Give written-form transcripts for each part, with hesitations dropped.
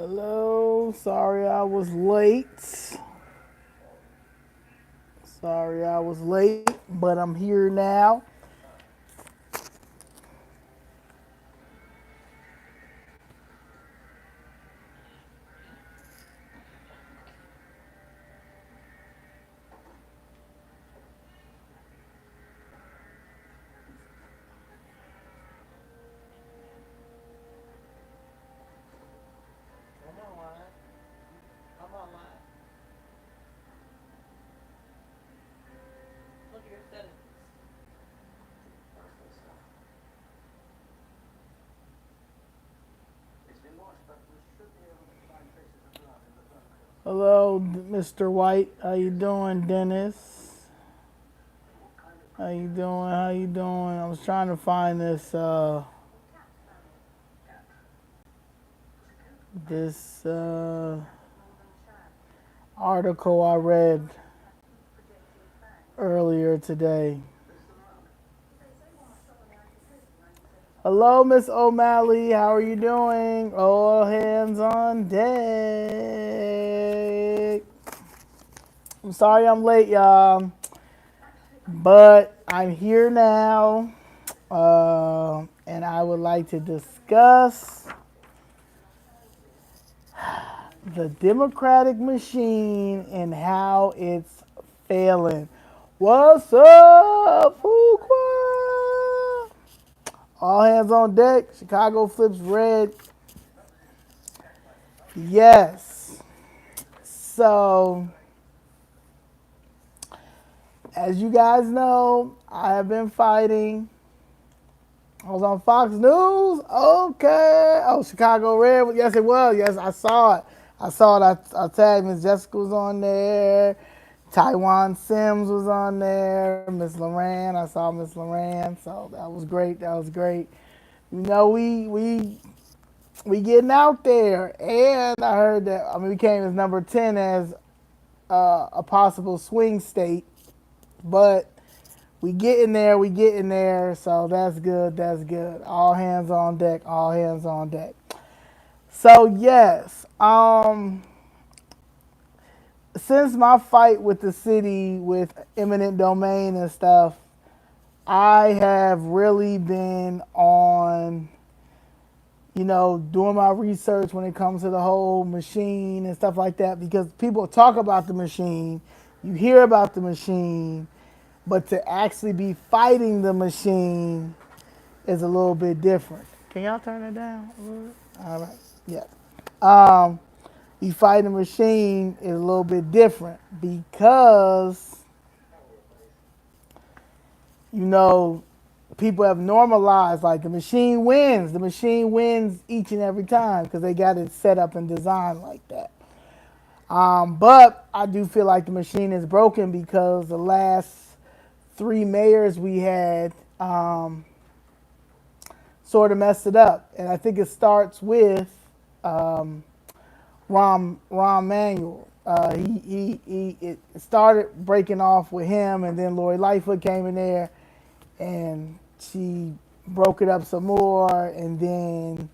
Hello, sorry I was late. Sorry I was late, but I'm here now. Hello, Mr. White. How you doing, Dennis? How you doing? How you doing? I was trying to find this article I read earlier today. Hello, Miss O'Malley. How are you doing? All hands on deck. I'm sorry I'm late, y'all, but I'm here now, and I would like to discuss the Democratic machine and how it's failing. What's up, Fuqua? All hands on deck. Chicago flips red. Yes. So, as you guys know, I have been fighting. I was on Fox News. Okay. Oh, Chicago Red. Yes, it was. Yes, I saw it. I tagged Miss Jessica was on there. Taiwan Sims was on there. Miss Loran. I saw Miss Loran. So that was great. That was great. You know, we getting out there, and I heard that. I mean, we came as number 10 as a possible swing state, but we getting there. We getting there. So that's good. That's good. All hands on deck. All hands on deck. So yes, since my fight with the city with eminent domain and stuff, I have really been on, doing my research when it comes to the whole machine and stuff like that because people talk about the machine, you hear about the machine, but to actually be fighting the machine is a little bit different. Can y'all turn it down a little bit? All right. Yeah. Um, be fighting the machine is a little bit different because, you know, people have normalized like the machine wins. The machine wins each and every time because they got it set up and designed like that. But I do feel like the machine is broken because the last three mayors we had sort of messed it up, and I think it starts with um, Rahm Manuel. It started breaking off with him, and then Lori Lightfoot came in there, and she broke it up some more, and then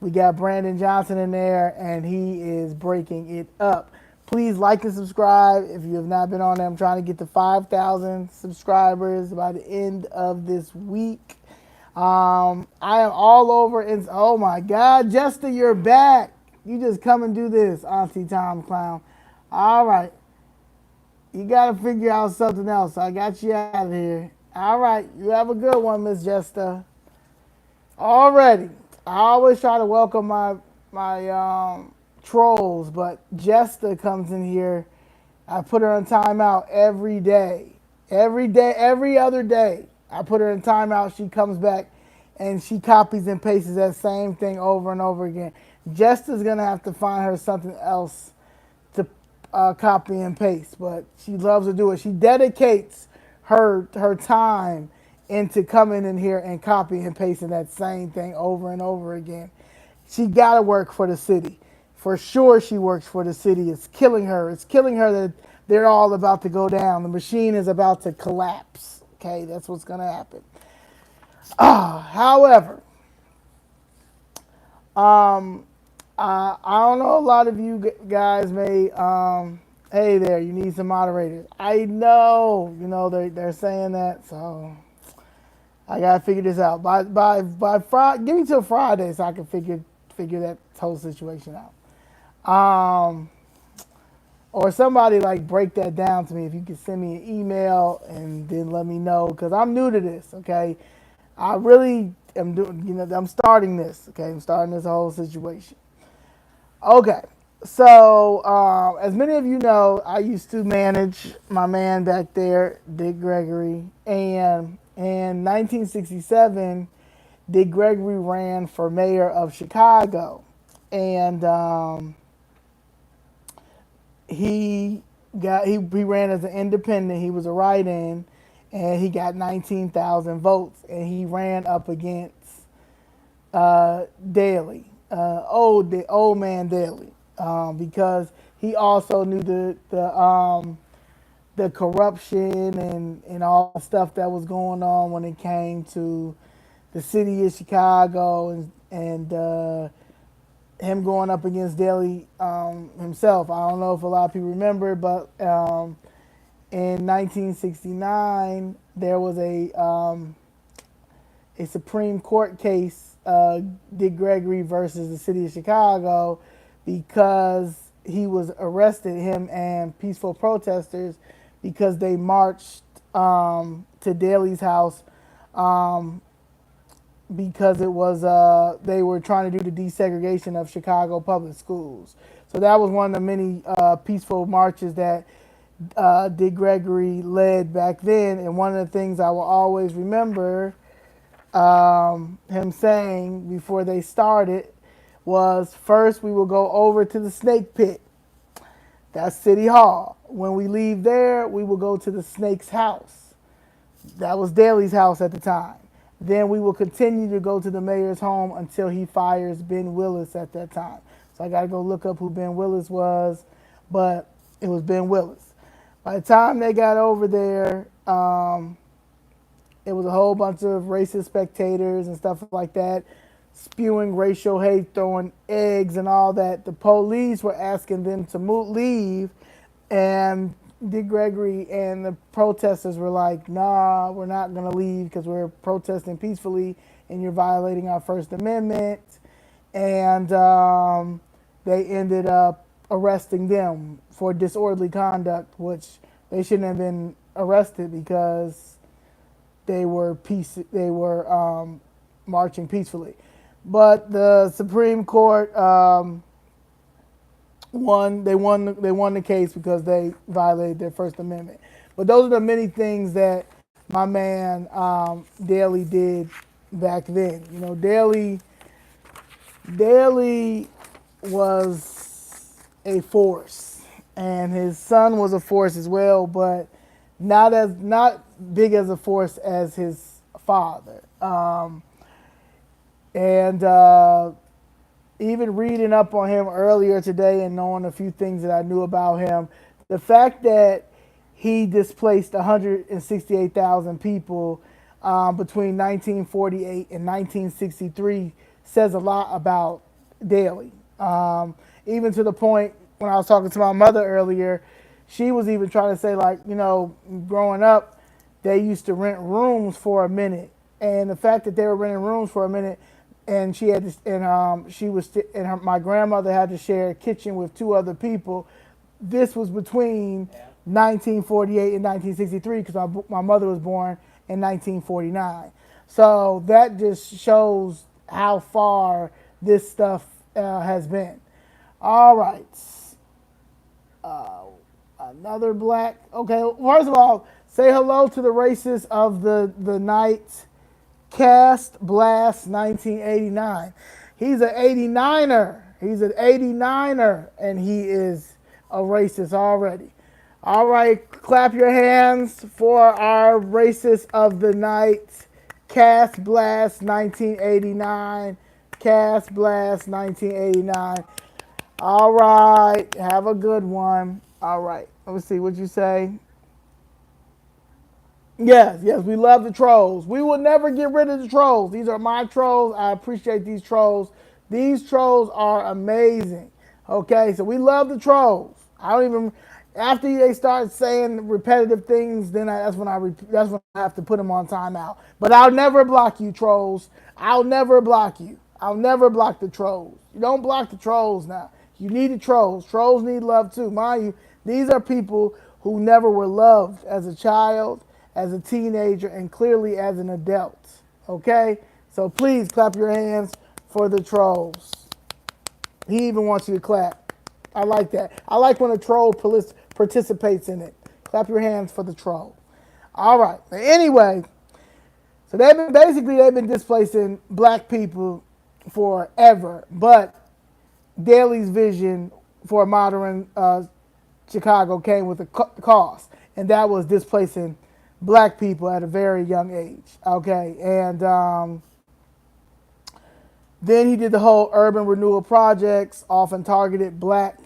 we got Brandon Johnson in there, and he is breaking it up. Please like and subscribe if you have not been on there. I'm trying to get to 5,000 subscribers by the end of this week. I am all over. Oh my God, Jester, you're back. You just come and do this, Auntie Tom Clown. All right. You got to figure out something else. I got you out of here. All right. You have a good one, Miss Jester. Already. I always try to welcome my trolls, but Jester comes in here. I put her in timeout every day. Every day, every other day. I put her in timeout. She comes back and she copies and pastes that same thing over and over again. Jester's going to have to find her something else to copy and paste, but she loves to do it. She dedicates her time into coming in here and copying and pasting that same thing over and over again. She got to work for the city. For sure she works for the city. It's killing her. It's killing her that they're all about to go down. The machine is about to collapse. Okay, that's what's going to happen. However, I don't know. A lot of you guys may. Hey there, you need some moderators. I know. They're saying that, so I gotta figure this out by Friday. Give me till Friday so I can figure that whole situation out. Or somebody like break that down to me. If you could send me an email and then let me know, because I'm new to this. Okay, I really am doing. I'm starting this. Okay, I'm starting this whole situation. Okay, so as many of you know, I used to manage my man back there, Dick Gregory, and in 1967, Dick Gregory ran for mayor of Chicago, and he ran as an independent. He was a write-in, and he got 19,000 votes, and he ran up against Daley, old man Daley, because he also knew the corruption and all the stuff that was going on when it came to the city of Chicago and him going up against Daley himself. I don't know if a lot of people remember, but in 1969 there was a Supreme Court case, Dick Gregory versus the city of Chicago, because he was arrested, him and peaceful protesters, because they marched to Daley's house because it was they were trying to do the desegregation of Chicago public schools. So that was one of the many peaceful marches that Dick Gregory led back then. And one of the things I will always remember him saying before they started was, first we will go over to the snake pit. That's City Hall. When we leave there, we will go to the snake's house. That was Daley's house at the time. Then we will continue to go to the mayor's home until he fires Ben Willis at that time. So I got to go look up who Ben Willis was, but it was Ben Willis. By the time they got over there, it was a whole bunch of racist spectators and stuff like that, spewing racial hate, throwing eggs and all that. The police were asking them to leave, and Dick Gregory and the protesters were like, nah, we're not going to leave because we're protesting peacefully and you're violating our First Amendment. And they ended up arresting them for disorderly conduct, which they shouldn't have been arrested because they were marching peacefully. But the Supreme Court won the case because they violated their First Amendment. But those are the many things that my man Daley did back then. Daley was a force, and his son was a force as well, but not big as a force as his father. And even reading up on him earlier today and knowing a few things that I knew about him, the fact that he displaced 168,000 people between 1948 and 1963 says a lot about Daley. Even to the point when I was talking to my mother earlier, she was even trying to say, like, growing up, they used to rent rooms for a minute. And the fact that they were renting rooms for a minute, and she had to, and she was, and my grandmother had to share a kitchen with two other people. This was between 1948 and 1963 because my mother was born in 1949. So that just shows how far this stuff has been. All right. Another black. Okay, first of all, say hello to the racists of the night. Cast Blast 1989. He's an 89er. He's an 89er, and he is a racist already. All right, clap your hands for our racist of the night. Cast Blast 1989. Cast Blast 1989. All right, have a good one. All right, let me see what you say. Yes, we love the trolls. We will never get rid of the trolls. These are my trolls. I appreciate these trolls. These trolls are amazing. Okay, so we love the trolls. I don't even after they start saying repetitive things, then that's when I have to put them on timeout. But I'll never block you, trolls. I'll never block you. I'll never block the trolls. You don't block the trolls now. You need the trolls. Trolls need love too, mind you. These are people who never were loved as a child, as a teenager, and clearly as an adult. Okay, so please clap your hands for the trolls. He even wants you to clap. I like that. I like when a troll participates in it. Clap your hands for the troll. All right. Anyway, so they've been displacing black people forever, but Daley's vision for a modern Chicago came with a cost, and that was displacing black people at a very young age. Okay, and then he did the whole urban renewal projects, often targeted black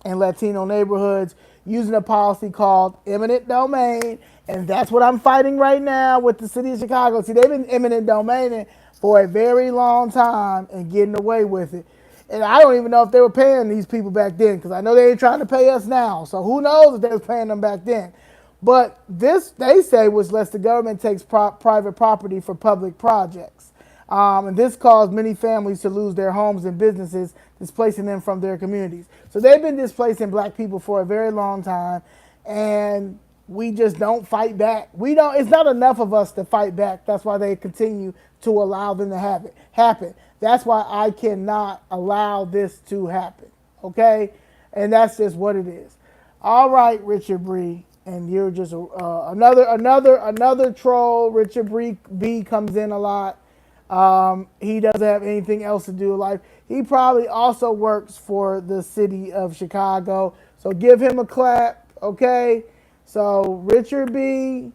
and Latino neighborhoods, using a policy called eminent domain. And that's what I'm fighting right now with the city of Chicago. See, they've been eminent domaining for a very long time and getting away with it. And I don't even know if they were paying these people back then, because I know they ain't trying to pay us now. So who knows if they was paying them back then. But this, they say, was less the government takes private property for public projects. And this caused many families to lose their homes and businesses, displacing them from their communities. So they've been displacing black people for a very long time, and we just don't fight back. We don't. It's not enough of us to fight back. That's why they continue to allow them to have it happen. That's why I cannot allow this to happen. Okay, and that's just what it is. All right, Richard Bree, and you're just another troll. Richard B comes in a lot. He doesn't have anything else to do in life. He probably also works for the city of Chicago. So give him a clap, okay? So Richard B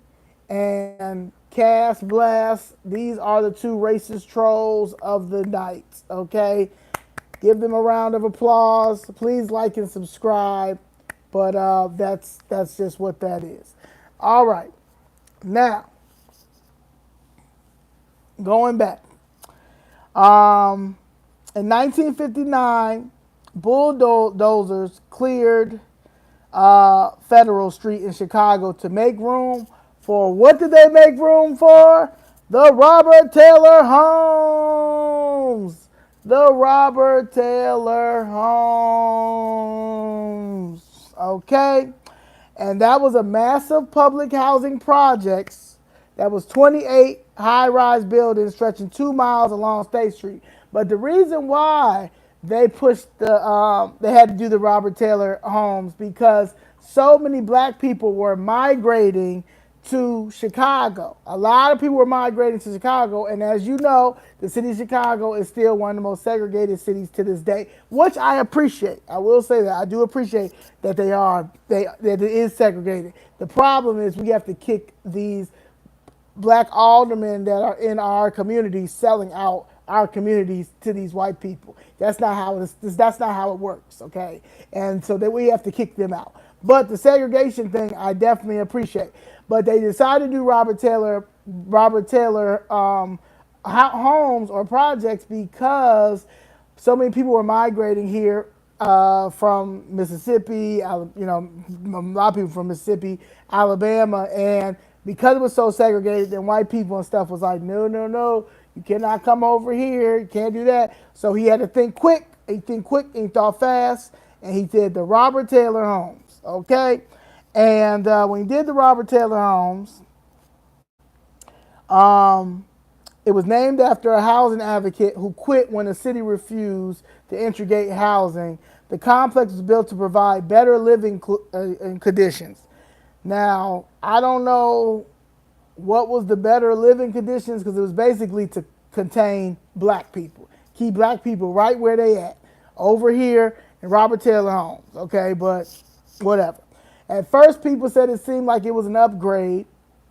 and Cass Blast, these are the two racist trolls of the night, okay? Give them a round of applause. Please like and subscribe. But that's just what that is. All right. Now, going back. In 1959, bulldozers cleared Federal Street in Chicago to make room for, what did they make room for? The Robert Taylor homes. The Robert Taylor homes. Okay? And that was a massive public housing project. That was 28 high-rise buildings stretching 2 miles along State Street. But the reason why they pushed they had to do the Robert Taylor homes, because so many black people were migrating to Chicago. A lot of people were migrating to Chicago, and as you know, the city of Chicago is still one of the most segregated cities to this day, which I appreciate. I will say that I do appreciate that that it is segregated. The problem is we have to kick these black aldermen that are in our communities selling out our communities to these white people. That's not how it works, okay? And so that we have to kick them out. But the segregation thing, I definitely appreciate. But they decided to do Robert Taylor homes or projects because so many people were migrating here from Mississippi, a lot of people from Mississippi, Alabama, and because it was so segregated, then white people and stuff was like, no, you cannot come over here, you can't do that. So he had to think quick, he thought fast, and he did the Robert Taylor homes, okay? And when he did the Robert Taylor homes, it was named after a housing advocate who quit when the city refused to integrate housing. The complex was built to provide better living conditions. Now, I don't know what was the better living conditions, because it was basically to contain black people. Keep black people right where they at, over here in Robert Taylor homes, okay? But whatever. At first, people said it seemed like it was an upgrade,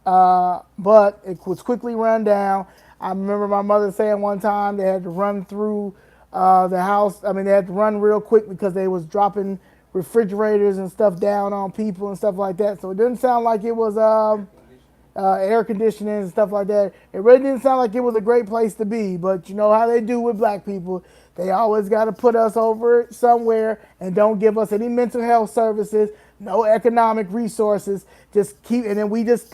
but it was quickly run down. I remember my mother saying one time they had to run through the house. They had to run real quick because they was dropping refrigerators and stuff down on people and stuff like that. So it didn't sound like it was, air conditioning and stuff like that. It really didn't sound like it was a great place to be, but you know how they do with black people. They always got to put us over somewhere and don't give us any mental health services, no economic resources. Just keep, and then we just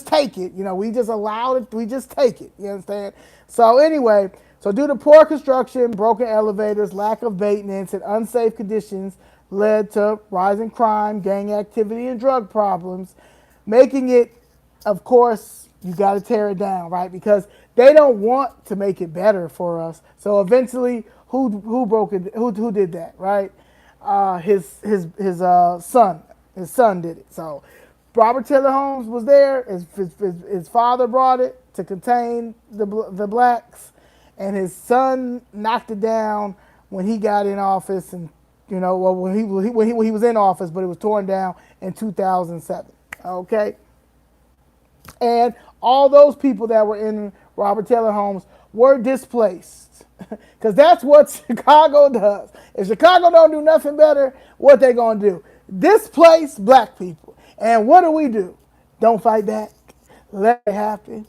take it. You know, we just allow it. We just take it. You understand? So anyway, so due to poor construction, broken elevators, lack of maintenance, and unsafe conditions, led to rising crime, gang activity, and drug problems, making it, of course, you got to tear it down, right? Because they don't want to make it better for us. So eventually, who broke it? Who did that, right? His son. His son did it. So Robert Taylor Holmes was there. His father brought it to contain the blacks, and his son knocked it down when he got in office, and you know, well, when he was in office, but it was torn down in 2007. Okay. And all those people that were in Robert Taylor Homes were displaced. Because that's what Chicago does. If Chicago don't do nothing better, what they going to do? Displace black people. And what do? Don't fight back. Let it happen.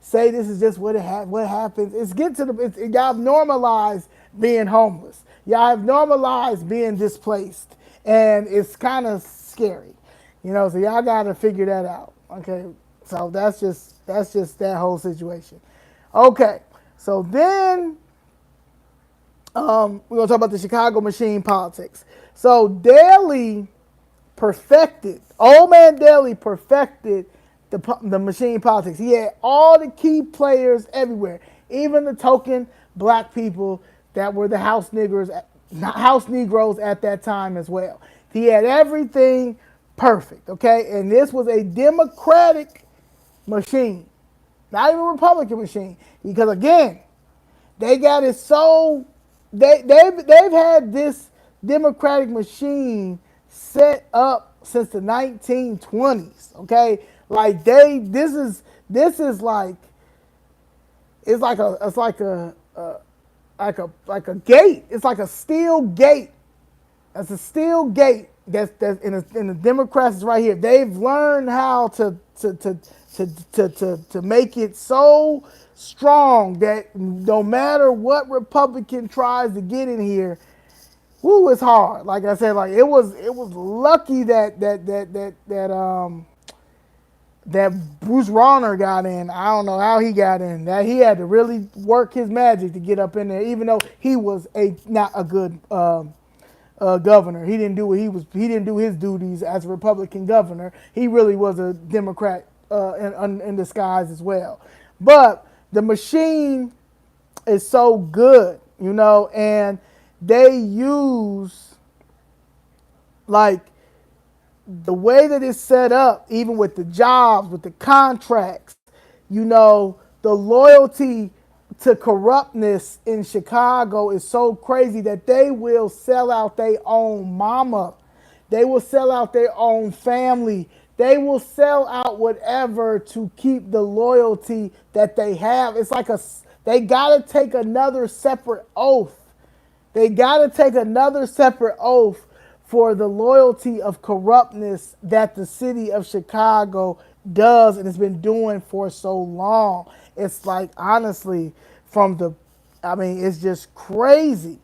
Say this is just what happens. Y'all have normalized being homeless. Y'all have normalized being displaced. And it's kind of scary. You know, so y'all got to figure that out. Okay. So that's just that whole situation. Okay, so then we're gonna talk about the Chicago machine politics. So old man Daley perfected the machine politics. He had all the key players everywhere, even the token black people that were the house Negroes at that time as well. He had everything perfect. Okay, and this was a Democratic machine, not even a Republican machine, because again, they got it so they've had this Democratic machine set up since the 1920s. Okay, like this is like it's like a gate. It's like a steel gate. That's a steel gate. That's in the Democrats right here. They've learned how to make it so strong that no matter what Republican tries to get in here, woo, it's hard. Like I said, like it was lucky that Bruce Rauner got in. I don't know how he got in. That he had to really work his magic to get up in there, even though he was not a good governor. He didn't do his duties as a Republican governor. He really was a Democrat in disguise as well. But the machine is so good, you know, and they use like the way that it's set up, even with the jobs, with the contracts, you know, the loyalty to corruptness in Chicago is so crazy that they will sell out their own mama. They will sell out their own family. They will sell out whatever to keep the loyalty that they have. It's like they got to take another separate oath. They got to take another separate oath for the loyalty of corruptness that the city of Chicago does and has been doing for so long. It's like, honestly, it's just crazy.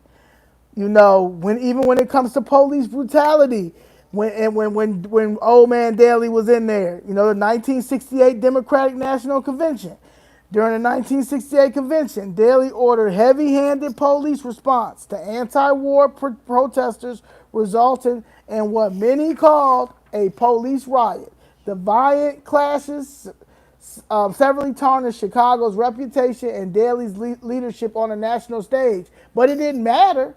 You know, when it comes to police brutality, when old man Daley was in there, you know, the 1968 Democratic National Convention. During the 1968 convention, Daley ordered heavy-handed police response to anti-war protesters, resulting in what many called a police riot. The violent clashes severely tarnished Chicago's reputation and Daley's leadership on the national stage. But it didn't matter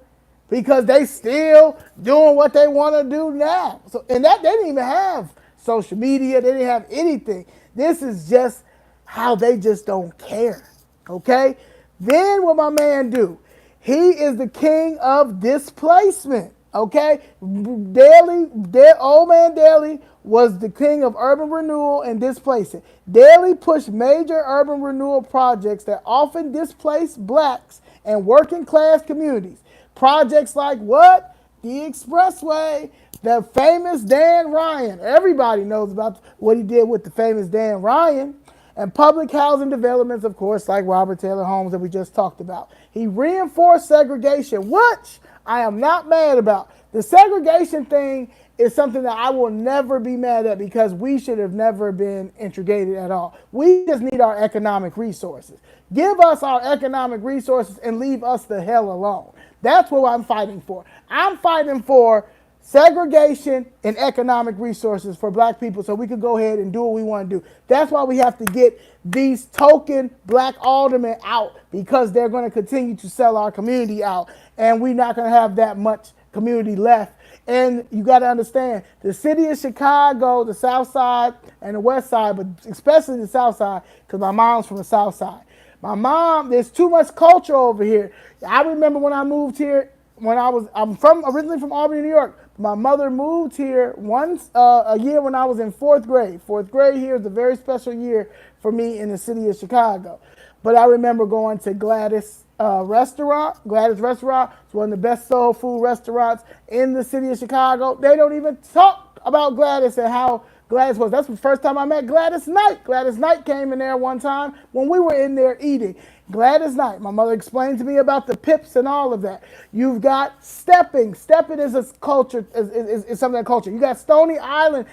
because they still doing what they want to do now. So, and that they didn't even have social media. They didn't have anything. This is just how they just don't care. Okay? Then what my man do? He is the king of displacement. Okay? Old man Daley was the king of urban renewal and displacement. Daley pushed major urban renewal projects that often displaced blacks and working class communities. Projects like what? The expressway, The famous Dan Ryan. Everybody knows about what he did with the famous Dan Ryan. And public housing developments, of course, like Robert Taylor Homes that we just talked about. He reinforced segregation, which I am not mad about. The segregation thing is something that I will never be mad at because we should have never been integrated at all. We just need our economic resources. Give us our economic resources and leave us the hell alone. That's what I'm fighting for. I'm fighting for segregation and economic resources for black people so we could go ahead and do what we want to do. That's why we have to get these token black aldermen out because they're going to continue to sell our community out and we're not going to have that much community left. And you got to understand, the city of Chicago, the south side and the west side, but especially the south side because my mom's from the south side. My mom, there's too much culture over here. I remember when I moved here, I'm originally from Albany, New York. My mother moved here once a year when I was in fourth grade. Fourth grade here is a very special year for me in the city of Chicago. But I remember going to Gladys Restaurant. Gladys Restaurant is one of the best soul food restaurants in the city of Chicago. They don't even talk about Gladys and how Gladys was. That's the first time I met Gladys Knight. Gladys Knight came in there one time when we were in there eating. Gladys Knight. My mother explained to me about the pips and all of that. You've got stepping. Stepping is a culture, is something that culture. You got Stony Island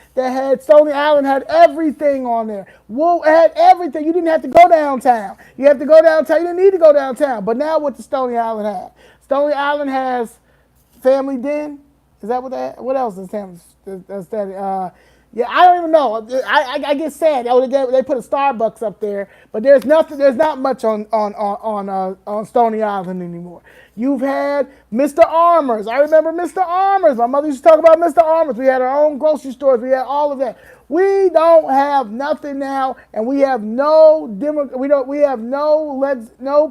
Stony Island had everything on there. Whoa, it had everything. You didn't have to go downtown. You have to go downtown. You didn't need to go downtown. But now what does Stony Island have? Stony Island has Family Den. Is that what that? What else is Family? That's that. Yeah, I don't even know. I get sad. They put a Starbucks up there, but there's nothing. There's not much on Stony Island anymore. You've had Mr. Armour's. I remember Mr. Armour's. My mother used to talk about Mr. Armour's. We had our own grocery stores. We had all of that. We don't have nothing now, and we have no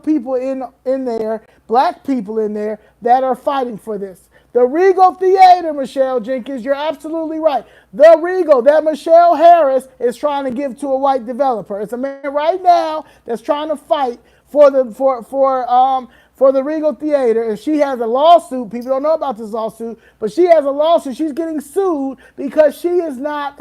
people in there, black people in there that are fighting for this. The Regal Theater, Michelle Jenkins, you're absolutely right. The Regal that Michelle Harris is trying to give to a white developer. It's a man right now that's trying to fight for the Regal Theater, and she has a lawsuit. People don't know about this lawsuit, but she has a lawsuit. She's getting sued because she is not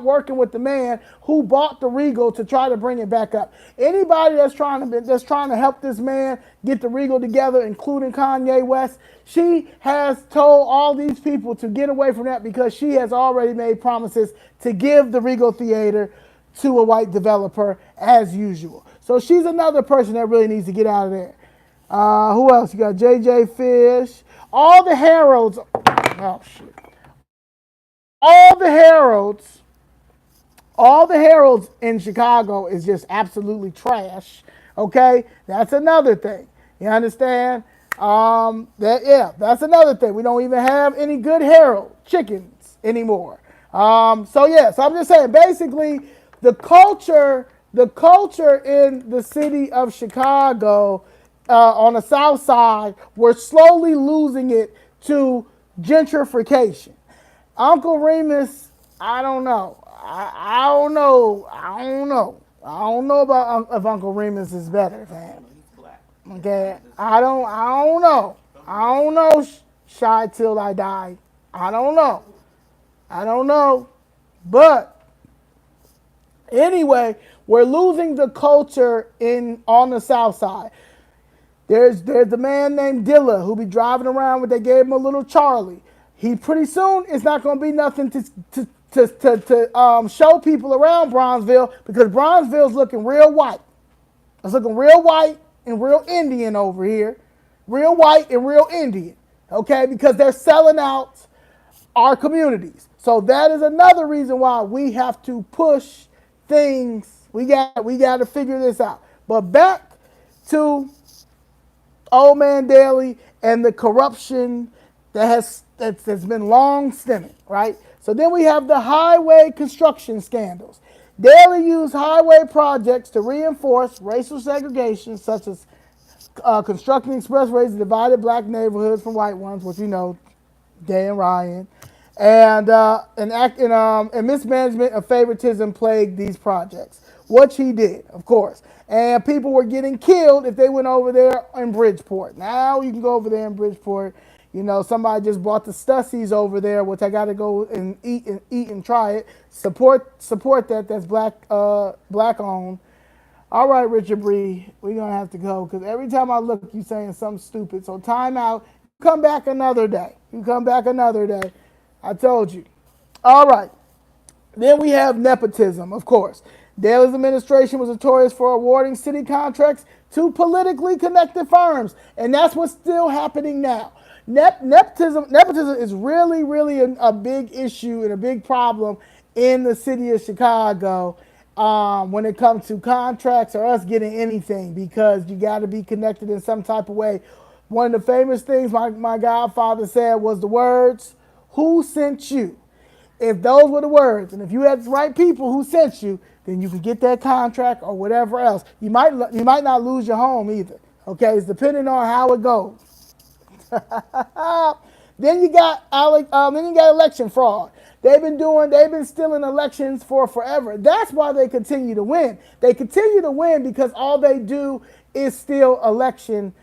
working with the man who bought the Regal to try to bring it back up. Anybody that's trying to help this man get the Regal together, including Kanye West, she has told all these people to get away from that because she has already made promises to give the Regal Theater to a white developer as usual. So she's another person that really needs to get out of there. Who else? You got J.J. Fish. All the Heralds. Oh, shit. All the Heralds in Chicago is just absolutely trash. Okay? That's another thing. You understand? That's another thing. We don't even have any good Herald chickens anymore. So I'm just saying, basically, the culture in the city of Chicago on the south side, we're slowly losing it to gentrification. Uncle Remus, I don't know. I don't know about if Uncle Remus is better, man. Okay, I don't know. I don't know, Shy Till I Die. I don't know. But anyway, we're losing the culture on the south side. There's a man named Dilla who be driving around with, they gave him a little Charlie. He pretty soon it's not going to be nothing to show people around Bronzeville because Bronzeville's looking real white. It's looking real white and real Indian over here. Real white and real Indian. Okay, because they're selling out our communities. So that is another reason why we have to push things. We got to figure this out. But back to Old Man Daley and the corruption that's been long stemming, right? So then we have the highway construction scandals. Daley used highway projects to reinforce racial segregation, such as constructing expressways that divided black neighborhoods from white ones, which you know, Dan Ryan, and mismanagement of favoritism plagued these projects, which he did, of course. And people were getting killed if they went over there in Bridgeport. Now you can go over there in Bridgeport, You know, somebody just bought the Stussies over there, which I got to go and eat and try it. Support that. That's black owned. All right, Richard Bree, we're gonna have to go because every time I look, you saying something stupid. So time out. You come back another day. You come back another day. I told you. All right. Then we have nepotism, of course. Daley's administration was notorious for awarding city contracts to politically connected firms, and that's what's still happening now. Nepotism is really a big issue and a big problem in the city of Chicago when it comes to contracts or us getting anything because you got to be connected in some type of way. One of the famous things my godfather said was the words, "Who sent you?" If those were the words, and if you had the right people who sent you, then you can get that contract or whatever else. You might not lose your home either. Okay, it's depending on how it goes. Then you got election fraud. They've been stealing elections for forever. That's why they continue to win. They continue to win because all they do is steal elections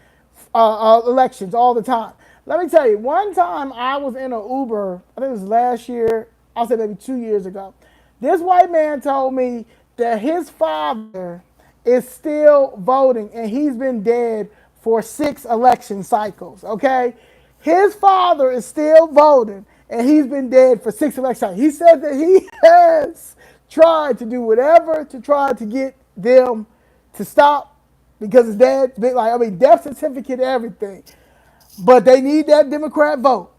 all the time. Let me tell you, one time I was in an Uber, I think it was last year, I'll say maybe 2 years ago. This white man told me that his father is still voting and he's been dead for 6 election cycles, okay? His father is still voting and he's been dead for 6 election cycles. He said that he has tried to do whatever to try to get them to stop because his dad's been death certificate, everything. But they need that Democrat vote.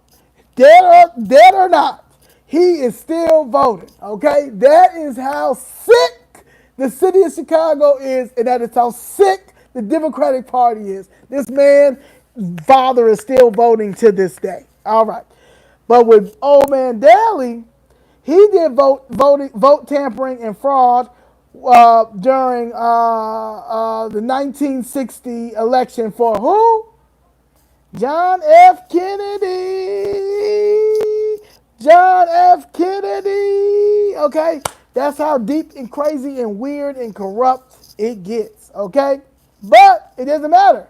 Dead or not, he is still voting, okay? That is how sick the city of Chicago is, and that is how sick the Democratic Party is. This man's father is still voting to this day. All right. But with old man Daley, he did vote tampering and fraud during the 1960 election for who? John F. Kennedy. John F. Kennedy. Okay? That's how deep and crazy and weird and corrupt it gets. Okay? But it doesn't matter.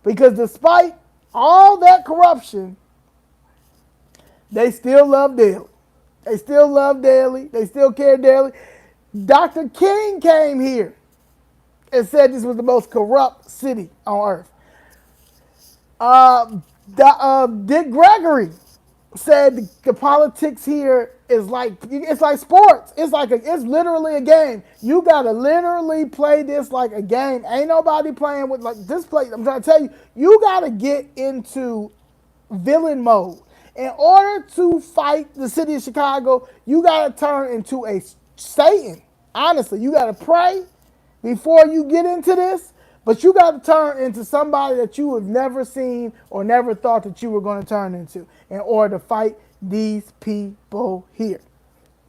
Because despite all that corruption, they still love Daley. They still love Daley. They still care Daley. Dr. King came here and said this was the most corrupt city on earth. Dick Gregory said the politics here is it's like sports. It's literally a game. You gotta literally play this like a game. Ain't nobody playing with like this play. I'm trying to tell you, you gotta get into villain mode. In order to fight the city of Chicago, you gotta turn into a Satan. Honestly, you gotta pray before you get into this. But you got to turn into somebody that you have never seen or never thought that you were going to turn into in order to fight these people here.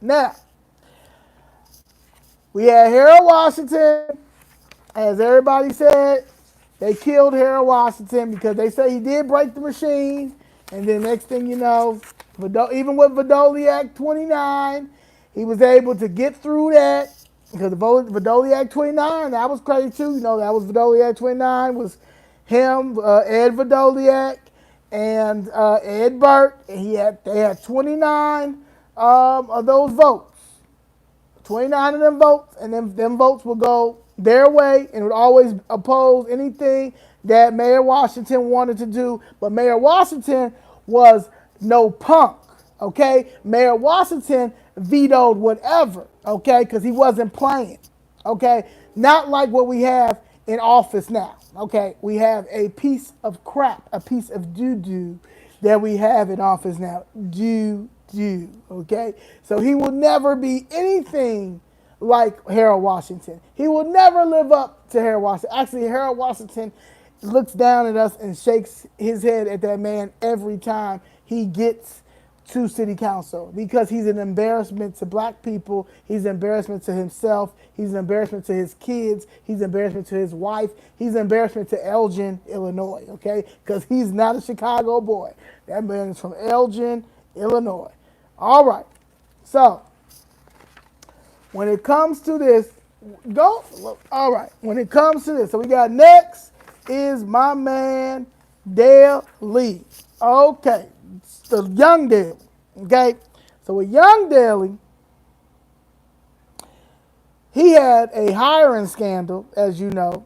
Now, we had Harold Washington. As everybody said, they killed Harold Washington because they say he did break the machine. And then next thing you know, even with Vidoli Act 29, he was able to get through that. Because the Vidoli Act 29, that was crazy too. You know, that was Vidoli Act 29, was him, Ed Vidoliak, and Ed Burt. And they had 29 of those votes. 29 of them votes, and them votes would go their way and would always oppose anything that Mayor Washington wanted to do. But Mayor Washington was no punk, okay? Mayor Washington vetoed whatever, okay, because he wasn't playing, okay? Not like what we have in office now, okay? We have a piece of crap, a piece of doo-doo that we have in office now, doo-doo, okay? So he will never be anything like Harold Washington. He will never live up to Harold Washington. Actually, Harold Washington looks down at us and shakes his head at that man every time he gets to city council because he's an embarrassment to black people. He's an embarrassment to himself. He's an embarrassment to his kids. He's an embarrassment to his wife. He's an embarrassment to Elgin, Illinois, okay? Because he's not a Chicago boy. That man is from Elgin, Illinois. All right. So, when it comes to this, all right. When it comes to this, so we got next is my man, Daley. Okay, the young Daley. Okay, so with young Daley, he had a hiring scandal, as you know.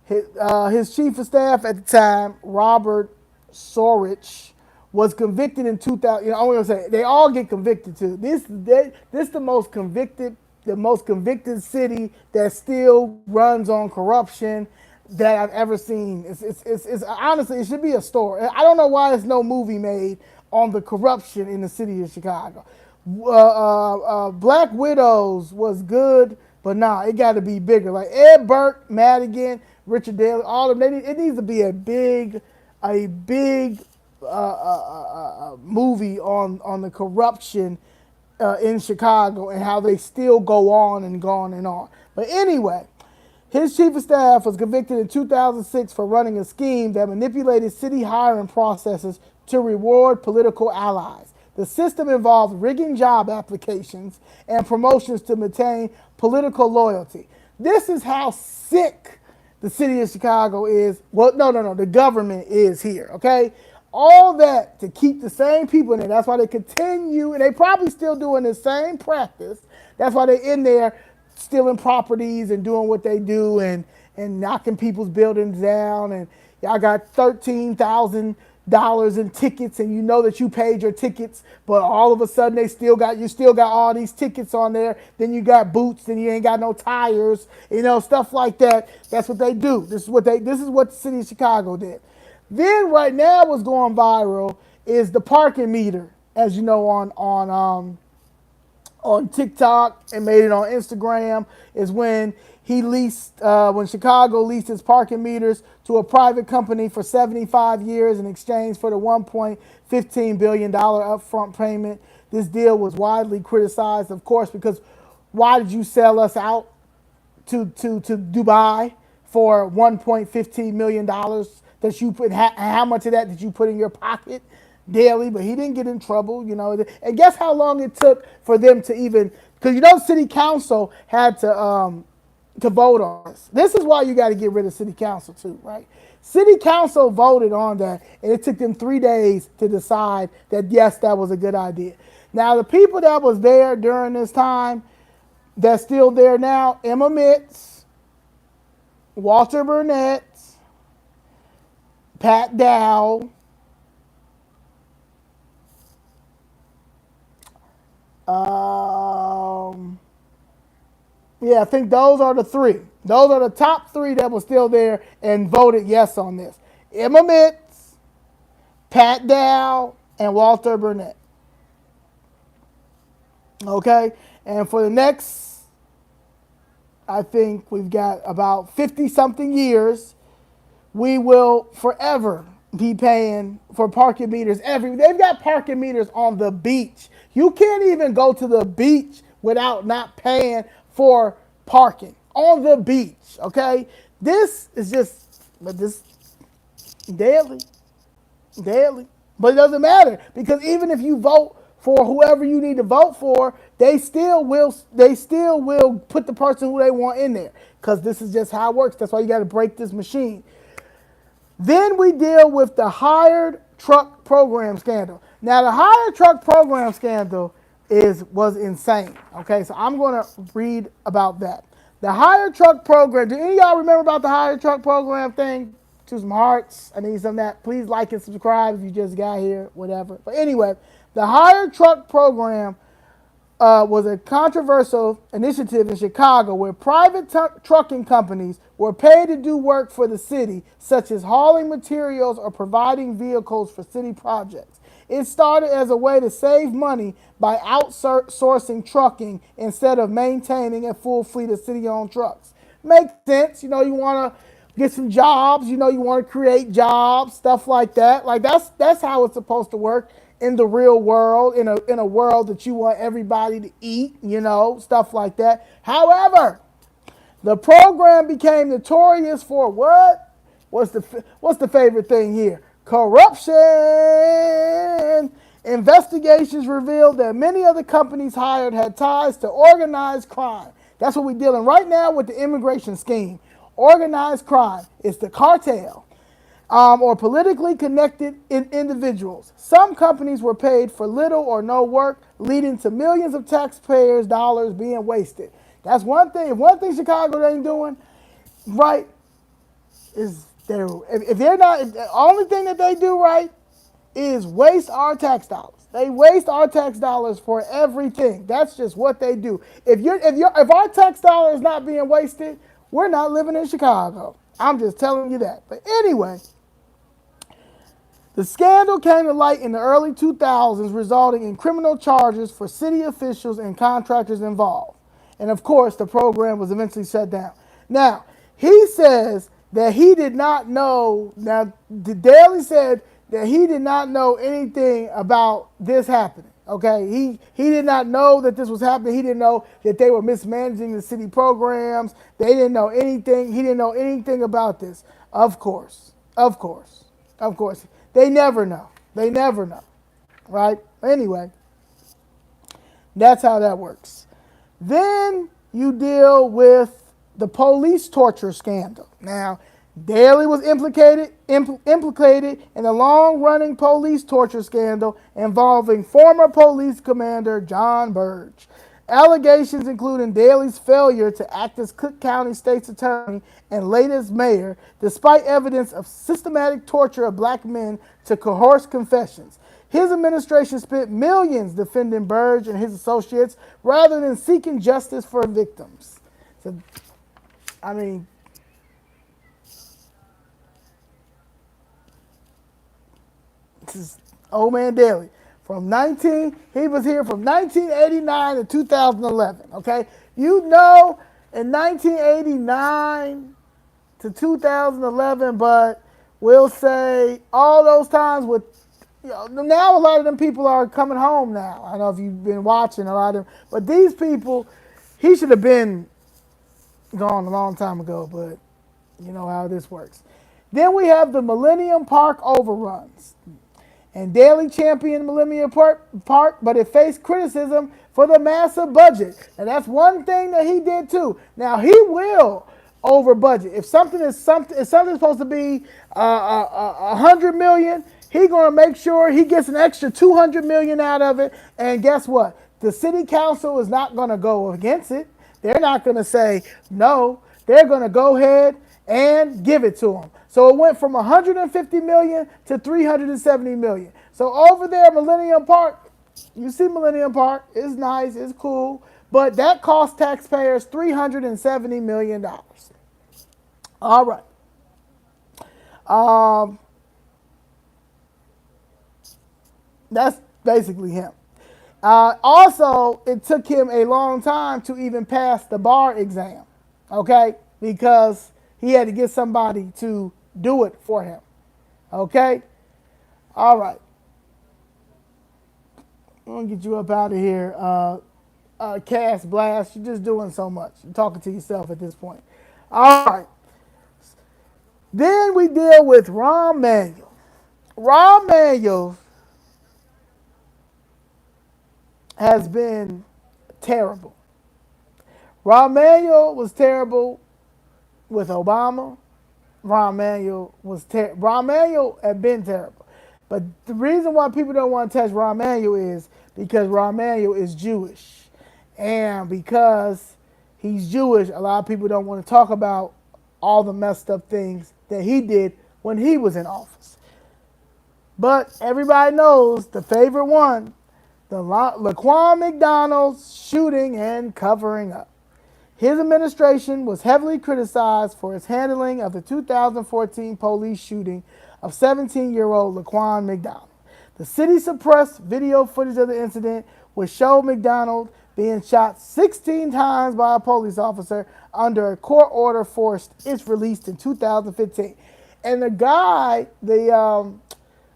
His chief of staff at the time, Robert Sorich, was convicted in 2000. You know, I'm gonna say they all get convicted too. This the most convicted city that still runs on corruption that I've ever seen. It's honestly, it should be a story. I don't know why there's no movie made on the corruption in the city of Chicago. Black Widows was good, but nah, it got to be bigger. Like Ed Burke, Madigan, Richard Daley, all of them. It needs to be a big movie on the corruption in Chicago and how they still go on and on and on. But anyway, his chief of staff was convicted in 2006 for running a scheme that manipulated city hiring processes to reward political allies. The system involved rigging job applications and promotions to maintain political loyalty. This is how sick the city of Chicago is. Well, no. The government is here, okay? All that to keep the same people in there. That's why they continue, and they probably still doing the same practice. That's why they're in there stealing properties and doing what they do and knocking people's buildings down. And y'all got $13,000 in tickets, and you know that you paid your tickets, but all of a sudden you still got all these tickets on there. Then you got boots, then you ain't got no tires, stuff like that. That's what they do. This is what the city of Chicago did. Then right now what's going viral is the parking meter, as you know, on TikTok and made it on Instagram, is when when Chicago leased its parking meters to a private company for 75 years in exchange for the $1.15 billion upfront payment. This deal was widely criticized, of course, because why did you sell us out to Dubai for $1.15 million that you put? How much of that did you put in your pocket? Daley, but he didn't get in trouble, And guess how long it took for them to even, because city council had to vote on this. This is why you got to get rid of city council too, right? City council voted on that, and it took them 3 days to decide that yes, that was a good idea. Now the people that was there during this time, that's still there now: Emma Mitz, Walter Burnett, Pat Dow. I think those are the three. Those are the top three that were still there and voted yes on this: Emma Mitz, Pat Dow, and Walter Burnett. Okay, and for the next, I think we've got about 50-something years, we will forever be paying for parking meters they've got parking meters on the beach. You can't even go to the beach without not paying for parking on the beach, okay? This is just, but this daily. But it doesn't matter, because even if you vote for whoever you need to vote for, they still will put the person who they want in there, because this is just how it works. That's why you got to break this machine. Then we deal with the hired truck program scandal. Now, the hired truck program scandal was insane. Okay, so I'm going to read about that. The hired truck program. Do any of y'all remember about the hired truck program thing? To some hearts. I need some of that. Please like and subscribe if you just got here, whatever. But anyway, the hired truck program was a controversial initiative in Chicago where private trucking companies were paid to do work for the city, such as hauling materials or providing vehicles for city projects. It started as a way to save money by outsourcing trucking instead of maintaining a full fleet of city-owned trucks. Makes sense. You want to get some jobs. You want to create jobs, stuff like that. Like that's how it's supposed to work in the real world, in a world that you want everybody to eat, stuff like that. However, the program became notorious for what? What's the favorite thing here? Corruption. Investigations revealed that many of the companies hired had ties to organized crime. That's what we're dealing right now with the immigration scheme. Organized crime. It's the cartel. or politically connected individuals. Some companies were paid for little or no work, leading to millions of taxpayers' dollars being wasted. That's one thing. If one thing Chicago ain't doing right is if they're not, if the only thing that they do right is waste our tax dollars. They waste our tax dollars for everything. That's just what they do. If our tax dollar is not being wasted, we're not living in Chicago. I'm just telling you that. But anyway, the scandal came to light in the early 2000s, resulting in criminal charges for city officials and contractors involved. And of course, the program was eventually shut down. Now, he says that he did not know. Now, Daley said that he did not know anything about this happening. Okay, he did not know that this was happening. He didn't know that they were mismanaging the city programs. They didn't know anything. He didn't know anything about this. Of course, of course, of course. They never know. They never know, right? Anyway, that's how that works. Then you deal with the police torture scandal. Now, Daley was implicated in a long-running police torture scandal involving former police commander John Burge. Allegations including Daley's failure to act as Cook County State's attorney and latest mayor, despite evidence of systematic torture of black men to coerce confessions. His administration spent millions defending Burge and his associates rather than seeking justice for victims. So, I mean, this is old man Daley. He was here from 1989 to 2011, okay? You know, in 1989 to 2011, but we'll say all those times with, now a lot of them people are coming home now. I don't know if you've been watching a lot of them, but these people, he should have been gone a long time ago, but you know how this works. Then we have the Millennium Park overruns. And Daley championed Millennium Park, but it faced criticism for the massive budget. And that's one thing that he did too. Now he will over budget. If something supposed to be $100 million, he's gonna make sure he gets an extra $200 million out of it. And guess what? The city council is not gonna go against it. They're not gonna say no. They're gonna go ahead and give it to him. So it went from $150 million to $370 million. So over there, Millennium Park, you see Millennium Park, it's nice, it's cool, but that cost taxpayers $370 million. All right. That's basically him. Also, it took him a long time to even pass the bar exam, okay, because he had to get somebody to do it for him. Okay? All right. I'm going to get you up out of here. Cass Blast, you're just doing so much. You're talking to yourself at this point. All right. Then we deal with Rahm Emanuel. Rahm Emanuel has been terrible. Rahm Emanuel was terrible with Obama. Rahm Emanuel had been terrible. But the reason why people don't want to touch Rahm Emanuel is because Rahm Emanuel is Jewish. And because he's Jewish, a lot of people don't want to talk about all the messed up things that he did when he was in office. But everybody knows the favorite one, the Laquan McDonald's shooting and covering up. His administration was heavily criticized for its handling of the 2014 police shooting of 17-year-old Laquan McDonald. The city suppressed video footage of the incident, which showed McDonald being shot 16 times by a police officer under a court order forced. It's released in 2015. And the guy, the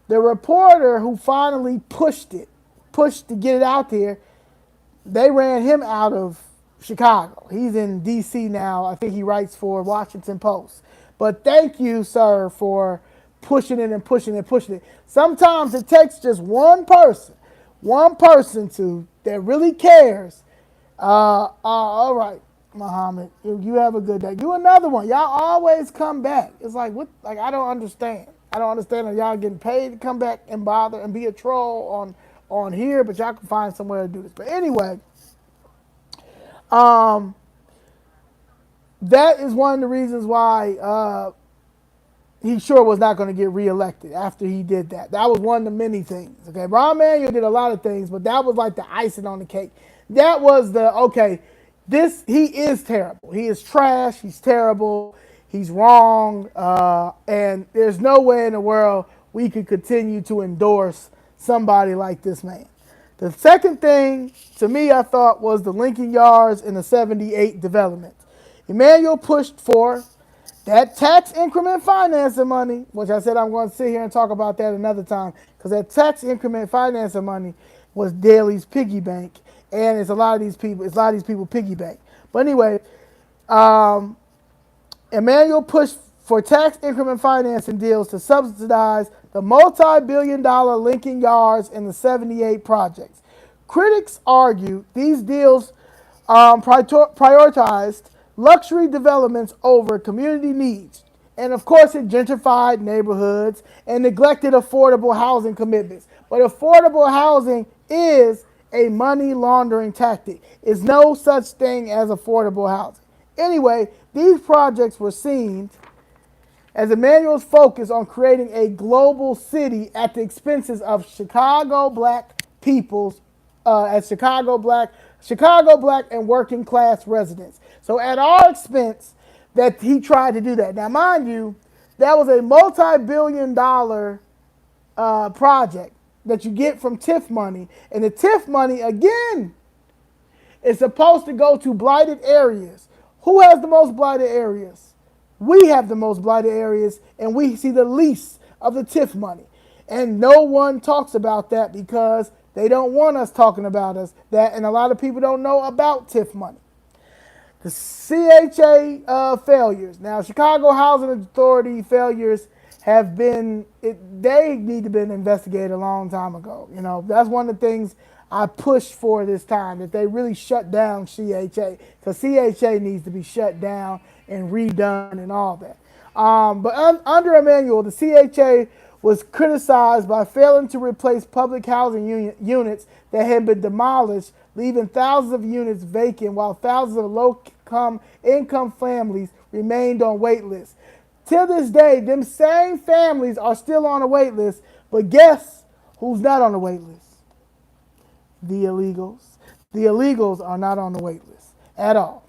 reporter who finally pushed to get it out there, they ran him out of Chicago. He's in D.C. now. I think he writes for Washington Post. But thank you, sir, for pushing it and pushing it and pushing it. Sometimes it takes just one person that really cares. All right, Muhammad, you have a good day. You another one. Y'all always come back. It's like, what? Like, I don't understand. I don't understand how y'all getting paid to come back and bother and be a troll on here, but y'all can find somewhere to do this. But anyway, um, that is one of the reasons why he sure was not going to get reelected after he did that. That was one of the many things. Okay, Rahm Emanuel did a lot of things, but that was like the icing on the cake. That was the okay. He is terrible. He is trash. He's terrible. He's wrong, and there's no way in the world we could continue to endorse somebody like this man. The second thing to me I thought was the Lincoln Yards and the 78 development. Emanuel pushed for that tax increment financing money, which I said I'm going to sit here and talk about that another time, because that tax increment financing money was Daley's piggy bank, and it's a lot of these people piggy bank. But anyway, Emanuel pushed for tax increment financing deals to subsidize the multi-billion-dollar Lincoln Yards and the 78 projects. Critics argue these deals prioritized luxury developments over community needs. And of course, it gentrified neighborhoods and neglected affordable housing commitments. But affordable housing is a money laundering tactic. It's no such thing as affordable housing. Anyway, these projects were seen as Emanuel's focus on creating a global city at the expenses of Chicago black peoples, Chicago black and working class residents. So at our expense, that he tried to do that. Now, mind you, that was a multi-billion-dollar project that you get from TIF money, and the TIF money again is supposed to go to blighted areas. Who has the most blighted areas? We have the most blighted areas, and we see the least of the TIF money. And no one talks about that because they don't want us talking about that, and a lot of people don't know about TIF money. The CHA failures. Now, Chicago Housing Authority failures have been, they need to have been investigated a long time ago. You know, that's one of the things I pushed for this time, that they really shut down CHA, because CHA needs to be shut down and redone and all that. But under Emanuel, the CHA was criticized by failing to replace public housing units that had been demolished, leaving thousands of units vacant while thousands of low-income families remained on wait lists. Till this day, them same families are still on a wait list, but guess who's not on the wait list? The illegals. The illegals are not on the wait list at all.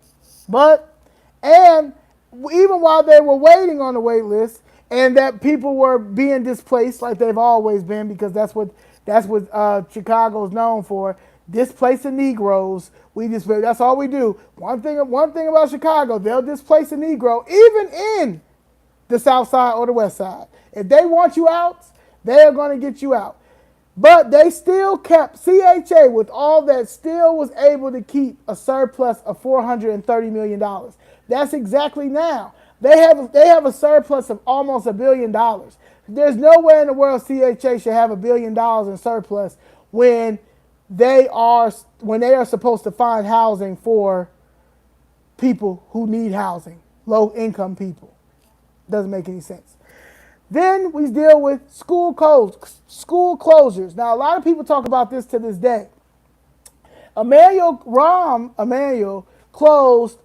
And even while they were waiting on the wait list, and that people were being displaced like they've always been, because that's what Chicago is known for, displacing Negroes. That's all we do. One thing about Chicago, they'll displace a Negro even in the South Side or the West Side. If they want you out, they are going to get you out. But they still kept, CHA with all that still was able to keep a surplus of $430 million. That's exactly now. They have a surplus of almost $1 billion. There's nowhere in the world CHA should have $1 billion in surplus when they are supposed to find housing for people who need housing, low income people. Doesn't make any sense. Then we deal with school closures. Now, a lot of people talk about this to this day. Emanuel closed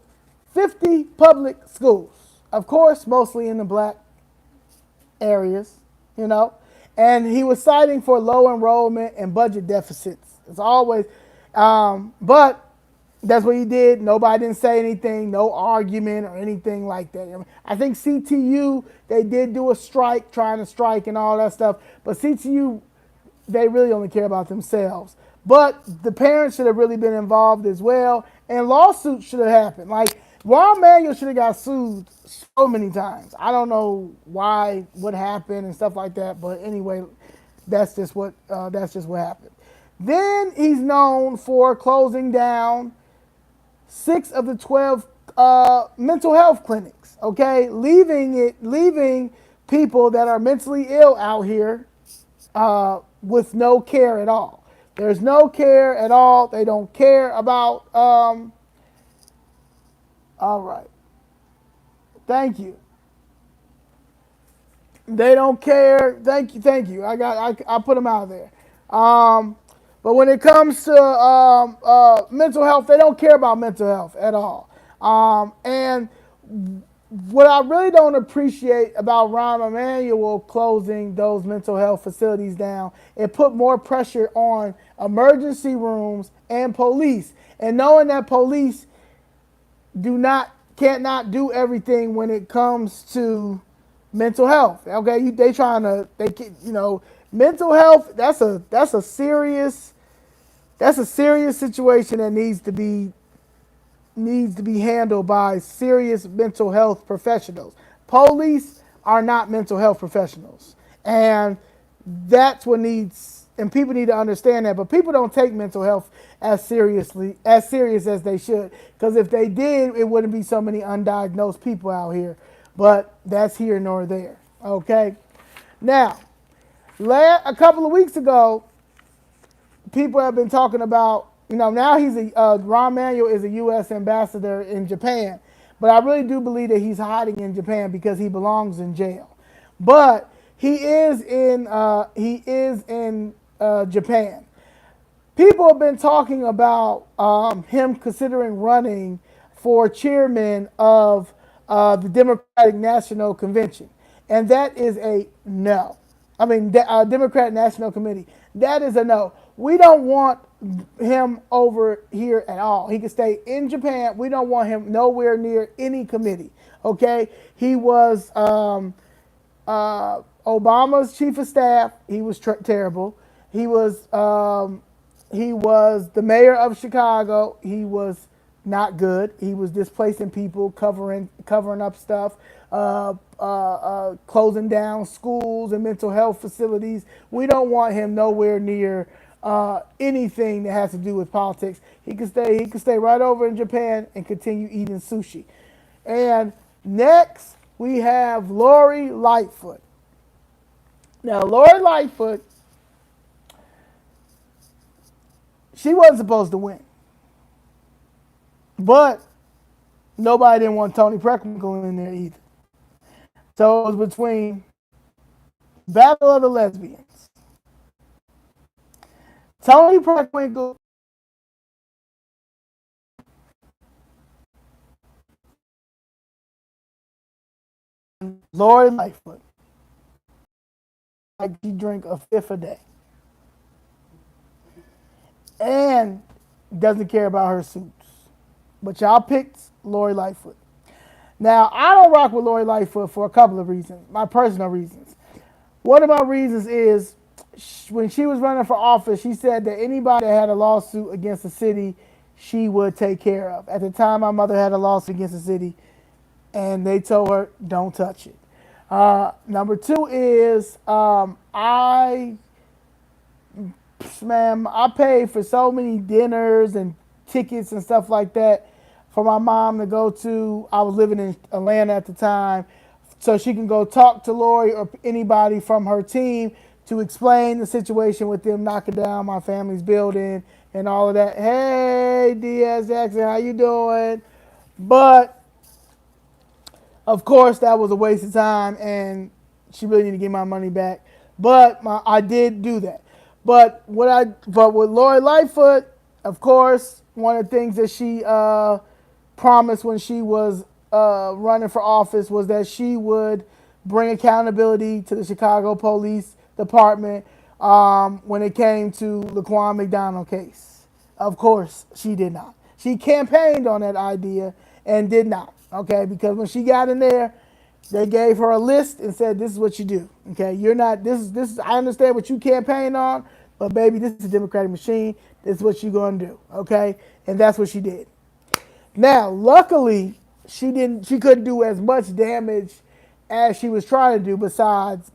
50 public schools. Of course, mostly in the black areas, you know. And he was citing for low enrollment and budget deficits. It's always, but that's what he did. Nobody didn't say anything, no argument or anything like that. I think CTU, they did do a strike, trying to strike and all that stuff. But CTU, they really only care about themselves. But the parents should have really been involved as well. And lawsuits should have happened. Like, Rahm Emanuel should have got sued so many times. I don't know why, what happened and stuff like that. But anyway, that's just what happened. Then he's known for closing down 6 of the 12 mental health clinics. Okay, leaving people that are mentally ill out here with no care at all. There's no care at all. They don't care about. All right. Thank you. They don't care. Thank you. I put them out there. Um, but when it comes to mental health, they don't care about mental health at all. And what I really don't appreciate about Rahm Emanuel closing those mental health facilities down, it put more pressure on emergency rooms and police. And knowing that police cannot do everything when it comes to mental health. Okay, they trying to mental health. That's a serious situation that needs to be handled by serious mental health professionals. Police are not mental health professionals, and that's what needs. And people need to understand that. But people don't take mental health as serious as they should. Because if they did, it wouldn't be so many undiagnosed people out here. But that's here nor there. Okay. Now, a couple of weeks ago, people have been talking about, now Rahm Emanuel is a U.S. ambassador in Japan, but I really do believe that he's hiding in Japan because he belongs in jail. But he is in Japan. People have been talking about him considering running for chairman of the Democratic National Convention, and that is a no. Democratic National Committee. That is a no. We don't want him over here at all. He can stay in Japan. We don't want him nowhere near any committee. Okay? He was Obama's chief of staff. He was terrible. He was the mayor of Chicago. He was not good. He was displacing people, covering up stuff, closing down schools and mental health facilities. We don't want him nowhere near anything that has to do with politics. He could stay right over in Japan and continue eating sushi. And next we have Lori Lightfoot. Now Lori Lightfoot, she wasn't supposed to win. But nobody didn't want Toni Preckwinkle in there either. So it was between Battle of the Lesbians. Toni Preckwinkle and Lori Lightfoot. Like she drink a fifth a day. And doesn't care about her suits. But y'all picked Lori Lightfoot. Now, I don't rock with Lori Lightfoot for a couple of reasons, my personal reasons. One of my reasons is when she was running for office, she said that anybody that had a lawsuit against the city, she would take care of. At the time, my mother had a lawsuit against the city, and they told her, don't touch it. Number two is I paid for so many dinners and tickets and stuff like that for my mom to go to. I was living in Atlanta at the time, so she can go talk to Lori or anybody from her team to explain the situation with them knocking down my family's building and all of that. Hey, Diaz Jackson, how you doing? But of course, that was a waste of time, and she really needed to get my money back. But I did do that. But with Lori Lightfoot, of course, one of the things that she promised when she was running for office was that she would bring accountability to the Chicago Police Department when it came to Laquan McDonald case. Of course, she did not. She campaigned on that idea and did not. Okay, because when she got in there, they gave her a list and said, "This is what you do." Okay, you're not. This is. I understand what you campaign on, but baby, this is a democratic machine. This is what you're gonna do. Okay, and that's what she did. Now, luckily, she couldn't do as much damage as she was trying to do. Besides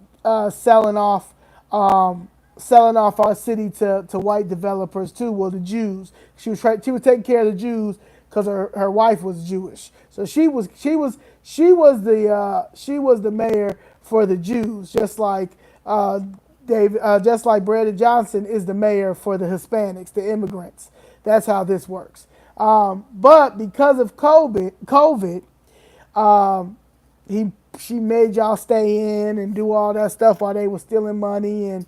selling off our city to white developers too. Well, the Jews. She was taking care of the Jews because her wife was Jewish. So she was the mayor for the Jews, just like Brandon Johnson is the mayor for the Hispanics, the immigrants. That's how this works. But because of COVID, he she made y'all stay in and do all that stuff while they were stealing money and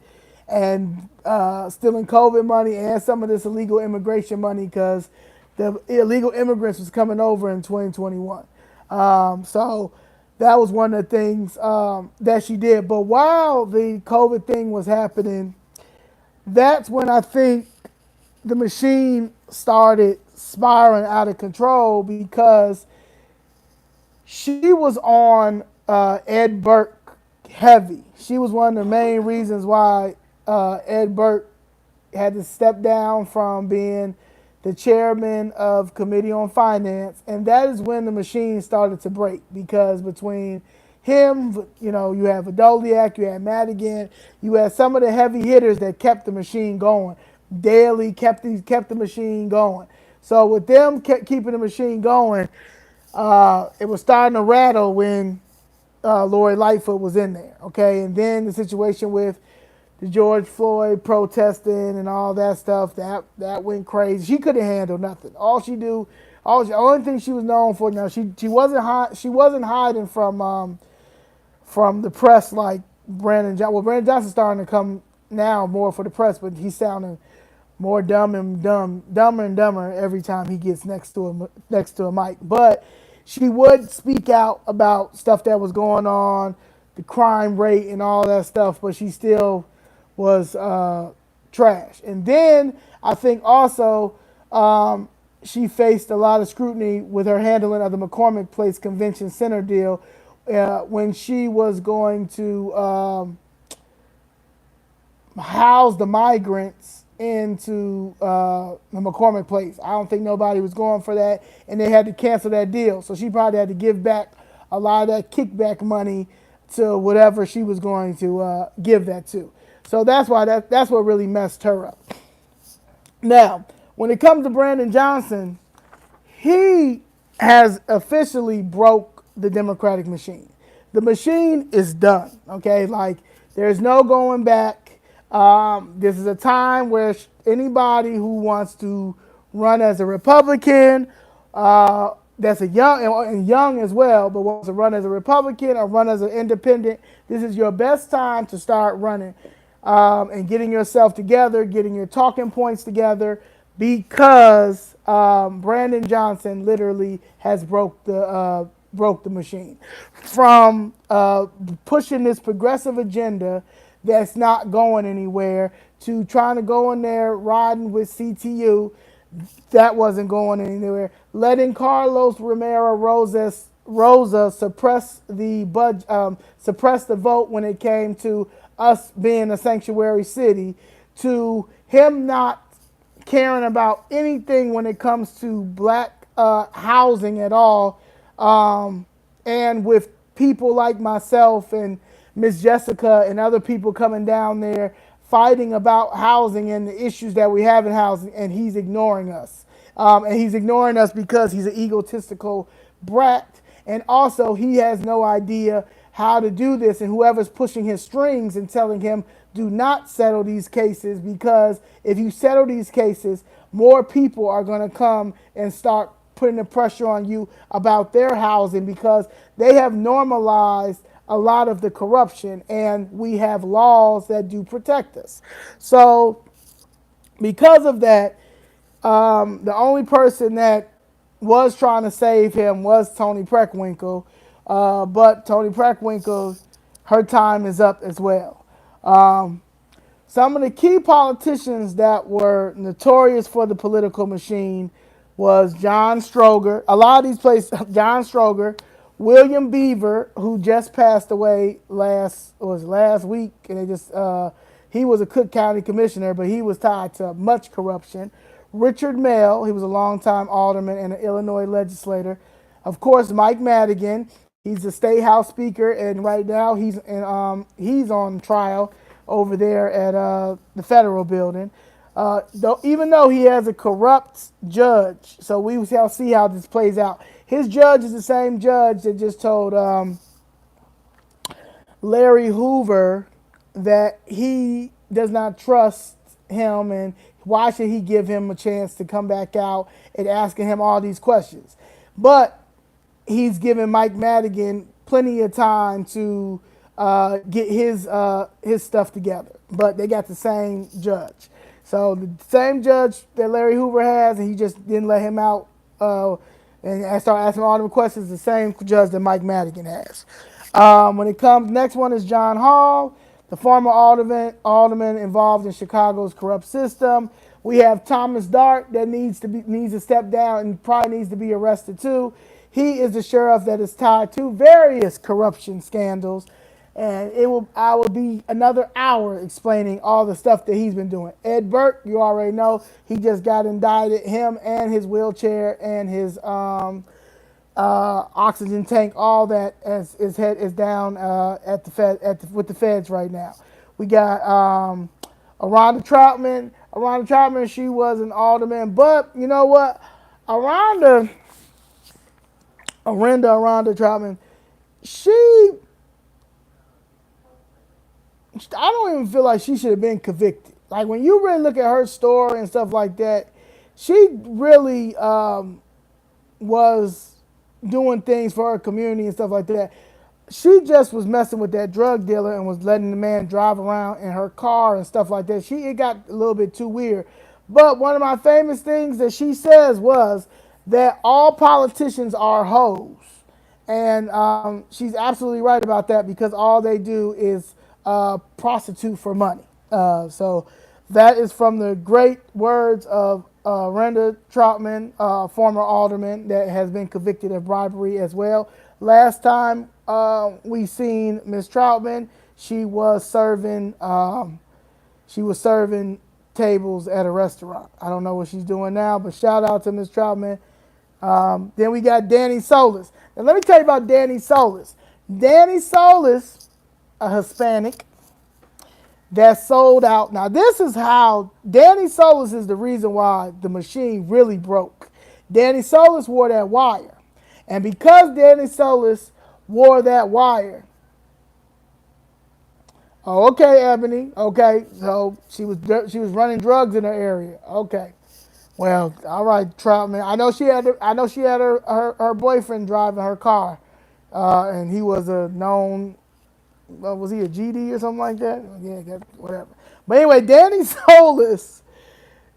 stealing COVID money and some of this illegal immigration money because the illegal immigrants was coming over in 2021. So that was one of the things that she did. But while the COVID thing was happening, that's when I think the machine started spiraling out of control because she was on Ed Burke heavy. She was one of the main reasons why Ed Burke had to step down from being the chairman of Committee on Finance, and that is when the machine started to break because between him, you have Adoliak, you had Madigan, you had some of the heavy hitters that kept the machine going. Daley kept the machine going. So with them keeping the machine going, it was starting to rattle when Lori Lightfoot was in there. Okay, and then the situation with the George Floyd protesting and all that stuff that went crazy. She couldn't handle nothing. The only thing she was known for. Now she wasn't hiding from the press like Brandon Johnson. Well, Brandon Johnson's starting to come now more for the press, but he's sounding more dumber and dumber every time he gets next to a mic. But she would speak out about stuff that was going on, the crime rate and all that stuff, but she still was trash. And then I think also she faced a lot of scrutiny with her handling of the McCormick Place Convention Center deal when she was going to house the migrants into the McCormick Place. I don't think nobody was going for that, and they had to cancel that deal. So she probably had to give back a lot of that kickback money to whatever she was going to give that to. So that's why that's what really messed her up. Now, when it comes to Brandon Johnson, he has officially broke the Democratic machine. The machine is done, okay? Like, there's no going back. This is a time where anybody who wants to run as a Republican, that's a young as well, but wants to run as a Republican or run as an independent, this is your best time to start running and getting yourself together, getting your talking points together, because Brandon Johnson literally has broke the machine from pushing this progressive agenda that's not going anywhere to trying to go in there riding with CTU. That wasn't going anywhere. Letting Carlos Romero Rosa suppress the vote when it came to us being a sanctuary city, to him not caring about anything when it comes to black housing at all, and with people like myself and Miss Jessica and other people coming down there fighting about housing and the issues that we have in housing, and he's ignoring us. And he's ignoring us because he's an egotistical brat, and also he has no idea how to do this, and whoever's pushing his strings and telling him do not settle these cases, because if you settle these cases, more people are going to come and start putting the pressure on you about their housing, because they have normalized a lot of the corruption, and we have laws that do protect us. So because of that, the only person that was trying to save him was Toni Preckwinkle, but Toni Preckwinkle, her time is up as well. Some of the key politicians that were notorious for the political machine was John Stroger. A lot of these places, John Stroger, William Beaver, who just passed away last week, and he was a Cook County commissioner, but he was tied to much corruption. Richard Mell, he was a longtime alderman and an Illinois legislator. Of course, Mike Madigan, he's the state house speaker, and right now he's on trial over there at the federal building. Even though he has a corrupt judge, so we shall see how this plays out. His judge is the same judge that just told Larry Hoover that he does not trust him, and why should he give him a chance to come back out and asking him all these questions. But he's giving Mike Madigan plenty of time to get his stuff together. But they got the same judge. So the same judge that Larry Hoover has, and he just didn't let him out. And I started asking all them questions. The same judge that Mike Madigan has. When it comes, next one is John Hall, the former alderman involved in Chicago's corrupt system. We have Thomas Dart that needs to step down and probably needs to be arrested too. He is the sheriff that is tied to various corruption scandals, and I will be another hour explaining all the stuff that he's been doing. Ed Burke, you already know, he just got indicted. Him and his wheelchair and his oxygen tank, all that his head is down at the Fed with the feds right now. We got Aranda Troutman. Aranda Troutman, she was an alderman, but you know what? Aranda Troutman, I don't even feel like she should have been convicted. Like when you really look at her story and stuff like that, she really was doing things for her community and stuff like that. She just was messing with that drug dealer and was letting the man drive around in her car and stuff like that. It got a little bit too weird. But one of my famous things that she says was that all politicians are hoes. And she's absolutely right about that because all they do is prostitute for money. So that is from the great words of Renda Troutman, former alderman that has been convicted of bribery as well. Last time we seen Miss Troutman, she was serving tables at a restaurant. I don't know what she's doing now, but shout out to Miss Troutman. Then we got Danny Solis. Now let me tell you about Danny Solis. Danny Solis, a Hispanic that sold out. Now this is how Danny Solis is the reason why the machine really broke. Danny Solis wore that wire. And because Danny Solis wore that wire, oh, okay, Ebony. Okay, so she was running drugs in her area. Okay, well, all right, Troutman. I know she had her boyfriend driving her car, and he was a known. Was he a GD or something like that? Yeah, whatever. But anyway, Danny Solis.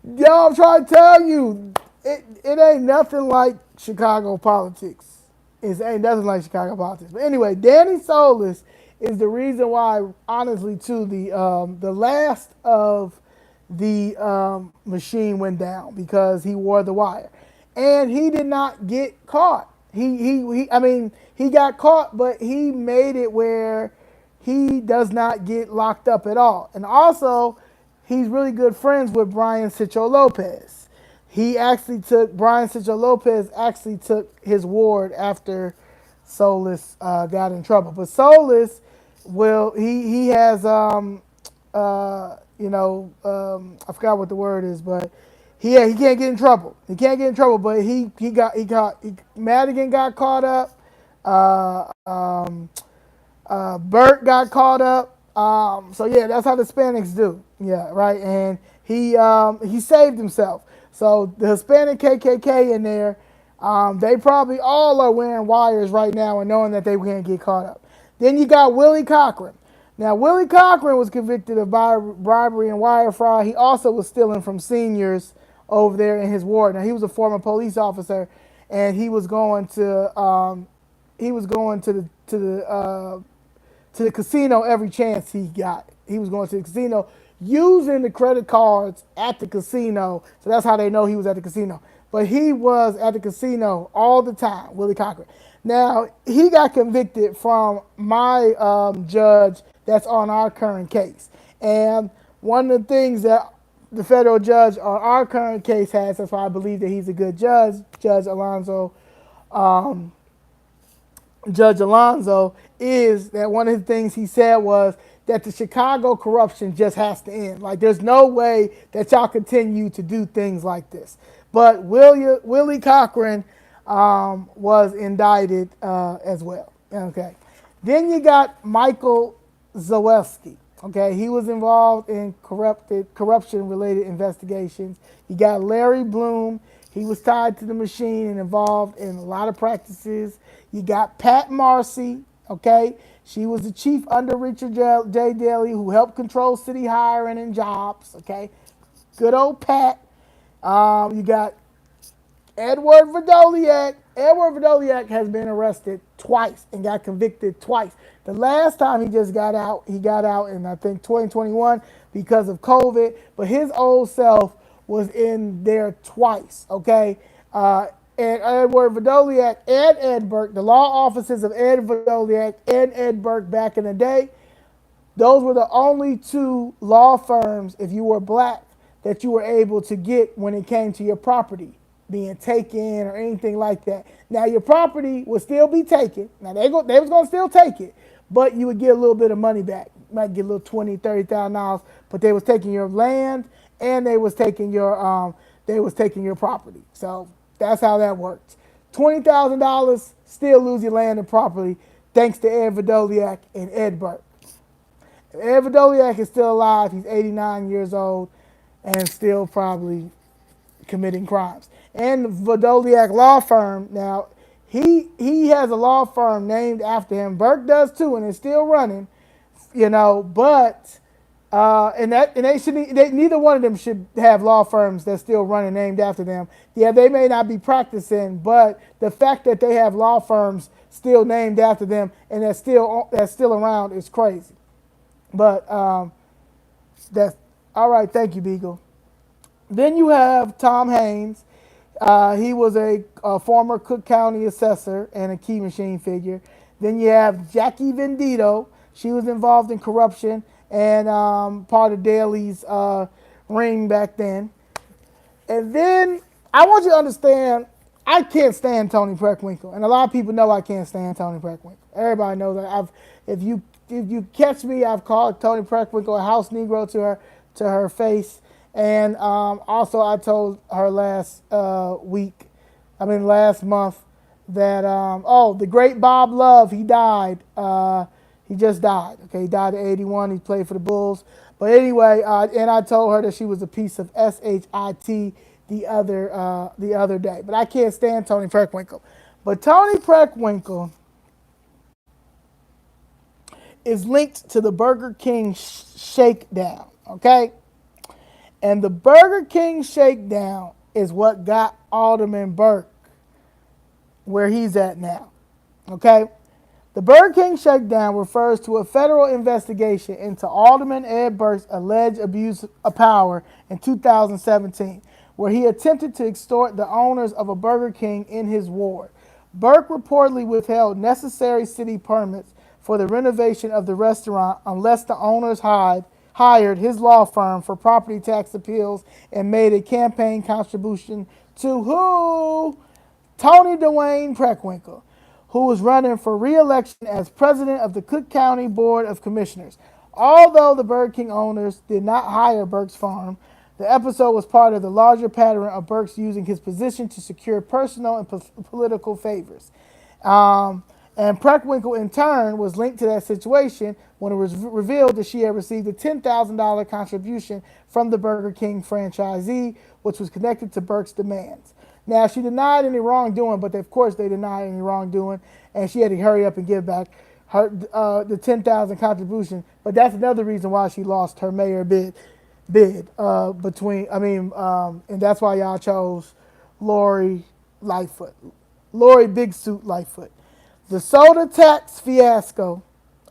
Yo, I'm trying to tell you, it ain't nothing like Chicago politics. It ain't nothing like Chicago politics. But anyway, Danny Solis is the reason why, honestly, too, the last of the machine went down because he wore the wire, and he did not get caught. He got caught, but he made it where he does not get locked up at all. And also, he's really good friends with Brian Sitcho Lopez. Brian Sitcho Lopez actually took his ward after Solis got in trouble. But Solis he has I forgot what the word is, but he can't get in trouble. He can't get in trouble, but Madigan got caught up. Burt got caught up. So yeah, that's how the Hispanics do. Yeah, right. And he saved himself. So the Hispanic KKK in there, they probably all are wearing wires right now and knowing that they can't get caught up. Then you got Willie Cochran. Now, Willie Cochran was convicted of bribery and wire fraud. He also was stealing from seniors over there in his ward. Now, he was a former police officer, and he was going to the casino every chance he got. He was going to the casino using the credit cards at the casino. So that's how they know he was at the casino. But he was at the casino all the time, Willie Cochran. Now, he got convicted from my judge that's on our current case. And one of the things that the federal judge on our current case has, that's why I believe that he's a good judge, Judge Alonzo, is that one of the things he said was that the Chicago corruption just has to end. Like, there's no way that y'all continue to do things like this. But Willie Cochran was indicted as well. Okay. Then you got Michael Zawelski. Okay, he was involved in corruption-related investigations. You got Larry Bloom. He was tied to the machine and involved in a lot of practices. You got Pat Marcy. Okay, she was the chief under Richard J. Daley, who helped control city hiring and jobs. Okay, good old Pat. You got Edward Verdoliak. Edward Verdoliak has been arrested twice and got convicted twice. The last time he got out in I think 2021 because of COVID, but his old self was in there twice. Okay, and Edward Verdoliak and Ed Burke, the law offices of Ed Verdoliak and Ed Burke back in the day, those were the only two law firms, if you were black, that you were able to get when it came to your property being taken or anything like that. Now your property would still be taken. Now they was gonna still take it, but you would get a little bit of money back. You might get a little $20,000, $30,000, but they was taking your land and they was taking your property. So that's how that works. $20,000, still lose your land and property, thanks to Ed Verdoliak and Ed Burke. Ed Verdoliak is still alive. He's 89 years old and still probably committing crimes. And the Verdoliak law firm, now, he has a law firm named after him. Burke does too, and it's still running, but neither one of them should have law firms that's still running named after them. Yeah, they may not be practicing, but the fact that they have law firms still named after them and that's still around is crazy. But that's all right. Thank you, Beagle. Then you have Tom Haynes. He was a former Cook County assessor and a key machine figure. Then you have Jackie Vendito. She was involved in corruption and part of Daley's ring back then. And then I want you to understand, I can't stand Toni Preckwinkle, and a lot of people know I can't stand Toni Preckwinkle. Everybody knows that. If you catch me, I've called Toni Preckwinkle a house Negro to her face. And also I told her last month that, the great Bob Love, he died. He just died. Okay, he died at 81. He played for the Bulls. But anyway, and I told her that she was a piece of shit the other day. But I can't stand Toni Preckwinkle. But Toni Preckwinkle is linked to the Burger King shakedown. Okay. And the Burger King shakedown is what got Alderman Burke where he's at now. Okay? The Burger King shakedown refers to a federal investigation into Alderman Ed Burke's alleged abuse of power in 2017, where he attempted to extort the owners of a Burger King in his ward. Burke reportedly withheld necessary city permits for the renovation of the restaurant unless the owners hired his law firm for property tax appeals and made a campaign contribution to who? Tony Dwayne Preckwinkle, who was running for re-election as president of the Cook County Board of Commissioners. Although the Burger King owners did not hire Burke's firm, the episode was part of the larger pattern of Burke's using his position to secure personal and political favors. And Preckwinkle, in turn, was linked to that situation when it was revealed that she had received a $10,000 contribution from the Burger King franchisee, which was connected to Burke's demands. Now, she denied any wrongdoing, but of course they denied any wrongdoing, and she had to hurry up and give back her the $10,000 contribution. But that's another reason why she lost her mayor bid. And that's why y'all chose Lori Lightfoot, Lori Big Suit Lightfoot. The soda tax fiasco.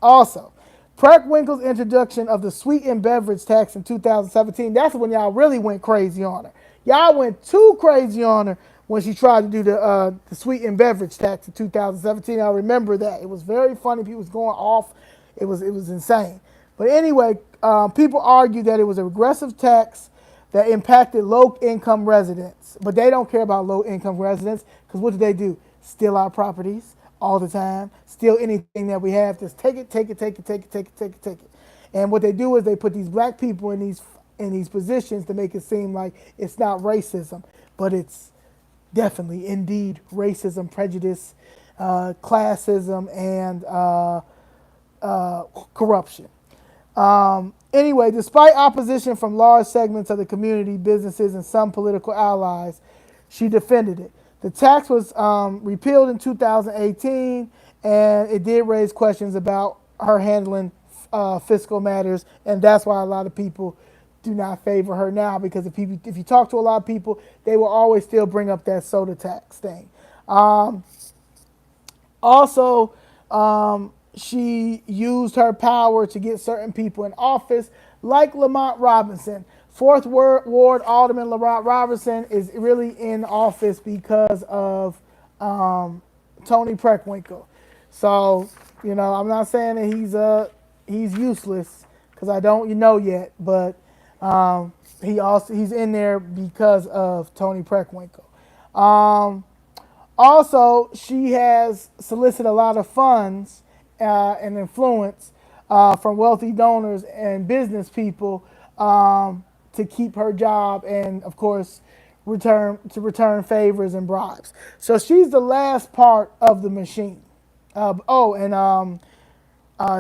Also, Preckwinkle's introduction of the sweetened beverage tax in 2017. That's when y'all really went crazy on her. Y'all went too crazy on her when she tried to do the sweetened beverage tax in 2017. I remember that. It was very funny. People was going off. It was insane. But anyway, people argue that it was a regressive tax that impacted low-income residents. But they don't care about low-income residents because what do? Steal our properties all the time, steal anything that we have, just take it. And what they do is they put these black people in these positions to make it seem like it's not racism, but it's definitely, indeed, racism, prejudice, classism, and corruption. Anyway, despite opposition from large segments of the community, businesses, and some political allies, she defended it. The tax was repealed in 2018, and it did raise questions about her handling fiscal matters, and that's why a lot of people do not favor her now. Because if you talk to a lot of people, they will always still bring up that soda tax thing. Also, she used her power to get certain people in office, like Lamont Robinson. Fourth Ward Alderman Lamont Robinson is really in office because of Tony Preckwinkle. So, I'm not saying that he's useless, because I don't know yet, but he's in there because of Tony Preckwinkle. Also, she has solicited a lot of funds and influence from wealthy donors and business people to keep her job, and, of course, return favors and bribes. So she's the last part of the machine.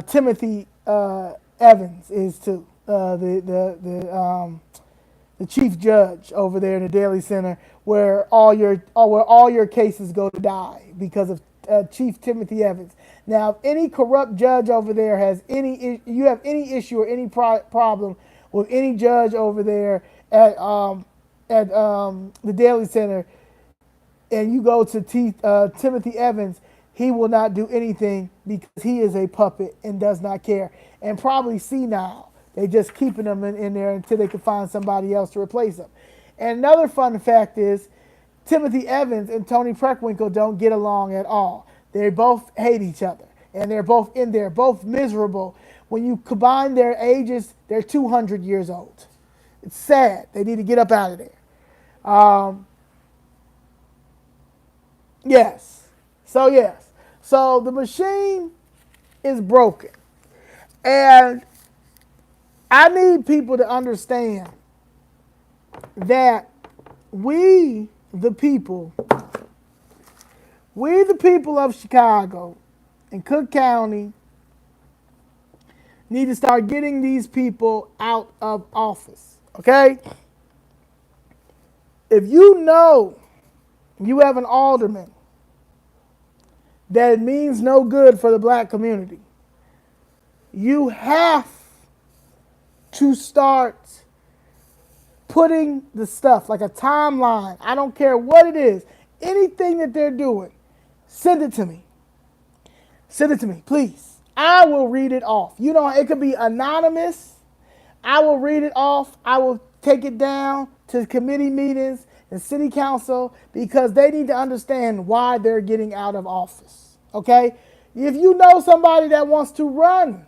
Timothy Evans is too, the chief judge over there in the Daley Center, where all your cases go to die because of Chief Timothy Evans. Now, if any corrupt judge over there you have any issue or any problem with any judge over there at the Daley Center, and you go to Timothy Evans, he will not do anything, because he is a puppet and does not care, and probably senile. They just keeping him in there until they can find somebody else to replace him. And another fun fact is, Timothy Evans and Tony Preckwinkle don't get along at all. They both hate each other, and they're both in there, both miserable. When you combine their ages, they're 200 years old. It's sad. They need to get up out of there. Yes. So the machine is broken. And I need people to understand that we, the people of Chicago and Cook County, need to start getting these people out of office, okay? If you know you have an alderman that it means no good for the black community, you have to start putting the stuff, like a timeline. I don't care what it is. Anything that they're doing, send it to me. Send it to me, please. I will read it off. It could be anonymous. I will read it off. I will take it down to committee meetings and city council, because they need to understand why they're getting out of office, okay? If you know somebody that wants to run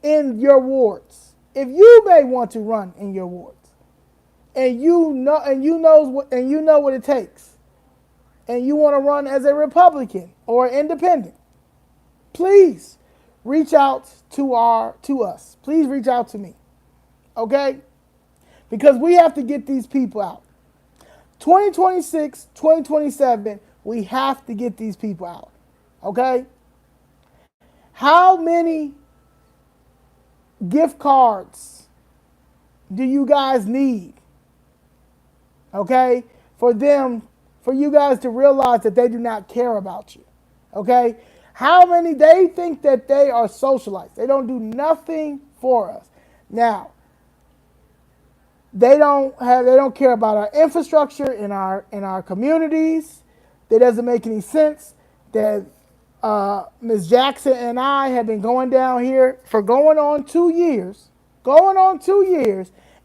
in your wards, if you may want to run in your wards, and you know what it takes, and you want to run as a Republican or independent, please reach out to us. Please reach out to me, okay? Because we have to get these people out. 2026, 2027, we have to get these people out, okay? How many gift cards do you guys need, okay, for you guys to realize that they do not care about you, okay? How many, they think that they are socialites. They don't do nothing for us. Now, they don't care about our infrastructure in our communities. That doesn't make any sense. That Ms. Jackson and I have been going down here for going on 2 years,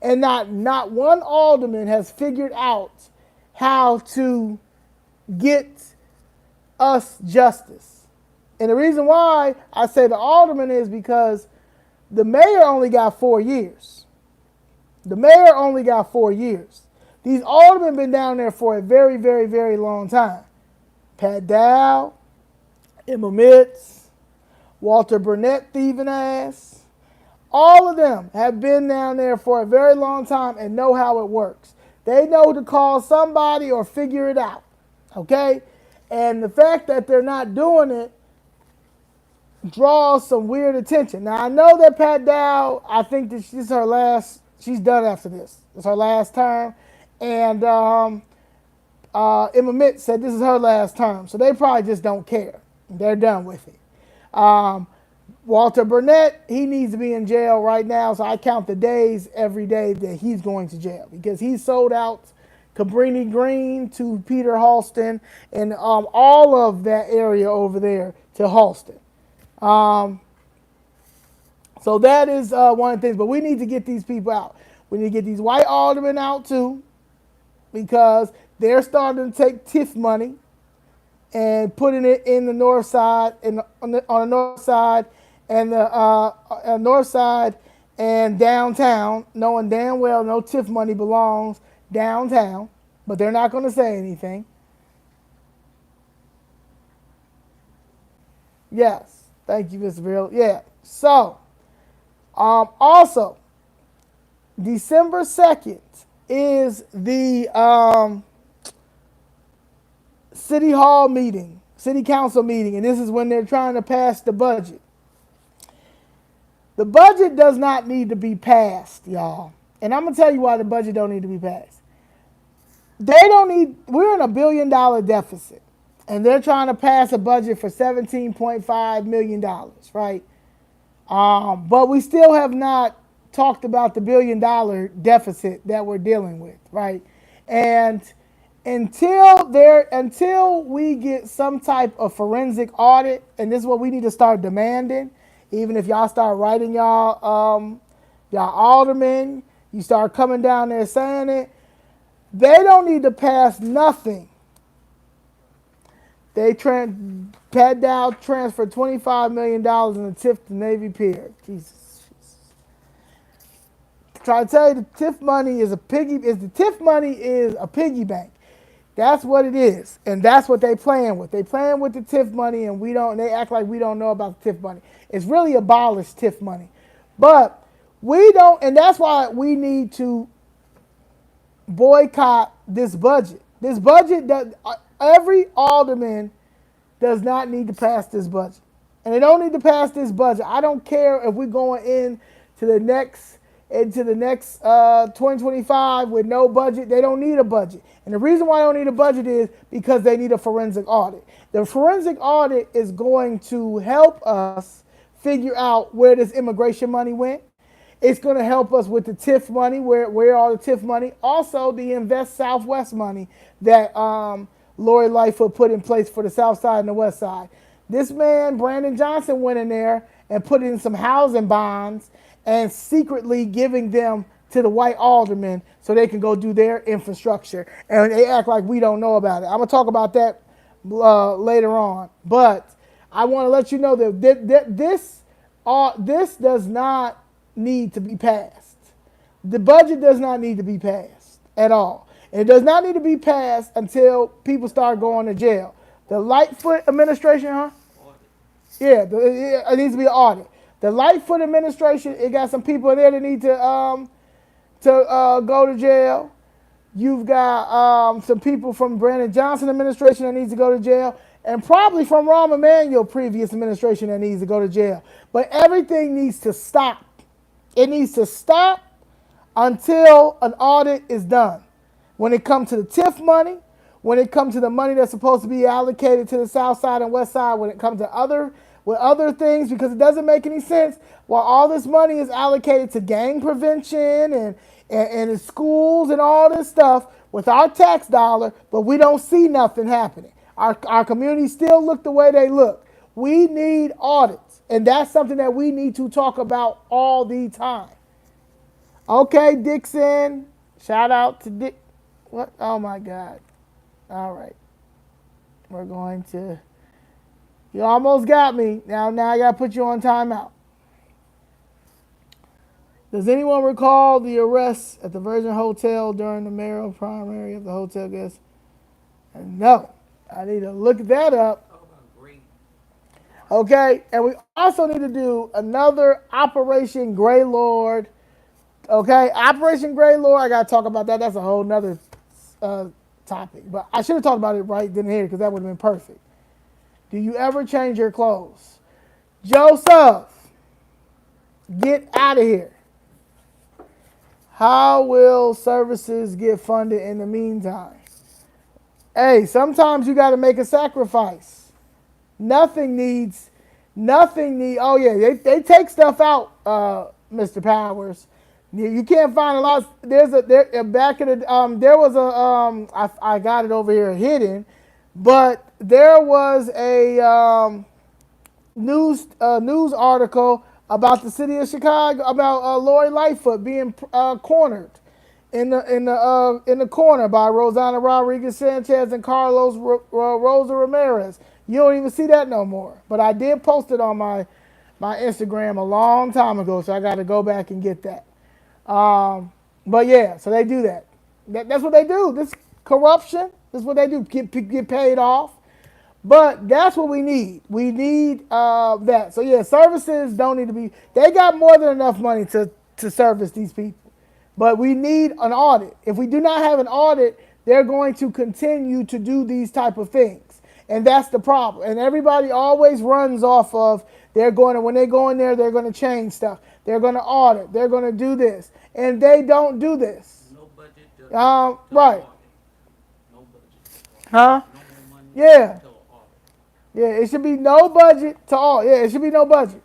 and not one alderman has figured out how to get us justice. And the reason why I say the alderman is because the mayor only got 4 years. These aldermen been down there for a very, very, very long time. Pat Dow, Emma Mitz, Walter Burnett thieving ass, all of them have been down there for a very long time and know how it works. They know to call somebody or figure it out, okay? And the fact that they're not doing it draws some weird attention. Now, I know that Pat Dow, I think that she's done after this. It's her last term. And Emma Mitz said this is her last term. So they probably just don't care. They're done with it. Um, Walter Burnett, he needs to be in jail right now, so I count the days every day that he's going to jail because he sold out Cabrini Green to Peter Halston and all of that area over there to Halston. Um, so that is one of the things, but we need to get these people out. We need to get these white aldermen out too because they're starting to take TIF money and putting it in the north side, on the north side and the north side and downtown, knowing damn well no TIF money belongs downtown, but they're not going to say anything. Yes, thank you, Mr. Bill. Yeah. So, also, December 2nd is the city hall meeting, city council meeting, and this is when they're trying to pass the budget. The budget does not need to be passed, y'all. And I'm going to tell you why the budget don't need to be passed. We're in a $1 billion deficit. And they're trying to pass a budget for $17.5 million, right? But we still have not talked about the $1 billion deficit that we're dealing with, right? And until we get some type of forensic audit, and this is what we need to start demanding, even if y'all start writing y'all aldermen, you start coming down there saying it, they don't need to pass nothing. Pat Dow transferred $25 million in the TIF to Navy Pier. Jesus. Try to tell you the TIF money is a piggy bank. That's what it is. And that's what they playing with. They playing with the TIF money and they act like we don't know about the TIF money. It's really abolished TIF money. But we don't, and that's why we need to boycott this budget. This budget, every alderman does not need to pass this budget. And they don't need to pass this budget. I don't care if we're going into the next 2025 with no budget. They don't need a budget. And the reason why they don't need a budget is because they need a forensic audit. The forensic audit is going to help us figure out where this immigration money went. It's going to help us with the TIF money, where all the TIF money. Also, the Invest Southwest money that Lori Lightfoot put in place for the South Side and the West Side. This man, Brandon Johnson, went in there and put in some housing bonds and secretly giving them to the white aldermen so they can go do their infrastructure. And they act like we don't know about it. I'm going to talk about that later on. But I want to let you know that this does not need to be passed. The budget does not need to be passed at all. And it does not need to be passed until people start going to jail. The Lightfoot administration, huh? Yeah, it needs to be an audit. The Lightfoot administration, it got some people in there that need to go to jail. You've got some people from Brandon Johnson administration that needs to go to jail, and probably from Rahm Emanuel previous administration that needs to go to jail. But everything needs to stop. It needs to stop until an audit is done. When it comes to the TIF money, when it comes to the money that's supposed to be allocated to the South Side and West Side, when it comes to other things, because it doesn't make any sense while all this money is allocated to gang prevention and in schools and all this stuff with our tax dollar, but we don't see nothing happening. Our communities still look the way they look. We need audits, and that's something that we need to talk about all the time. Okay, Dixon. Shout out to Dick. What? Oh, my God. All right. We're going to... You almost got me. Now I got to put you on timeout. Does anyone recall the arrest at the Virgin Hotel during the mayoral primary of the hotel guests? No. I need to look that up. Okay, and we also need to do another Operation Grey Lord. Okay, Operation Grey Lord, I got to talk about that. That's a whole nother topic. But I should have talked about it right then and here because that would have been perfect. Do you ever change your clothes? Joseph, get out of here. How will services get funded in the meantime? Hey, sometimes you got to make a sacrifice. Nothing needs, nothing need. Oh yeah, they take stuff out, Mr. Powers. You can't find a lot. There's a there back in the there was a I got it over here hidden, but there was a news article about the city of Chicago about Lori Lightfoot being cornered in the corner by Rosanna Rodriguez Sanchez and Carlos Rosa Ramirez. You don't even see that no more. But I did post it on my Instagram a long time ago, so I got to go back and get that. But yeah, so they do that. That's what they do. This corruption. This is what they do. Get paid off. But that's what we need. We need that. So yeah, services don't need to be. They got more than enough money to service these people. But we need an audit. If we do not have an audit, they're going to continue to do these type of things. And that's the problem. And everybody always runs off of when they go in there, they're going to change stuff. They're going to audit. They're going to do this. And they don't do this. No budget. Right. No budget. Huh? No more money. Yeah. Yeah, it should be no budget to audit. Yeah, it should be no budget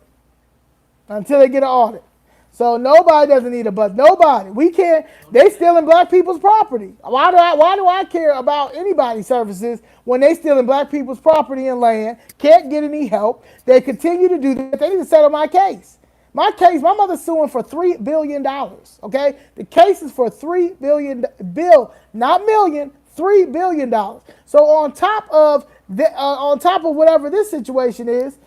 until they get an audit. So nobody doesn't need a budget. Nobody. We can't. They stealing black people's property. Why do I care about anybody's services when they stealing black people's property and land? Can't get any help. They continue to do that. They need to settle my case. My mother's suing for $3 billion. Okay, the case is for $3 billion. Not million. $3 billion. So on top of whatever this situation is,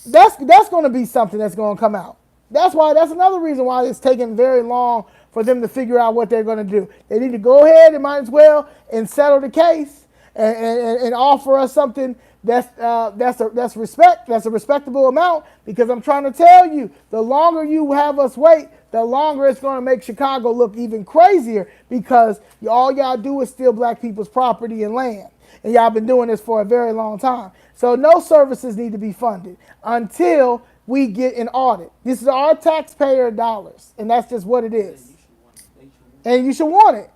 that's going to be something that's going to come out. That's another reason why it's taking very long for them to figure out what they're going to do. They need to go ahead and might as well and settle the case and offer us something that's a respectable amount, because I'm trying to tell you, the longer you have us wait, the longer it's going to make Chicago look even crazier, because all y'all do is steal black people's property and land. And y'all been doing this for a very long time. So no services need to be funded until we get an audit. This is our taxpayer dollars, and that's just what it is. And you should want it.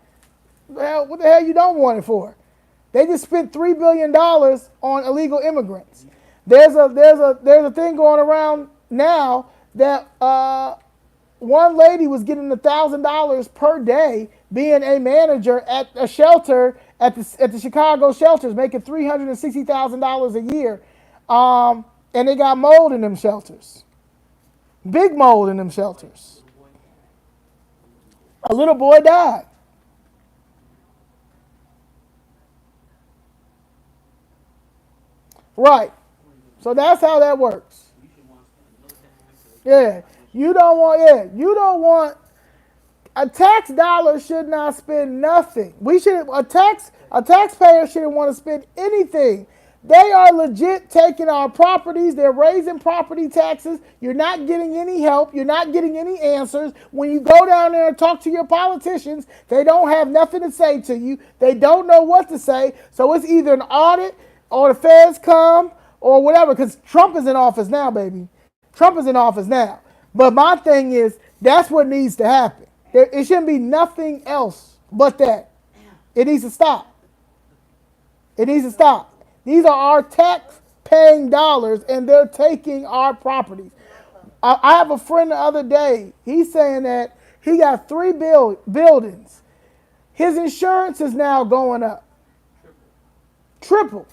Well, what the hell you don't want it for? They just spent $3 billion on illegal immigrants. There's a thing going around now that one lady was getting $1,000 per day being a manager at a shelter at the Chicago shelters, making $360,000 a year. And they got mold in them shelters. Big mold in them shelters. A little boy died. Right. So that's how that works. Yeah. You don't want a tax dollar should not spend nothing. A taxpayer shouldn't want to spend anything. They are legit taking our properties. They're raising property taxes. You're not getting any help. You're not getting any answers. When you go down there and talk to your politicians, they don't have nothing to say to you. They don't know what to say. So it's either an audit or the feds come or whatever, because Trump is in office now, baby. Trump is in office now. But my thing is, that's what needs to happen. It shouldn't be nothing else but that. It needs to stop. It needs to stop. These are our tax-paying dollars, and they're taking our properties. I have a friend the other day. He's saying that he got 3 buildings. His insurance is now going up. Triple.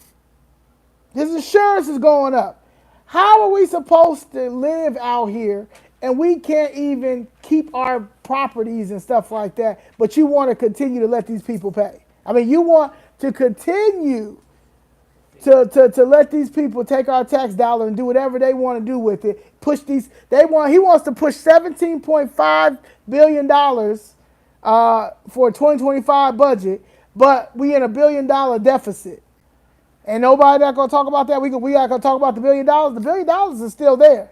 His insurance is going up. How are we supposed to live out here and we can't even keep our properties and stuff like that, but you want to continue to let these people pay? I mean, you want to continue to let these people take our tax dollar and do whatever they want to do with it. He wants to push $17.5 billion for a 2025 budget, but we in $1 billion deficit. And nobody not going to talk about that. We not going to talk about the $1 billion. The $1 billion is still there.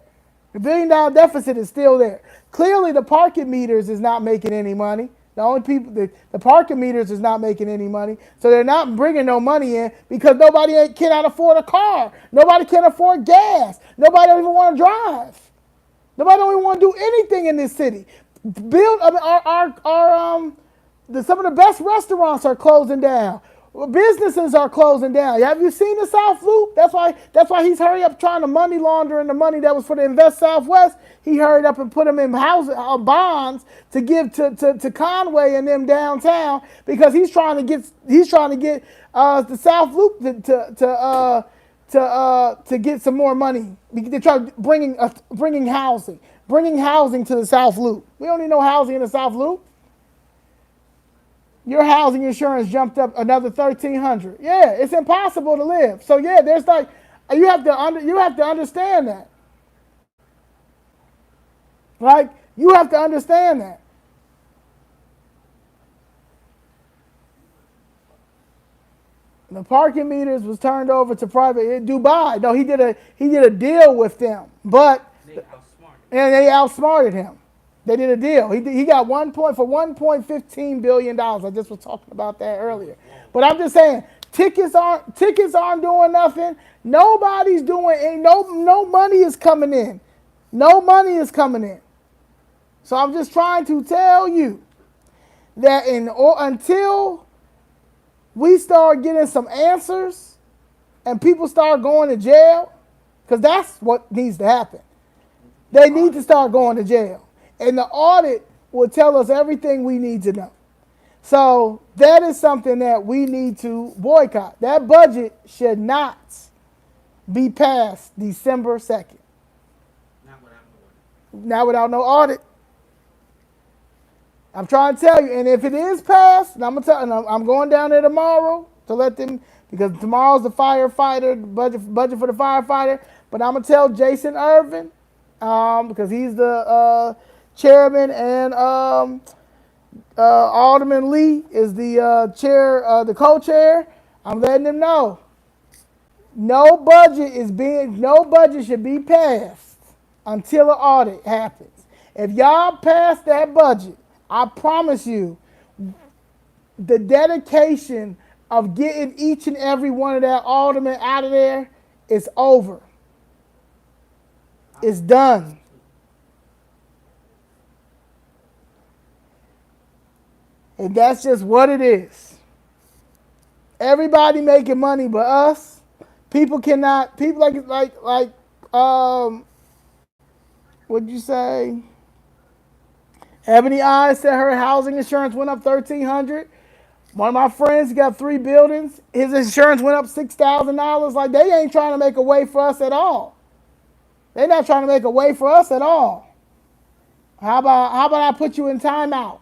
The $1 billion deficit is still there. Clearly, the parking meters is not making any money. The only people, the parking meters is not making any money. So they're not bringing no money in because nobody cannot afford a car. Nobody can afford gas. Nobody don't even want to drive. Nobody don't even want to do anything in this city. Some of the best restaurants are closing down. Well, businesses are closing down. Have you seen the South Loop? That's why he's hurry up trying to money laundering the money that was for the Invest Southwest. He hurried up and put them in bonds to give to Conway and them downtown because he's trying to get the South Loop to get some more money. They try bringing housing to the South Loop. We don't need no housing in the South Loop. Your housing insurance jumped up another $1,300. Yeah, it's impossible to live. So yeah, there's like you have to understand that. Like you have to understand that. The parking meters was turned over to private Dubai. No, he did a deal with them, but they outsmarted him. They did a deal. He got $1.15 billion. I just was talking about that earlier. But I'm just saying, tickets aren't doing nothing. Nobody's doing no money is coming in. No money is coming in. So I'm just trying to tell you that until we start getting some answers and people start going to jail, because that's what needs to happen. They need to start going to jail. And the audit will tell us everything we need to know. So that is something that we need to boycott. That budget should not be passed December 2nd. Not without no audit. I'm trying to tell you, and if it is passed, and I'm going down there tomorrow to let them, because tomorrow's the firefighter budget for the firefighter. But I'm gonna tell Jason Irvin, because he's the chairman, and Alderman Leigh is the chair, the co-chair. I'm letting him know no budget should be passed until an audit happens. If y'all pass that budget, I promise you, the dedication of getting each and every one of that aldermen out of there is over. It's done. And that's just what it is. Everybody making money but us. People like what'd you say? Ebony Eyes said her housing insurance went up $1,300. One of my friends got 3 buildings. His insurance went up $6,000. Like, they ain't trying to make a way for us at all. They're not trying to make a way for us at all. How about I put you in timeout?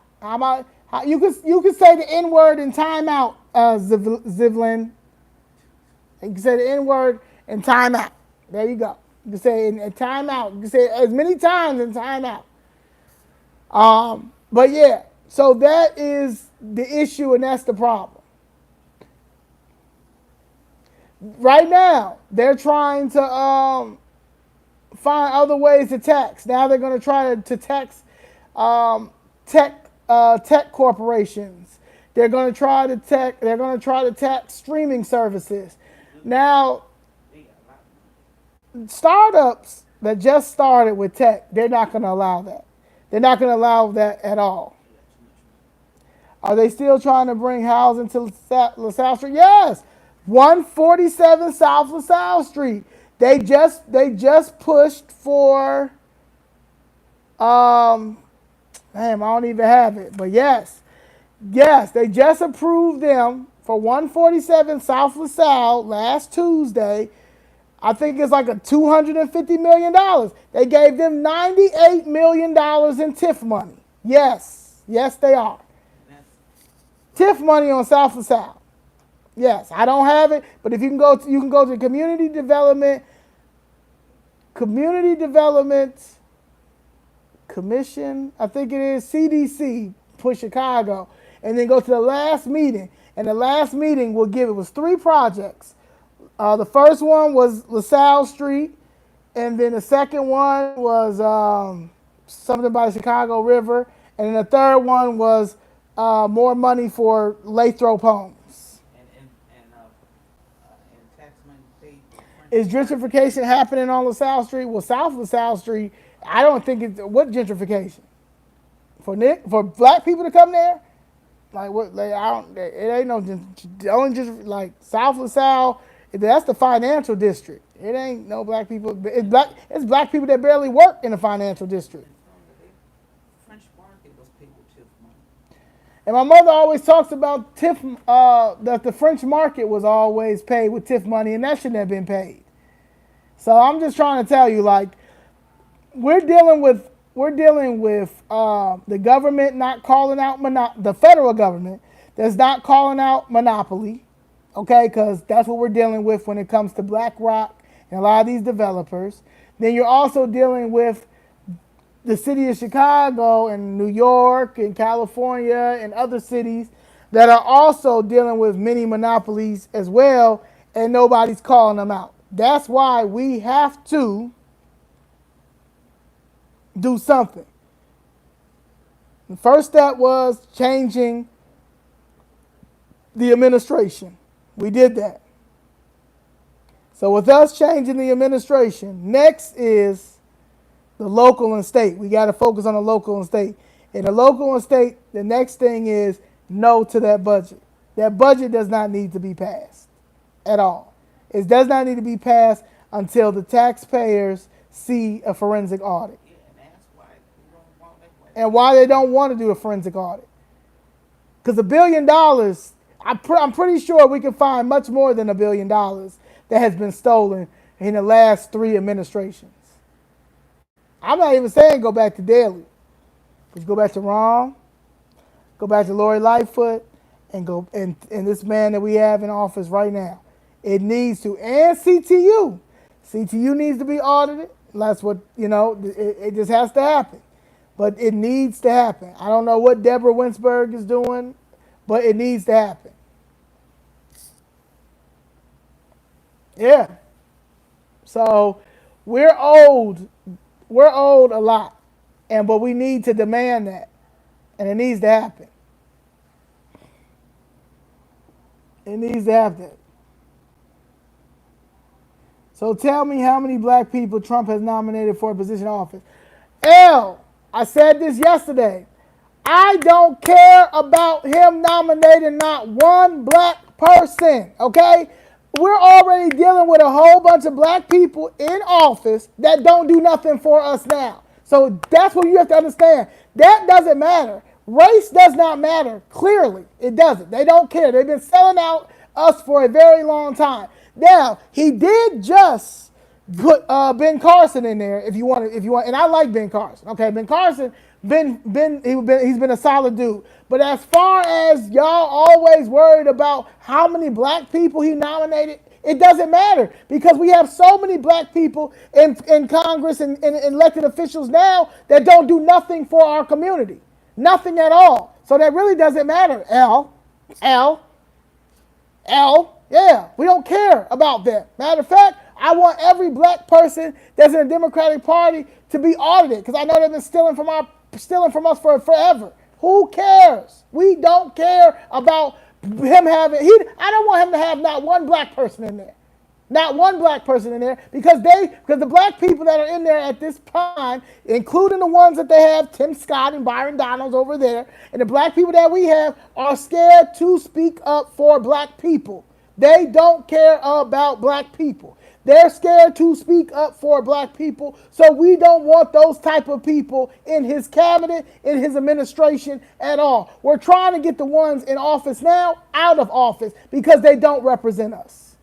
You can say the N-word in timeout, Zivlin. You can say the N-word in timeout. There you go. You can say it in timeout. You can say it as many times in timeout. But yeah, so that is the issue, and that's the problem. Right now, they're trying to find other ways to tax. Now they're going to try to tax tech corporations. They're going to try to tax streaming services. Now, startups that just started with tech, they're not going to allow that. They're not going to allow that at all. Are they still trying to bring housing to LaSalle Street? Yes. 147 South LaSalle Street. They just pushed for I don't even have it, but yes, they just approved them for 147 South LaSalle last Tuesday. I think it's like a $250 million. They gave them $98 million in TIF money. Yes, they are. TIF money on South LaSalle. Yes, I don't have it, but if you can go to Community Development Commission, I think it is CDC, push Chicago, and then go to the last meeting. And the last meeting was 3 projects. The first one was LaSalle Street, and then the second one was something by the Chicago River, and then the third one was more money for Lathrop Homes. And tax money paid. Is gentrification happening on LaSalle Street? Well, South LaSalle Street, I don't think it's, what gentrification? For black people to come there? Like what? Like I don't. It ain't no just only just like South LaSalle. That's the financial district. It ain't no black people. It's black. It's black people that barely work in the financial district. French Market was paid with TIF money. And my mother always talks about TIF. That the French Market was always paid with TIF money, and that shouldn't have been paid. So I'm just trying to tell you, like, we're dealing with the government not calling out the federal government that's not calling out monopoly, okay? Because that's what we're dealing with when it comes to BlackRock and a lot of these developers. Then you're also dealing with the city of Chicago and New York and California and other cities that are also dealing with many monopolies as well, and nobody's calling them out. That's why we have to do something. The first step was changing the administration. We did that. So with us changing the administration, next is the local and state. We got to focus on the local and state. In the local and state, the next thing is no to that budget. That budget does not need to be passed at all. It does not need to be passed until the taxpayers see a forensic audit. Yeah, and that's why we don't want that way. And why they don't want to do a forensic audit. Because $1 billion, I'm pretty sure we can find much more than $1 billion that has been stolen in the last 3 administrations. I'm not even saying go back to Daley. Let's go back to Ron, go back to Lightfoot, and go and this man that we have in office right now. It needs to, and CTU. CTU needs to be audited. That's what, it just has to happen. But it needs to happen. I don't know what Deborah Winsberg is doing, but it needs to happen. Yeah. So we're owed a lot. But we need to demand that. And it needs to happen. It needs to happen. So tell me how many black people Trump has nominated for a position of office. I said this yesterday. I don't care about him nominating not one black person, okay? We're already dealing with a whole bunch of black people in office that don't do nothing for us now. So that's what you have to understand. That doesn't matter. Race does not matter. Clearly, it doesn't. They don't care. They've been selling out us for a very long time. Now, he did just put Ben Carson in there if you want, and I like Ben Carson. Okay, Ben Carson, he's been a solid dude. But as far as y'all always worried about how many black people he nominated, it doesn't matter because we have so many black people in Congress and elected officials now that don't do nothing for our community. Nothing at all. So that really doesn't matter. Yeah, we don't care about that. Matter of fact, I want every black person that's in the Democratic Party to be audited because I know they've been stealing from us for forever. Who cares? We don't care about him having. I don't want him to have not one black person in there. Not one black person in there because the black people that are in there at this time, including the ones that they have, Tim Scott and Byron Donalds over there, and the black people that we have are scared to speak up for black people. They don't care about black people. They're scared to speak up for black people, so we don't want those type of people in his cabinet, in his administration at all. We're trying to get the ones in office now out of office because they don't represent us.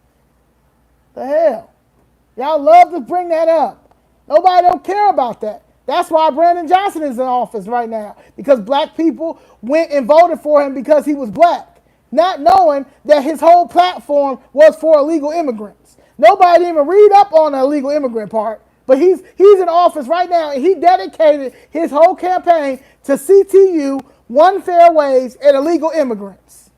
The hell? Y'all love to bring that up. Nobody don't care about that. That's why Brandon Johnson is in office right now, because black people went and voted for him because he was black, not knowing that his whole platform was for illegal immigrants. Nobody didn't even read up on the illegal immigrant part, but he's in office right now, and he dedicated his whole campaign to CTU, One Fair Wage, and illegal immigrants.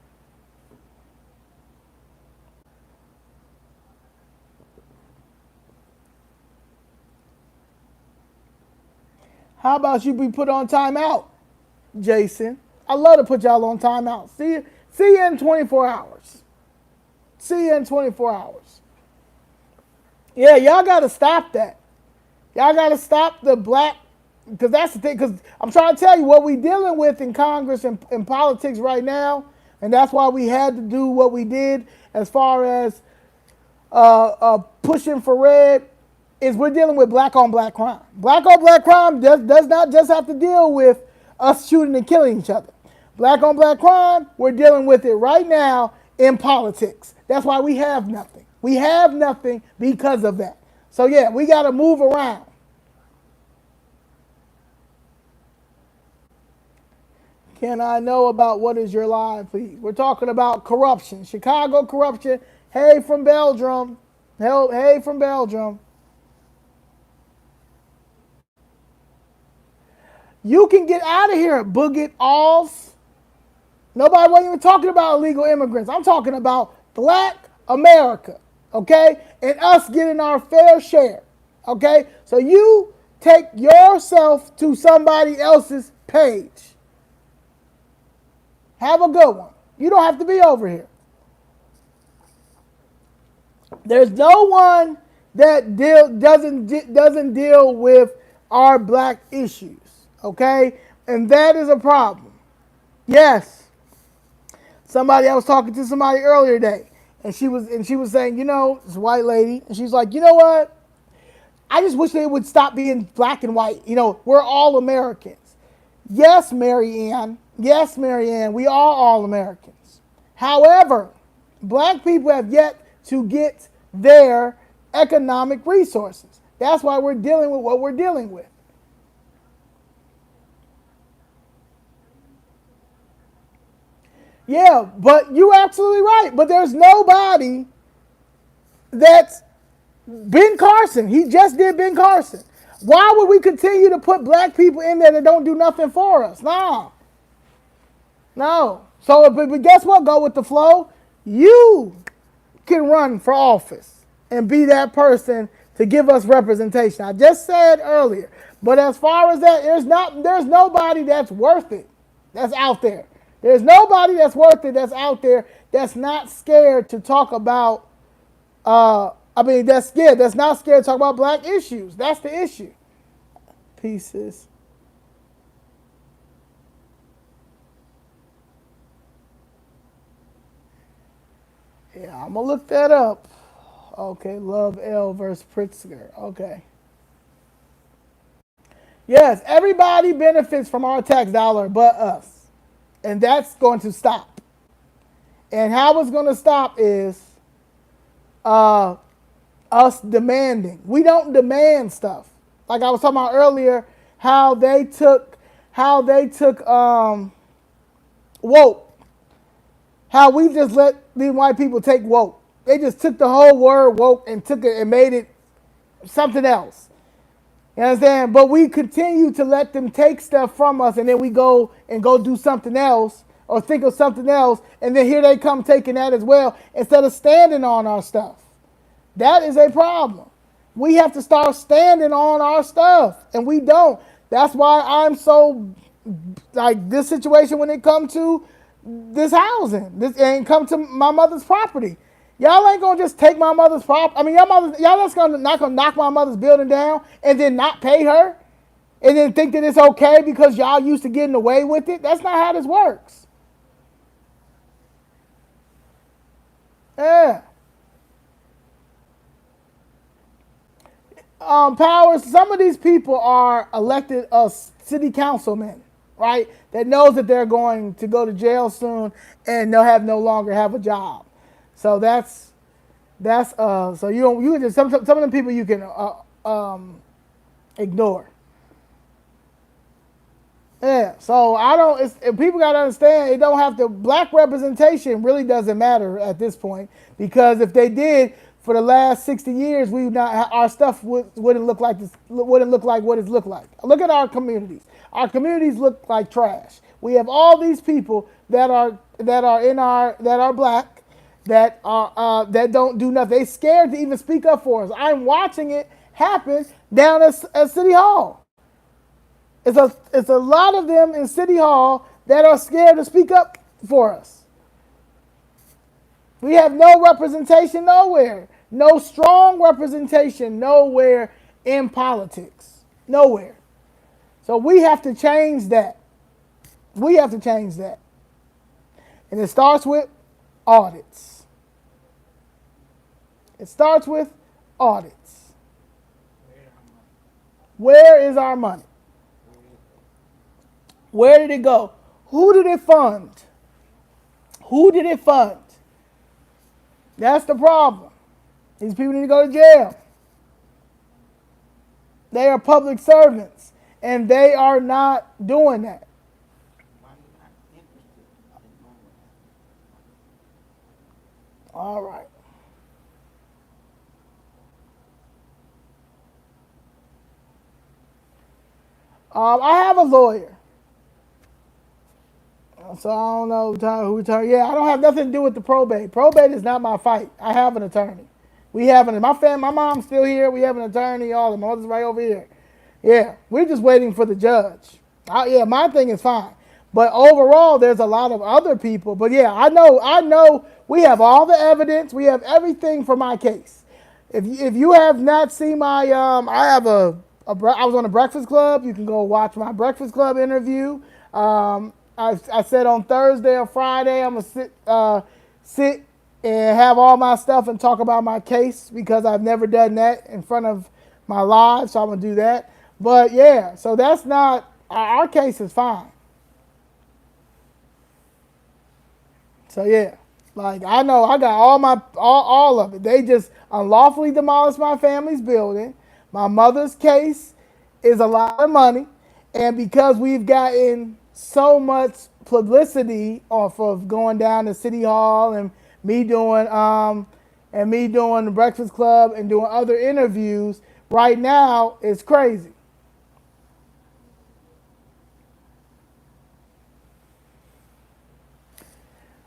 How about you be put on timeout, Jason? I love to put y'all on timeout. See you in 24 hours. See you in 24 hours. Yeah, y'all got to stop that. Y'all got to stop the black because that's the thing. Because I'm trying to tell you what we're dealing with in Congress and in politics right now, and that's why we had to do what we did as far as pushing for red. Is we're dealing with black on black crime. Black on black crime does not just have to deal with us shooting and killing each other. Black on black crime, we're dealing with it right now in politics. That's why we have nothing. We have nothing because of that. So yeah, we got to move around. Can I know about what is your line, please? We're talking about corruption. Chicago corruption. Hey from Belgium. Hey from Belgium. You can get out of here, Boogit Alls. Nobody wasn't even talking about illegal immigrants. I'm talking about black America, okay? And us getting our fair share, okay? So you take yourself to somebody else's page. Have a good one. You don't have to be over here. There's no one that doesn't deal with our black issues, okay? And that is a problem. Yes. I was talking to somebody earlier today, and she was saying, this white lady, and she's like, you know what? I just wish they would stop being black and white. We're all Americans. Yes, Mary Ann. Yes, Mary Ann. We are all Americans. However, black people have yet to get their economic resources. That's why we're dealing with what we're dealing with. Yeah, but you're absolutely right. But there's nobody that's Ben Carson. He just did Ben Carson. Why would we continue to put black people in there that don't do nothing for us? No. So, but guess what? Go with the flow. You can run for office and be that person to give us representation. I just said earlier. But as far as that, there's nobody that's worth it that's out there. There's nobody that's worth it that's out there that's not scared to talk about, that's not scared to talk about black issues. That's the issue. Pieces. Yeah, I'm going to look that up. Okay, Love L versus Pritzker. Okay. Yes, everybody benefits from our tax dollar but us. And that's going to stop. And how it's going to stop is us demanding. We don't demand stuff. Like I was talking about earlier, how they took woke. How we just let these white people take woke. They just took the whole word woke and took it and made it something else. You understand? But we continue to let them take stuff from us, and then we go do something else or think of something else, and then here they come taking that as well instead of standing on our stuff. That is a problem. We have to start standing on our stuff, and we don't. That's why I'm so like this situation when it comes to this housing. This ain't come to my mother's property. Y'all ain't gonna just take my mother's property. I mean, y'all just not gonna knock my mother's building down and then not pay her, and then think that it's okay because y'all used to getting away with it. That's not how this works. Yeah. Powers. Some of these people are elected city councilmen, right? That knows that they're going to go to jail soon and they'll no longer have a job. So that's so you just some of them people you can ignore. Yeah. So people gotta understand it don't have to. Black representation really doesn't matter at this point because if they did for the last 60 years, our stuff wouldn't look like this. Wouldn't look like what it's looked like. Look at our communities. Our communities look like trash. We have all these people that are black. That don't do nothing. They scared to even speak up for us. I'm watching it happen down at City Hall. It's a lot of them in City Hall that are scared to speak up for us. We have no representation nowhere. No strong representation nowhere in politics. Nowhere. So we have to change that. We have to change that. And it starts with audits. It starts with audits. Where is our money? Where did it go? Who did it fund? Who did it fund? That's the problem. These people need to go to jail. They are public servants, and they are not doing that. Why you not interested in knowing what All right. I have a lawyer. So I don't know who attorney. Yeah, I don't have nothing to do with the probate. Probate is not my fight. I have an attorney. We have my mom's still here. We have an attorney. All the mother's right over here. Yeah, we're just waiting for the judge. Yeah, my thing is fine. But overall, there's a lot of other people. But yeah, I know. We have all the evidence. We have everything for my case. If you have not seen my I was on the Breakfast Club. You can go watch my Breakfast Club interview. I said on Thursday or Friday I'm gonna sit and have all my stuff and talk about my case because I've never done that in front of my live, so I'm gonna do that. But yeah, so that's not our case is fine. So yeah, like I know I got all of it. They just unlawfully demolished my family's building. My mother's case is a lot of money, and because we've gotten so much publicity off of going down to City Hall and me doing the Breakfast Club and doing other interviews, right now it's crazy.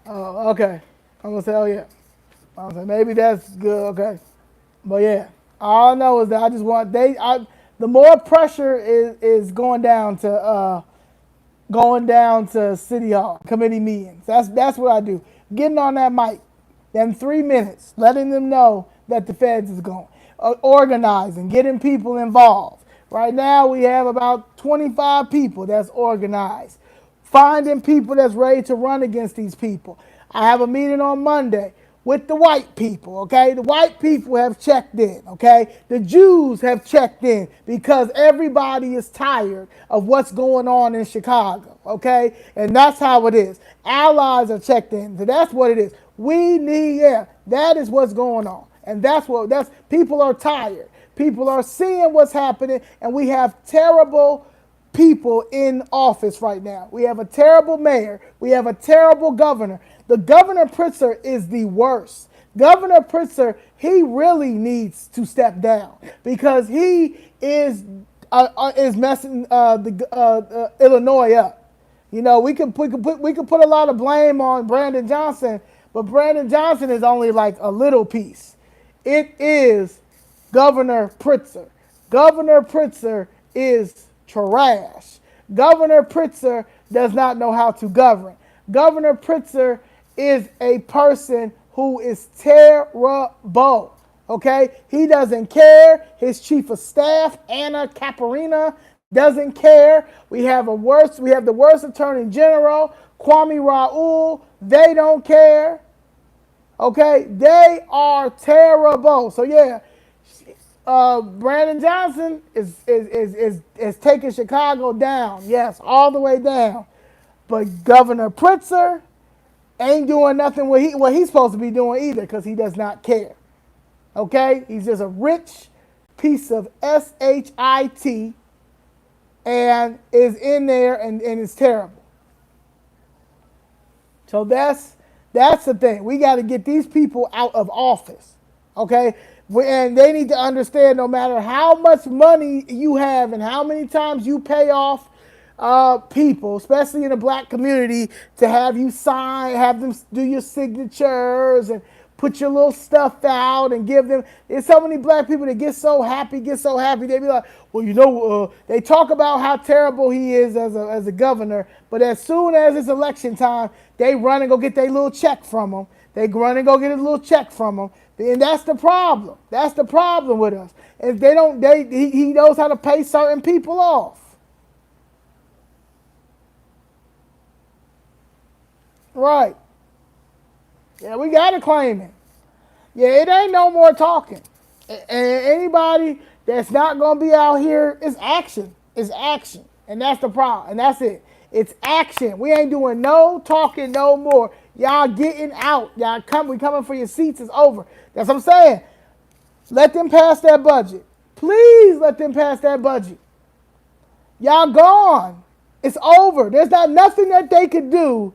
Oh, okay. I'm gonna say, oh yeah. I'm gonna say maybe that's good. Okay, but yeah, all I know is that I just want the more pressure is going down to City Hall committee meetings. That's what I do. Getting on that mic, them 3 minutes, letting them know that the feds is going, organizing, getting people involved. Right now we have about 25 people that's organized, finding people that's ready to run against these people. I have a meeting on Monday with the white people, okay? The white people have checked in, okay? The Jews have checked in because everybody is tired of what's going on in Chicago, okay? And that's how it is. Allies are checked in, so that's what it is. That is what's going on. And people are tired. People are seeing what's happening, and we have terrible people in office right now. We have a terrible mayor. We have a terrible governor. The Governor Pritzker is the worst. Governor Pritzker, he really needs to step down because he is messing Illinois up. You know, we could put a lot of blame on Brandon Johnson, but Brandon Johnson is only like a little piece. It is Governor Pritzker. Governor Pritzker is trash. Governor Pritzker does not know how to govern. Governor Pritzker is a person who is terrible. Okay? He doesn't care. His chief of staff, Anna Caparina, doesn't care. We have the worst attorney general, Kwame Raoul. They don't care. Okay? They are terrible. So yeah, Brandon Johnson is taking Chicago down. Yes, all the way down. But Governor Pritzker ain't doing nothing what he's supposed to be doing either because he does not care. Okay? He's just a rich piece of shit and is in there and is terrible. So that's the thing. We got to get these people out of office. Okay? And they need to understand no matter how much money you have and how many times you pay off people, especially in the black community, to have you sign, have them do your signatures and put your little stuff out and give them. There's so many black people that get so happy. They be like, well, they talk about how terrible he is as a governor, but as soon as it's election time, they run and go get their little check from him. They run and go get a little check from him. And that's the problem. That's the problem with us. If he knows how to pay certain people off. Right. Yeah, we got to claim it. Yeah, it ain't no more talking. And anybody that's not going to be out here, it's action. It's action. And that's the problem. And that's it. It's action. We ain't doing no talking no more. Y'all getting out. Y'all come. We coming for your seats. It's over. That's what I'm saying. Let them pass that budget. Please let them pass that budget. Y'all gone. It's over. There's not nothing that they could do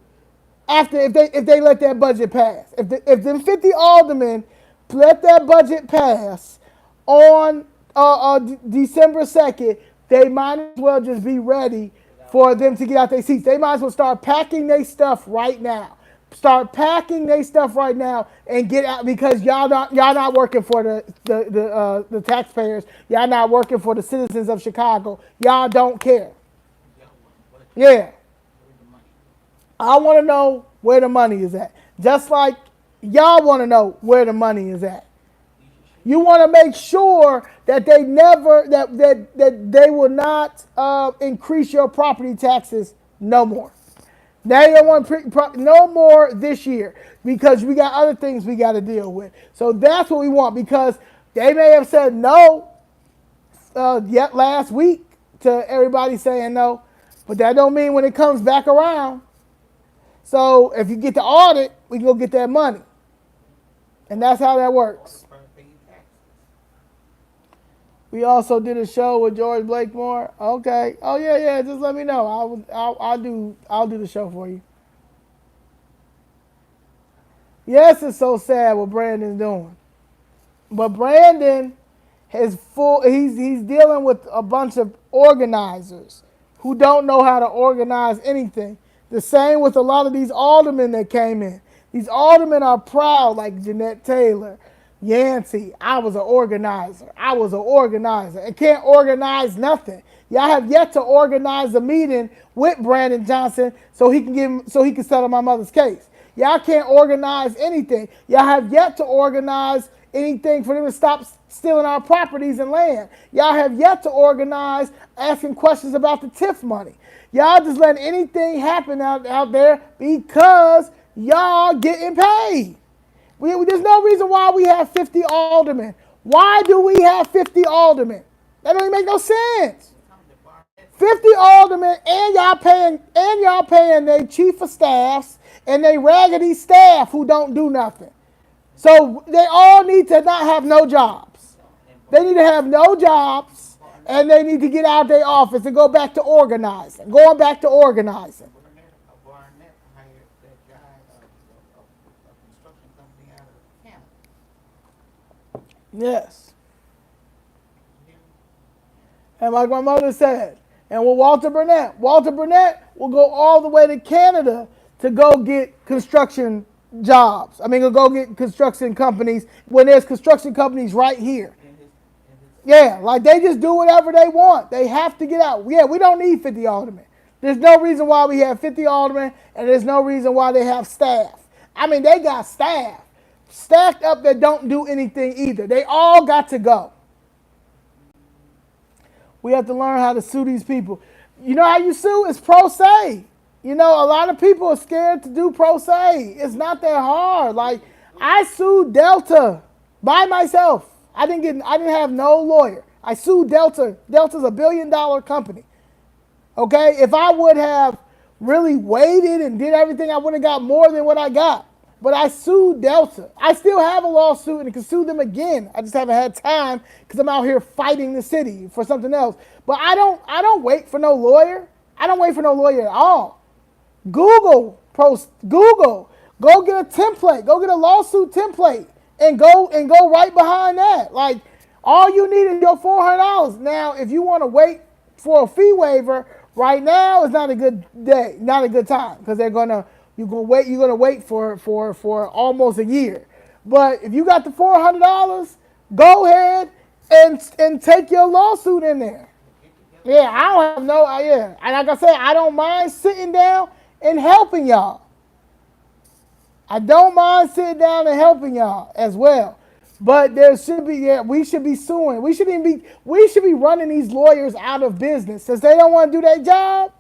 after if they let that budget pass. If them 50 aldermen let that budget pass on December 2nd, they might as well just be ready for them to get out their seats. They might as well start packing their stuff right now. Start packing their stuff right now and get out because y'all not working for the taxpayers. Y'all not working for the citizens of Chicago. Y'all don't care. Yeah. I want to know where the money is at. Just like y'all want to know where the money is at. You want to make sure that they never that they will not increase your property taxes no more. They don't want no more this year because we got other things we got to deal with. So that's what we want because they may have said no yet last week to everybody saying no, but that don't mean when it comes back around. So if you get the audit, we can go get that money. And that's how that works. We also did a show with George Blakemore. Okay. Oh yeah. Just let me know. I'll do the show for you. Yes, it's so sad what Brandon's doing, but Brandon is full. He's dealing with a bunch of organizers who don't know how to organize anything. The same with a lot of these aldermen that came in. These aldermen are proud, like Jeanette Taylor. Yancey, I was an organizer. And can't organize nothing. Y'all have yet to organize a meeting with Brandon Johnson so he can settle my mother's case. Y'all can't organize anything. Y'all have yet to organize anything for them to stop stealing our properties and land. Y'all have yet to organize asking questions about the TIF money. Y'all just letting anything happen out there because y'all getting paid. There's no reason why we have 50 aldermen. Why do we have 50 aldermen? That don't even make no sense. 50 aldermen and y'all paying their chief of staffs and they raggedy staff who don't do nothing. So they all need to not have no jobs. They need to have no jobs and they need to get out of their office and go back to organizing. Going back to organizing. Yes. And like my mother said, and with Walter Burnett will go all the way to Canada to go get construction jobs. Go get construction companies when there's construction companies right here. Yeah, like they just do whatever they want. They have to get out. Yeah, we don't need 50 aldermen. There's no reason why we have 50 aldermen, and there's no reason why they have staff. They got staff stacked up that don't do anything either. They all got to go. We have to learn how to sue these people. You know how you sue? It's pro se. A lot of people are scared to do pro se. It's not that hard. Like, I sued Delta by myself. I didn't have no lawyer. I sued Delta. Delta's $1 billion company. Okay? If I would have really waited and did everything, I would have got more than what I got. But I sued Delta. I still have a lawsuit and can sue them again. I just haven't had time because I'm out here fighting the city for something else. But I don't wait for no lawyer. I don't wait for no lawyer at all. Google. Go get a template. Go get a lawsuit template and go right behind that. Like, all you need is your $400. Now, if you want to wait for a fee waiver, right now is not a good day, not a good time because you're gonna wait for almost a year. But if you got the $400, go ahead and take your lawsuit in there. Yeah, I don't have no idea. And like I said, I don't mind sitting down and helping y'all. I don't mind sitting down and helping y'all as well. But there should be, we should be suing. We should be running these lawyers out of business. Since they don't want to do their job,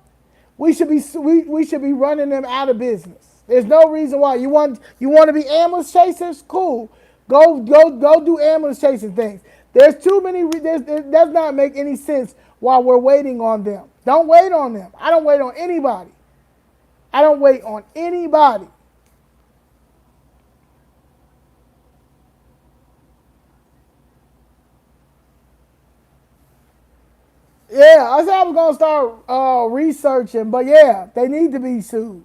we should be running them out of business. There's no reason why. You want to be ambulance chasers? Cool. Go do ambulance chasing things. There's too many. It does not make any sense while we're waiting on them. Don't wait on them. I don't wait on anybody. I don't wait on anybody. Yeah, I said I was gonna start researching, but yeah, they need to be sued.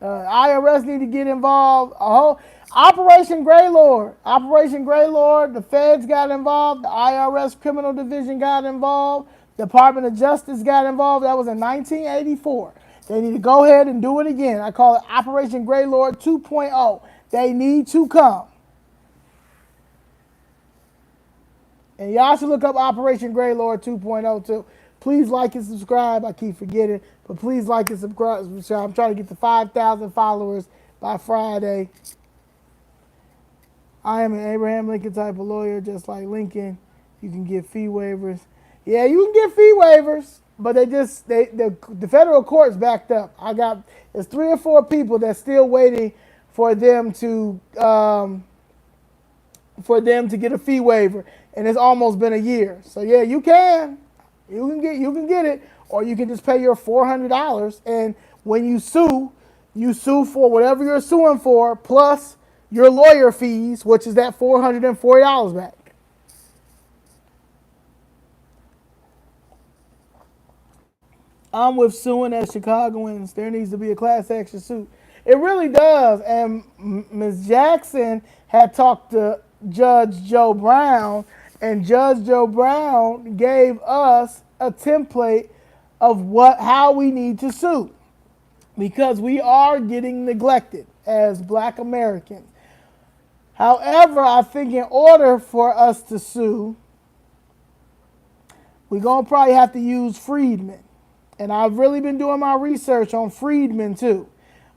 IRS need to get involved. Operation Greylord, Operation Greylord. The feds got involved. The IRS Criminal Division got involved. Department of Justice got involved. That was in 1984. They need to go ahead and do it again. I call it Operation Greylord 2.0. They need to come. And y'all should look up Operation Greylord 2.0 too. Please like and subscribe. I keep forgetting, but please like and subscribe. I'm trying to get to 5,000 followers by Friday. I am an Abraham Lincoln type of lawyer, just like Lincoln. You can get fee waivers. Yeah, you can get fee waivers, but the federal court's backed up. There's 3 or 4 people that's still waiting for them to get a fee waiver, and it's almost been a year. So yeah, you can get it, or you can just pay your $400, and when you sue for whatever you're suing for plus your lawyer fees, which is that $440 back. I'm with suing as Chicagoans. There needs to be a class action suit. It really does. And Ms. Jackson had talked to Judge Joe Brown, and Judge Joe Brown gave us a template of how we need to sue, because we are getting neglected as Black Americans. However, I think in order for us to sue, we're going to probably have to use freedmen. And I've really been doing my research on freedmen too.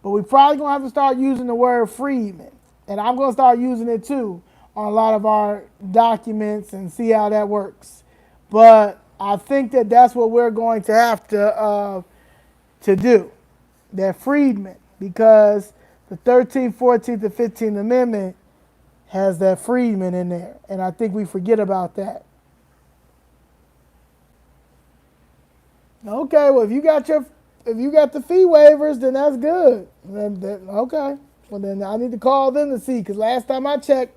But we probably going to have to start using the word freedmen. And I'm going to start using it too on a lot of our documents and see how that works. But I think that's what we're going to have to do. That freedmen. Because the 13th, 14th, and 15th Amendment has that freedman in there. And I think we forget about that. Okay, well, if you got the fee waivers, then that's good. Okay. Well, then I need to call them to see, because last time I checked,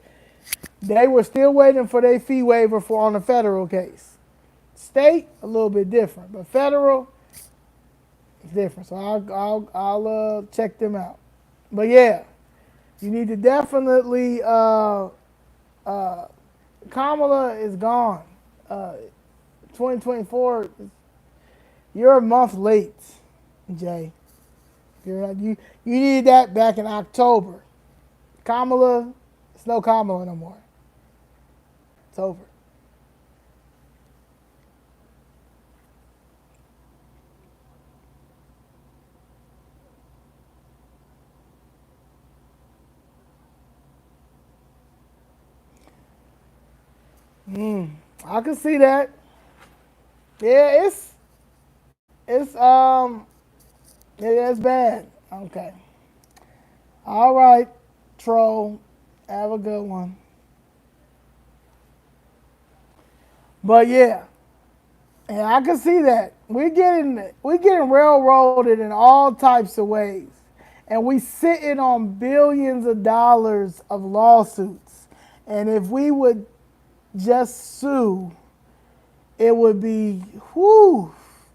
they were still waiting for their fee waiver on the federal case. State, a little bit different, but federal, it's different. So I'll check them out. But yeah, you need to definitely. Kamala is gone. 2024. You're a month late, Jay. You needed that back in October. Kamala, it's no Kamala no more. It's over. I can see that. Yeah, it's bad. Okay. All right, troll. Have a good one. But yeah, I can see that. We're getting railroaded in all types of ways. And we sitting on billions of dollars of lawsuits. And if we would just sue, it would be, whew,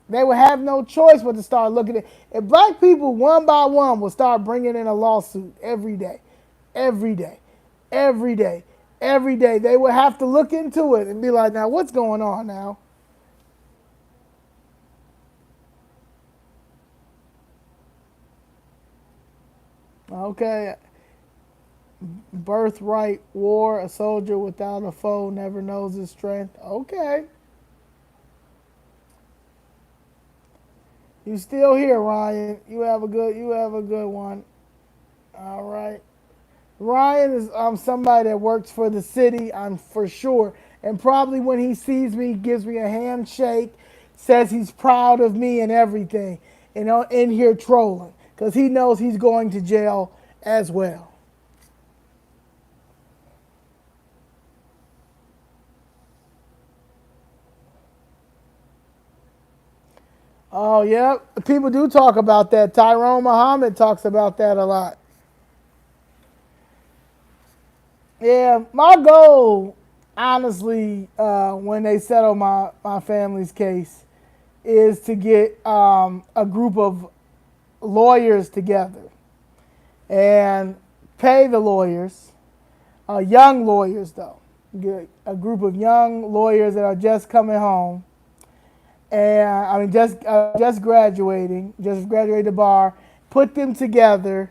they would have no choice but to start looking at. If Black people one by one would start bringing in a lawsuit every day, they would have to look into it and be like, now what's going on now? Okay. Birthright war, a soldier without a foe never knows his strength. Okay. You still here, Ryan. You have a good one. All right. Ryan is somebody that works for the city, I'm for sure. And probably when he sees me, gives me a handshake, says he's proud of me and everything. In here trolling. because he knows he's going to jail as well. Oh, yep. People do talk about that. Tyrone Muhammad talks about that a lot. Yeah, my goal, honestly, when they settle my family's case, is to get a group of lawyers together and pay the lawyers, young lawyers though, get a group of young lawyers that are just coming home, and I mean just graduating, just graduated the bar, put them together,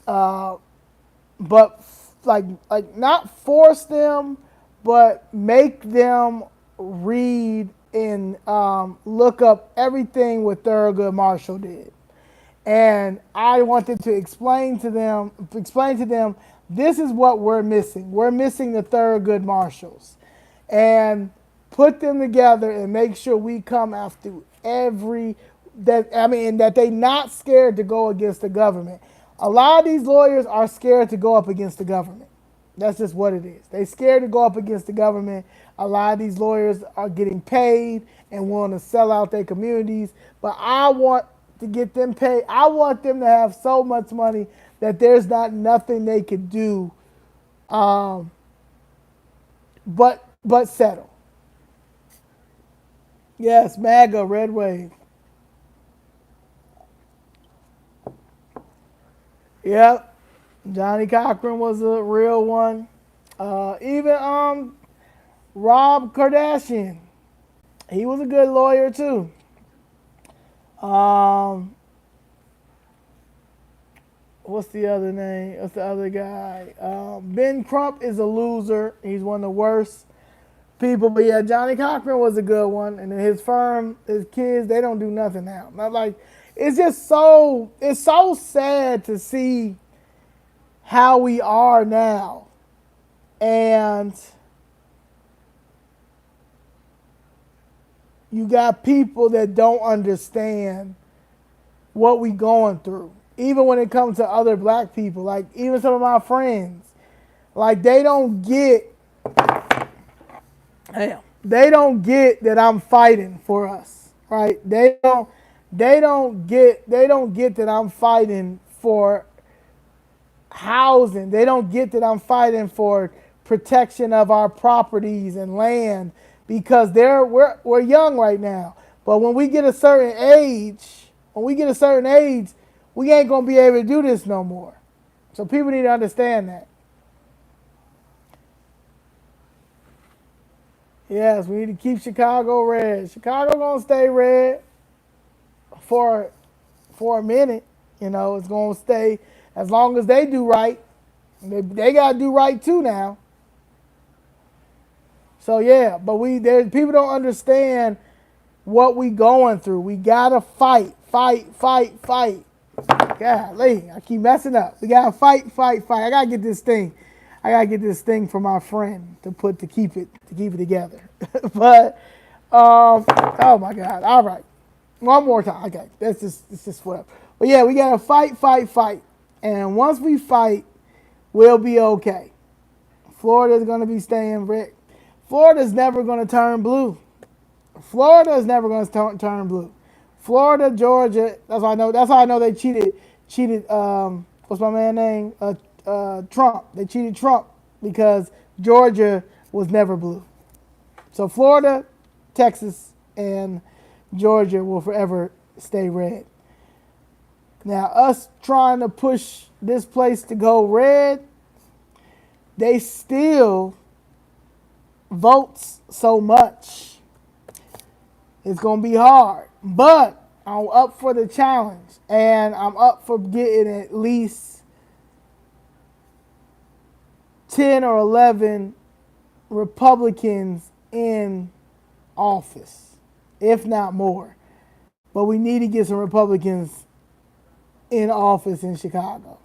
uh, but like not force them, but make them read and look up everything what Thurgood Marshall did. And I wanted to explain to them, this is what we're missing. We're missing the Thurgood Marshalls, and put them together and make sure we come after every that I mean that they not scared to go against the government. A lot of these lawyers are scared to go up against the government. That's just what it is. They scared to go up against the government. A lot of these lawyers are getting paid and willing to sell out their communities. But I want to get them paid. I want them to have so much money that there's not nothing they could do, um, but settle. Yes, MAGA, red wave. Yep, Johnny Cochran was a real one. Even Rob Kardashian, he was a good lawyer too. Um, what's the other name? What's the other guy? Ben Crump is a loser. He's one of the worst people. But yeah, Johnny Cochran was a good one. And his firm, his kids, they don't do nothing now. Not like it's just so it's so sad to see how we are now. And you got people that don't understand what we going through. Even when it comes to other black people, like even some of my friends, like they don't get that I'm fighting for us, right? They don't get that I'm fighting for housing. They don't get that I'm fighting for protection of our properties and land because we're young right now. But when we get a certain age, we ain't gonna be able to do this no more. So people need to understand that. Yes, we need to keep Chicago red. Chicago gonna stay red for a minute. You know, it's gonna stay as long as they do right. They gotta do right too now. So yeah, but there people don't understand what we going through. We gotta fight, fight, fight, fight. Golly, I keep messing up. We gotta fight, fight, fight. I gotta get this thing. I gotta get this thing for my friend to keep it together. But oh my God. All right. One more time. Okay. That's just whatever. But yeah, we gotta fight, fight, fight. And once we fight, we'll be okay. Florida's gonna be staying red. Florida's never gonna turn blue. Florida is never gonna turn blue. Florida, Georgia. That's how I know. That's how I know they cheated. What's my man name? Trump. They cheated Trump because Georgia was never blue. So Florida, Texas, and Georgia will forever stay red. Now us trying to push this place to go red, they still votes so much. It's gonna be hard, but I'm up for the challenge, and I'm up for getting at least 10 or 11 Republicans in office, if not more. But we need to get some Republicans in office in Chicago.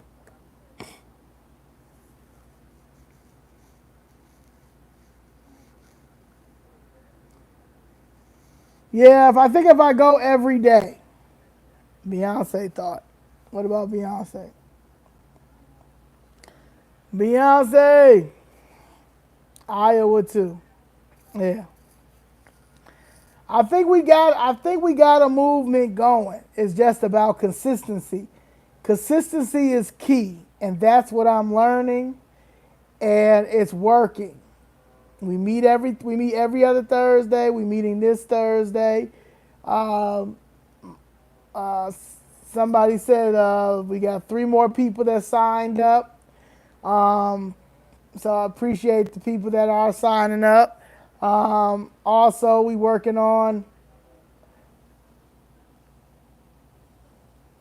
Yeah, if I go every day, Beyonce thought. What about Beyonce? Beyonce, Iowa too. Yeah. I think we got a movement going. It's just about consistency. Consistency is key, and that's what I'm learning, and it's working. We meet every other Thursday. We meeting this Thursday. Um, uh, Somebody said we got 3 more people that signed up. Um, so I appreciate the people that are signing up. Also, we working on.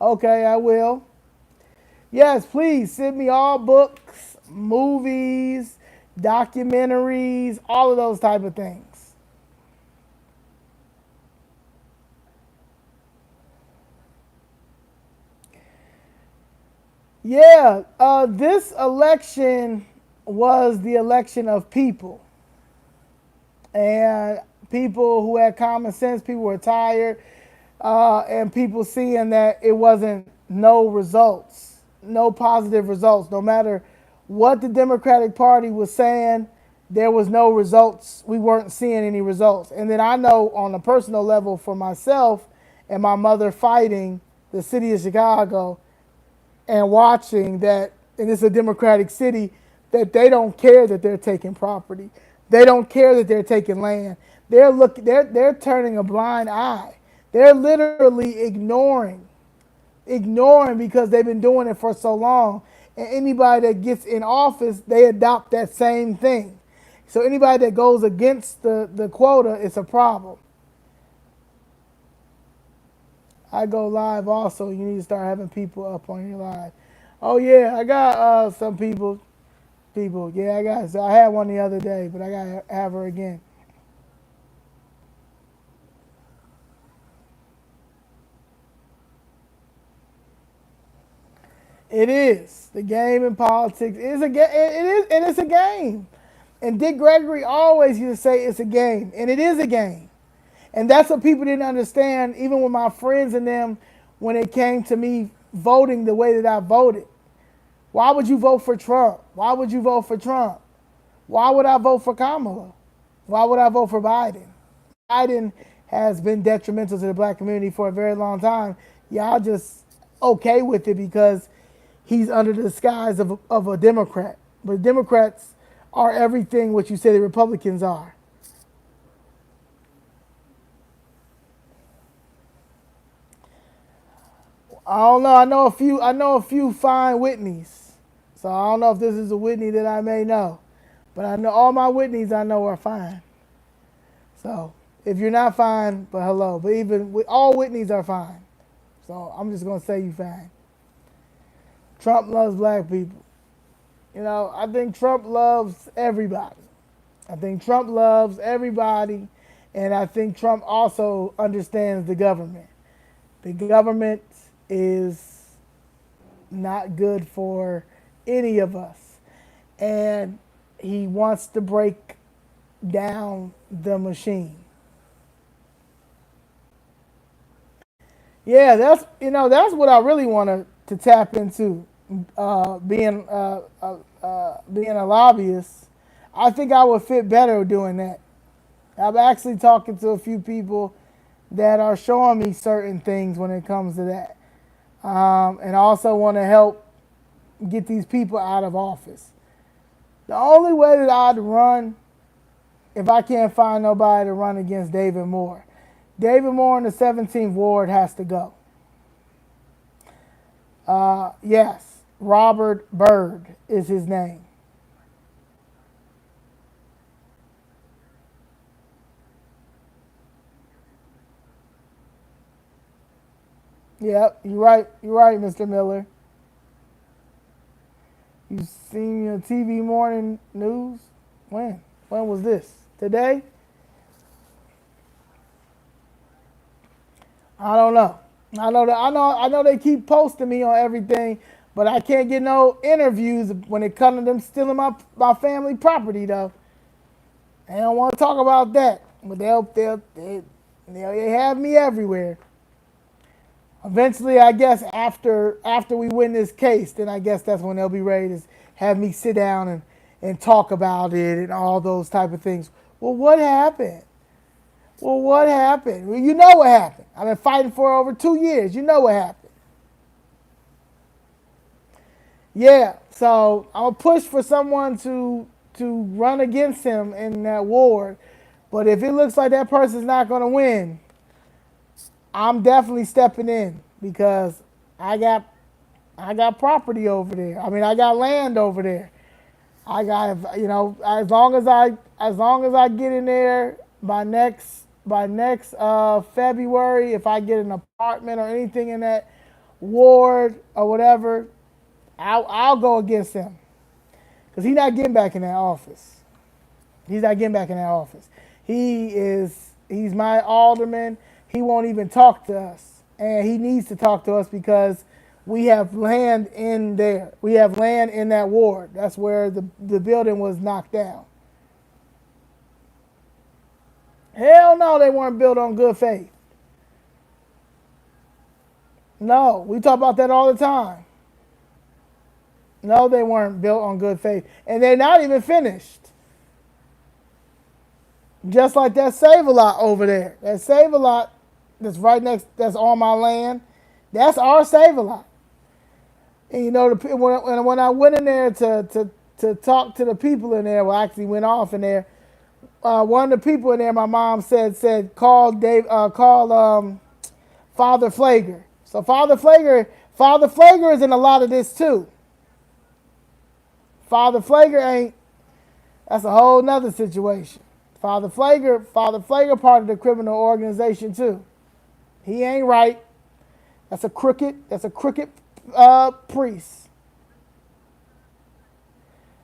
Okay, I will. Yes, please send me all books, movies, documentaries, all of those type of things. Yeah, this election was the election of people, and people who had common sense. People were tired, and people seeing that it wasn't no results, no positive results. No matter what the Democratic Party was saying, there was no results. We weren't seeing any results. And then I know on a personal level for myself and my mother fighting the city of Chicago and watching that, and it's a Democratic city, that they don't care that they're taking property. They don't care that they're taking land. They're turning a blind eye. They're literally ignoring because they've been doing it for so long. And anybody that gets in office, they adopt that same thing. So anybody that goes against the quota, it's a problem. I go live also. You need to start having people up on your live. Oh yeah, I got some people. People, yeah, I got. So I had one the other day, but I gotta have her again. It is the game in politics. Is a game. It is, and it's a game. And Dick Gregory always used to say it's a game, and it is a game. And that's what people didn't understand, even with my friends and them, when it came to me voting the way that I voted. Why would you vote for Trump? Why would you vote for Trump? Why would I vote for Kamala? Why would I vote for Biden? Biden has been detrimental to the black community for a very long time. Y'all just okay with it because he's under the disguise of a Democrat. But Democrats are everything what you say the Republicans are. I don't know. I know a few fine Whitneys. So I don't know if this is a Whitney that I may know. But I know all my Whitneys I know are fine. So if you're not fine, but hello. But even with all Whitneys are fine. So I'm just gonna say you fine. Trump loves black people. I think Trump loves everybody. I think Trump loves everybody, and I think Trump also understands the government. The government is not good for any of us, and he wants to break down the machine. Yeah, that's what I really want to tap into. Being a lobbyist, I think I would fit better doing that. I'm actually talking to a few people that are showing me certain things when it comes to that, and I also want to help get these people out of office. The only way that I'd run if I can't find nobody to run against David Moore. David Moore in the 17th Ward has to go. Yes, Robert Byrd is his name. Yep, you're right. You're right, Mr. Miller. You seen your TV morning news? When? When was this? Today? I don't know. I know they keep posting me on everything, but I can't get no interviews when it comes to them stealing my family property though. They don't want to talk about that. But they have me everywhere. Eventually, I guess after we win this case, then I guess that's when they'll be ready to have me sit down and talk about it and all those type of things. Well, what happened? Well, what happened? Well, you know what happened. I've been fighting for over 2 years. You know what happened. Yeah, so I'm gonna push for someone to run against him in that ward. But if it looks like that person's not gonna win, I'm definitely stepping in because I got I got property over there. I mean, I got land over there. I got, as long as I get in there by next February, if I get an apartment or anything in that ward or whatever, I'll go against him because he's not getting back in that office. He's not getting back in that office. He's my alderman. He won't even talk to us, and he needs to talk to us because we have land in there. We have land in that ward. That's where the building was knocked down. Hell no, they weren't built on good faith. No, we talk about that all the time. No, they weren't built on good faith. And they're not even finished. Just like that Save-A-Lot over there. That Save-A-Lot that's right next, that's on my land, that's our Save-A-Lot. And you know, when I went in there to talk to the people in there, well, I actually went off in there. One of the people in there, my mom said call Father Flager. So Father Flager is in a lot of this too. Father Flager ain't. That's a whole nother situation. Father Flager part of the criminal organization too. He ain't right. That's a crooked priest.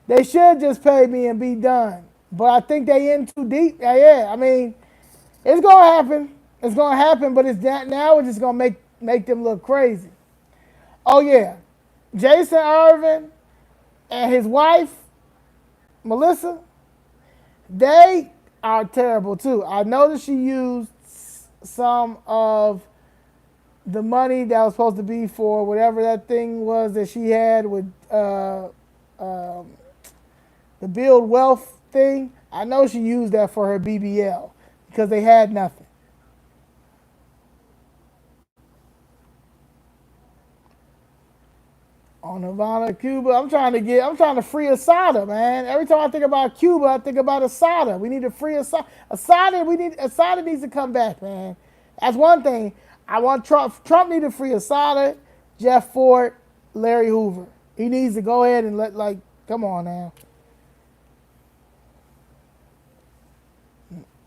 They should just pay me and be done. But I think they in too deep. Yeah, I mean, it's gonna happen. It's gonna happen, but it's that now it's just gonna make them look crazy. Oh yeah. Jason Irvin and his wife, Melissa, they are terrible too. I noticed she used some of the money that was supposed to be for whatever that thing was that she had with the build wealth thing. I know she used that for her BBL because they had nothing. On Havana, Cuba, I'm trying to free Asada, man. Every time I think about Cuba, I think about Asada. We need to free Asada. Asada needs to come back, man. That's one thing. I want Trump need to free Asada, Jeff Ford, Larry Hoover. He needs to go ahead and come on now.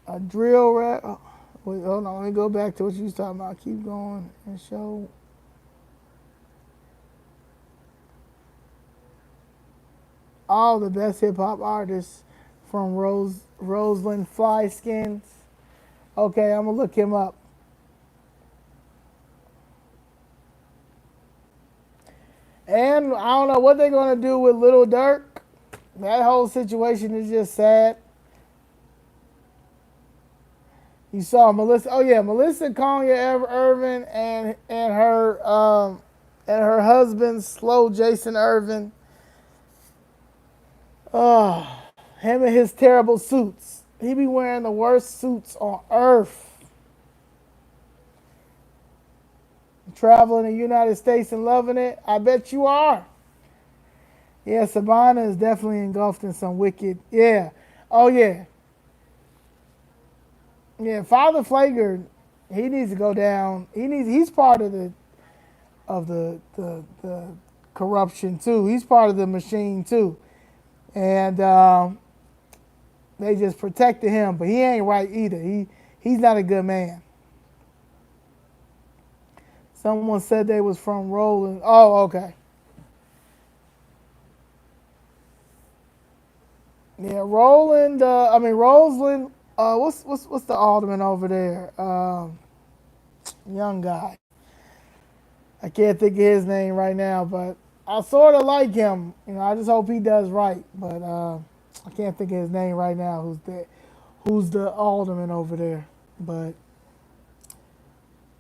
A drill rat. Oh, wait, hold on. Let me go back to what you was talking about. Keep going and show. All the best hip hop artists from Roseland Fly Skins. Okay, I'm gonna look him up. And I don't know what they're gonna do with Little Durk. That whole situation is just sad. You saw Melissa. Oh yeah, Melissa Konya Irvin and her husband, Slow Jason Irvin. Oh, him and his terrible suits. He be wearing the worst suits on earth. Traveling the United States and loving it. I bet you are. Yeah, Sabana is definitely engulfed in some wicked. Yeah. Oh yeah. Yeah, Father Flager, he needs to go down. He's part of the corruption too. He's part of the machine too. And they just protected him, but he ain't right either. He's not a good man. Someone said they was from Roland. Oh, okay. Yeah, Roland. Roseland. What's the alderman over there? Young guy. I can't think of his name right now, but I sort of like him. You know, I just hope he does right. But I can't think of his name right now. Who's the alderman over there? But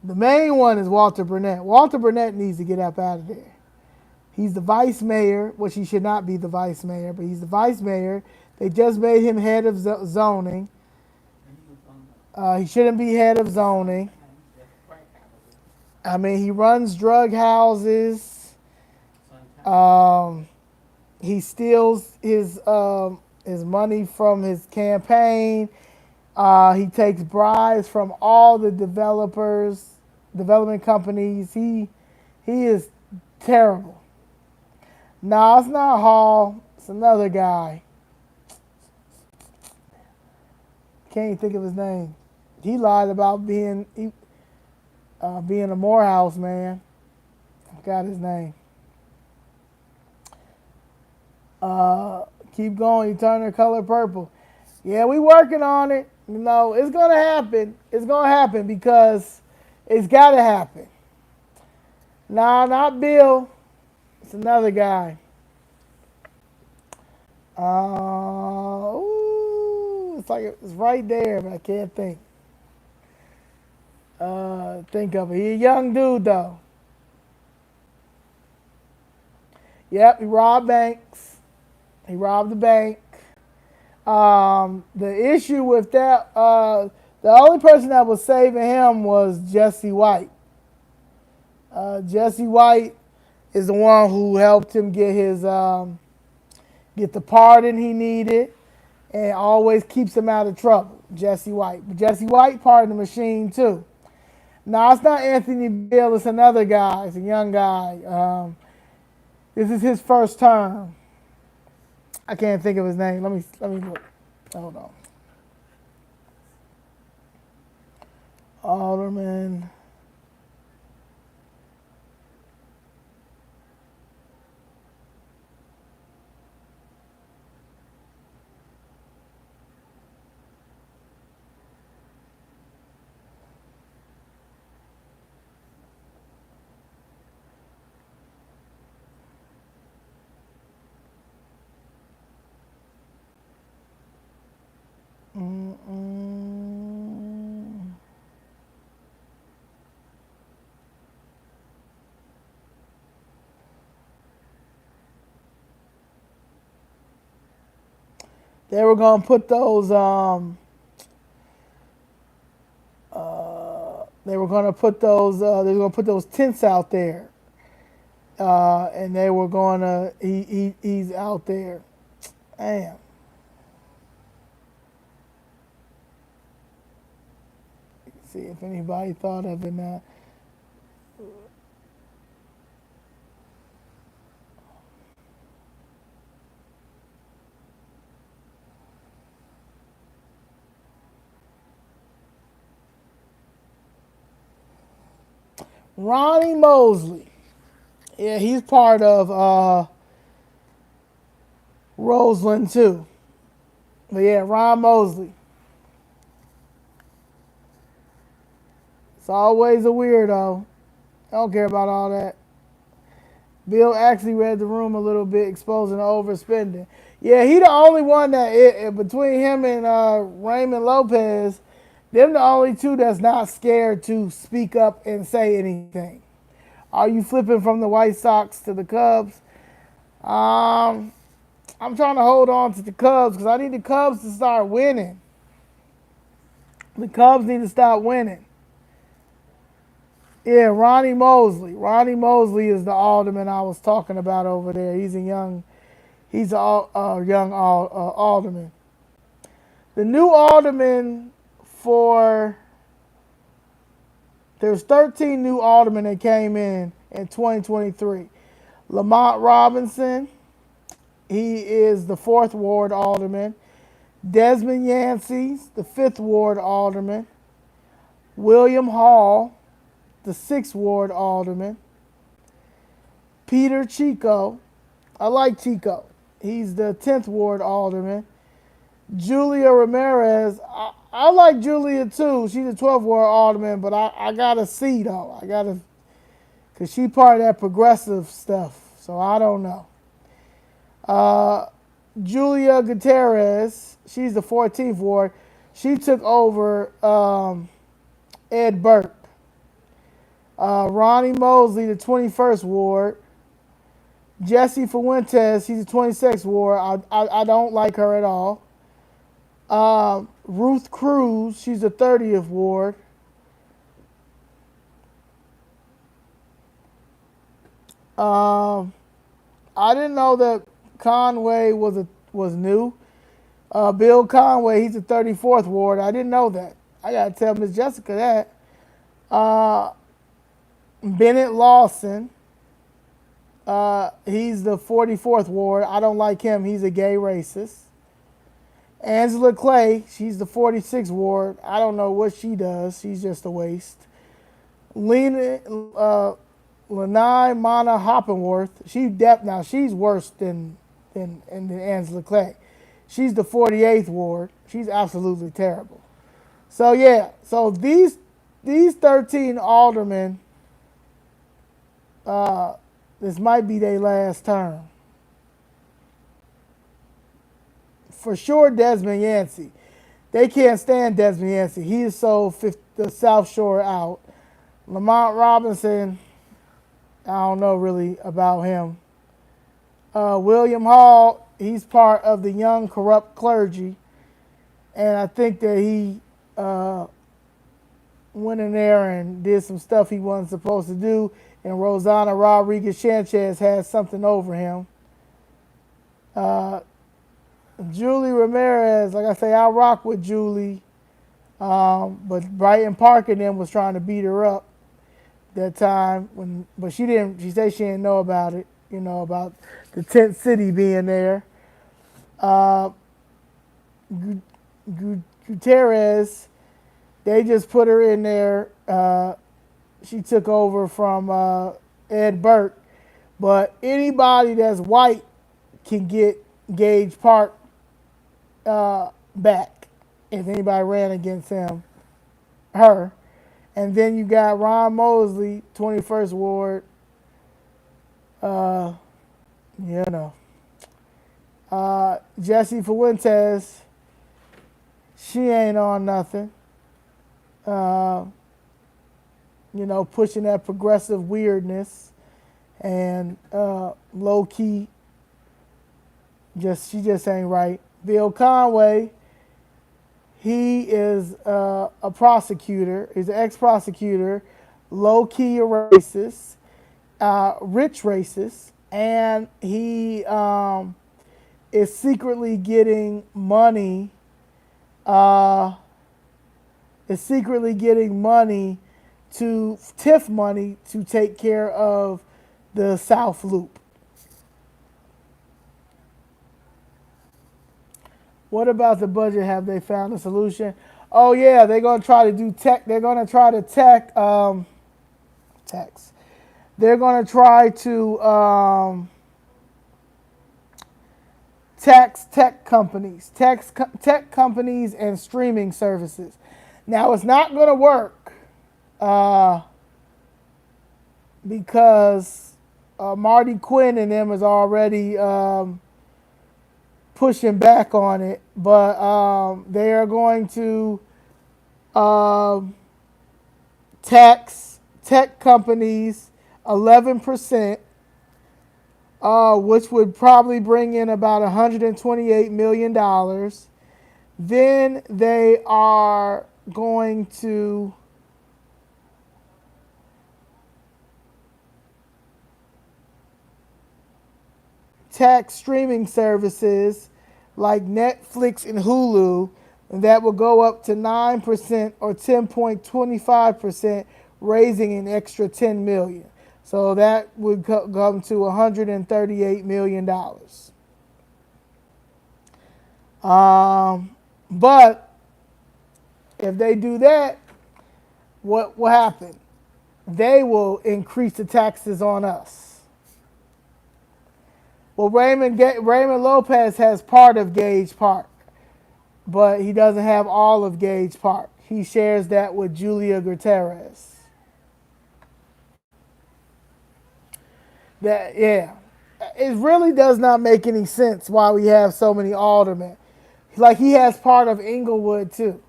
The main one is Walter Burnett. Walter Burnett needs to get up out of there. He's the vice mayor, which he should not be the vice mayor, but he's the vice mayor. They just made him head of zoning. And he was on the He shouldn't be head of zoning. the crack houses. I mean, he runs drug houses. Same time. He steals his money from his campaign. He takes bribes from all the development companies. He is terrible. No, it's not Hall. It's another guy. Can't even think of his name. He lied about being a Morehouse man. I forgot his name. Keep going. You turn the color purple. Yeah, we working on it. You know, it's gonna happen. It's gonna happen because it's gotta happen. Nah, not Bill. It's another guy. It's like it's right there, but I can't think. Think of it. He a young dude though. Yep, he robbed banks. He robbed the bank. The issue with that, the only person that was saving him was Jesse White. Jesse White is the one who helped him get the pardon he needed, and always keeps him out of trouble. Jesse White, but Jesse White pardoned the machine too. No, it's not Anthony Bill. It's another guy. It's a young guy. This is his first term. I can't think of his name. Let me look. Hold on. Alderman. They were gonna put those. They were gonna put those. They were gonna put those tents out there, and they were gonna. He's out there. Damn. See if anybody thought of it now. Ronnie Mosley. Yeah, he's part of Roseland too. But yeah, Ron Mosley. It's always a weirdo. I don't care about all that. Bill actually read the room a little bit, exposing the overspending. Yeah, he the only one that, between him and Raymond Lopez, them the only two that's not scared to speak up and say anything. Are you flipping from the White Sox to the Cubs? I'm trying to hold on to the Cubs because I need the Cubs to start winning. The Cubs need to stop winning. Yeah, Ronnie Mosley. Ronnie Mosley is the alderman I was talking about over there. He's a young alderman. The new alderman there's 13 new aldermen that came in 2023. Lamont Robinson, he is the 4th Ward alderman. Desmond Yancey, the 5th Ward alderman. William Hall, the 6th Ward alderman. Peter Chico, I like Chico. He's the 10th Ward alderman. Julia Ramirez, I like Julia too. She's a 12th Ward alderman, but I gotta see though. Cause she part of that progressive stuff. So I don't know. Julia Gutierrez, she's the 14th Ward. She took over Ed Burke. Ronnie Mosley, the 21st Ward. Jesse Fuentes, he's the 26th Ward. I don't like her at all. Ruth Cruz, she's the 30th Ward. I didn't know that Conway was new. Bill Conway, he's the 34th Ward. I didn't know that. I gotta tell Miss Jessica that. Bennett Lawson, he's the 44th Ward. I don't like him. He's a gay racist. Angela Clay, she's the 46th Ward. I don't know what she does. She's just a waste. Lanai Mana Hoppenworth, now she's worse than Angela Clay. She's the 48th Ward. She's absolutely terrible. So yeah, so these 13 aldermen, this might be their last term. For sure, Desmond Yancey. They can't stand Desmond Yancey. He has sold the South Shore out. Lamont Robinson, I don't know really about him. William Hall, he's part of the Young Corrupt Clergy. And I think that he went in there and did some stuff he wasn't supposed to do. And Rosanna Rodriguez Sanchez has something over him. Julie Ramirez, like I say, I rock with Julie. But Brighton Park and them was trying to beat her up that time but she said she didn't know about it, about the tent city being there. Gutierrez, they just put her in there. She took over from Ed Burke. But anybody that's white can get Gage Park back if anybody ran against her. And then you got Ron Mosley, 21st Ward. Jesse Fuentes, she ain't on nothing. Pushing that progressive weirdness and low key. She just ain't right. Bill Conway, he is a prosecutor. He's an ex-prosecutor, low key a racist, rich racist, and he is secretly getting money. To TIF money to take care of the South Loop. What about the budget? Have they found a solution? Oh yeah, they're gonna try to do tech. They're gonna try to tax. They're gonna try to tax tech companies, tech companies and streaming services. Now it's not gonna work because Marty Quinn and them is already pushing back on it, but they are going to tax tech companies 11%, which would probably bring in about $128 million. Then they are going to tax streaming services like Netflix and Hulu, and that will go up to 9% or 10.25%, raising an extra $10 million. So that would come to $138 million. But if they do that, what will happen? They will increase the taxes on us. Well, Raymond Lopez has part of Gage Park, but he doesn't have all of Gage Park. He shares that with Julia Gutierrez. It really does not make any sense why we have so many aldermen. Like, he has part of Inglewood too.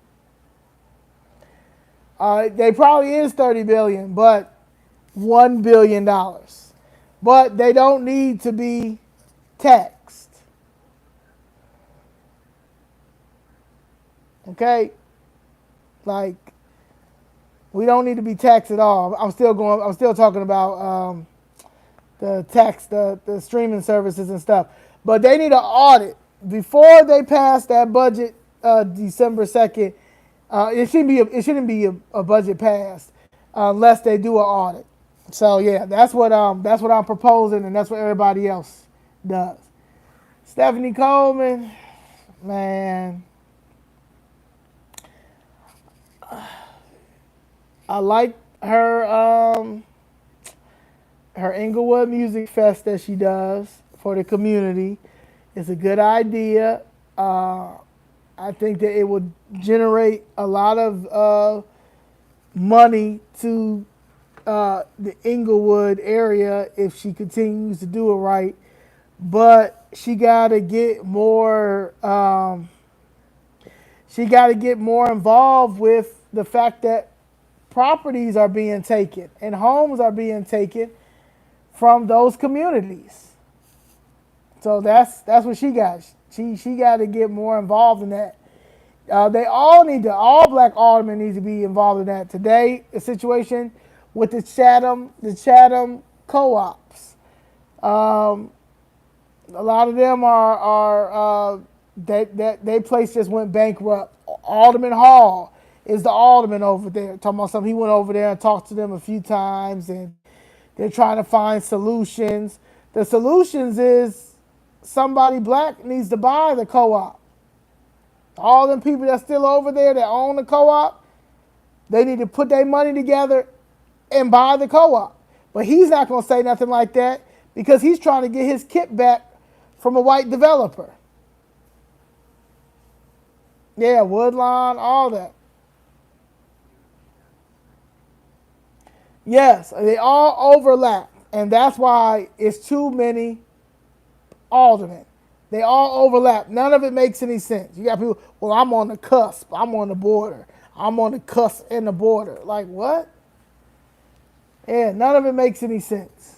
They probably is $30 billion, but $1 billion. But they don't need to be taxed. Okay? Like, we don't need to be taxed at all. I'm still talking about the streaming services and stuff. But they need an audit before they pass that budget December 2nd. It shouldn't be a budget passed unless they do an audit. So yeah, that's what I'm proposing, and that's what everybody else does. Stephanie Coleman, man, I like her Inglewood Music Fest that she does for the community. It's a good idea. I think that it would generate a lot of money to the Inglewood area if she continues to do it right. But she got to get more. She got to get more involved with the fact that properties are being taken and homes are being taken from those communities. So that's what she got. She got to get more involved in that. All black aldermen need to be involved in that. Today, the situation with the Chatham co-ops. A lot of them are they place just went bankrupt. Alderman Hall is the alderman over there. Talking about something, he went over there and talked to them a few times, and they're trying to find solutions. The solutions is somebody black needs to buy the co-op. All them people that's still over there that own the co-op, they need to put their money together and buy the co-op. But he's not going to say nothing like that because he's trying to get his kit back from a white developer. Yeah, Woodlawn, all that. Yes, they all overlap. And that's why it's too many aldermen. They all overlap. None of it makes any sense. You got people, well, I'm on the cusp. I'm on the border. I'm on the cusp and the border. Like, what? Yeah, none of it makes any sense.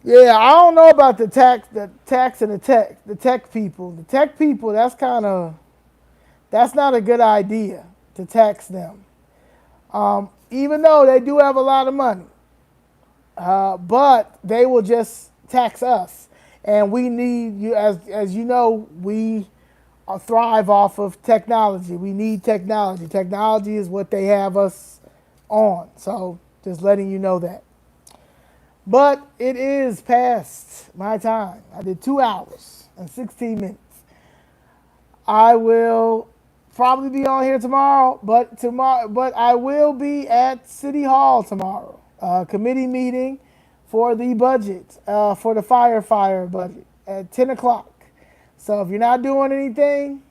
Yeah, I don't know about the tax and the tech people. The tech people, that's not a good idea to tax them. Even though they do have a lot of money, but they will just tax us, and we need you as you know we thrive off of technology. We need technology. Technology is what they have us on. So just letting you know that. But it is past my time. I did 2 hours and 16 minutes. I will probably be on here tomorrow, but I will be at City Hall tomorrow. Committee meeting for the budget, for the fire budget at 10 o'clock. So if you're not doing anything,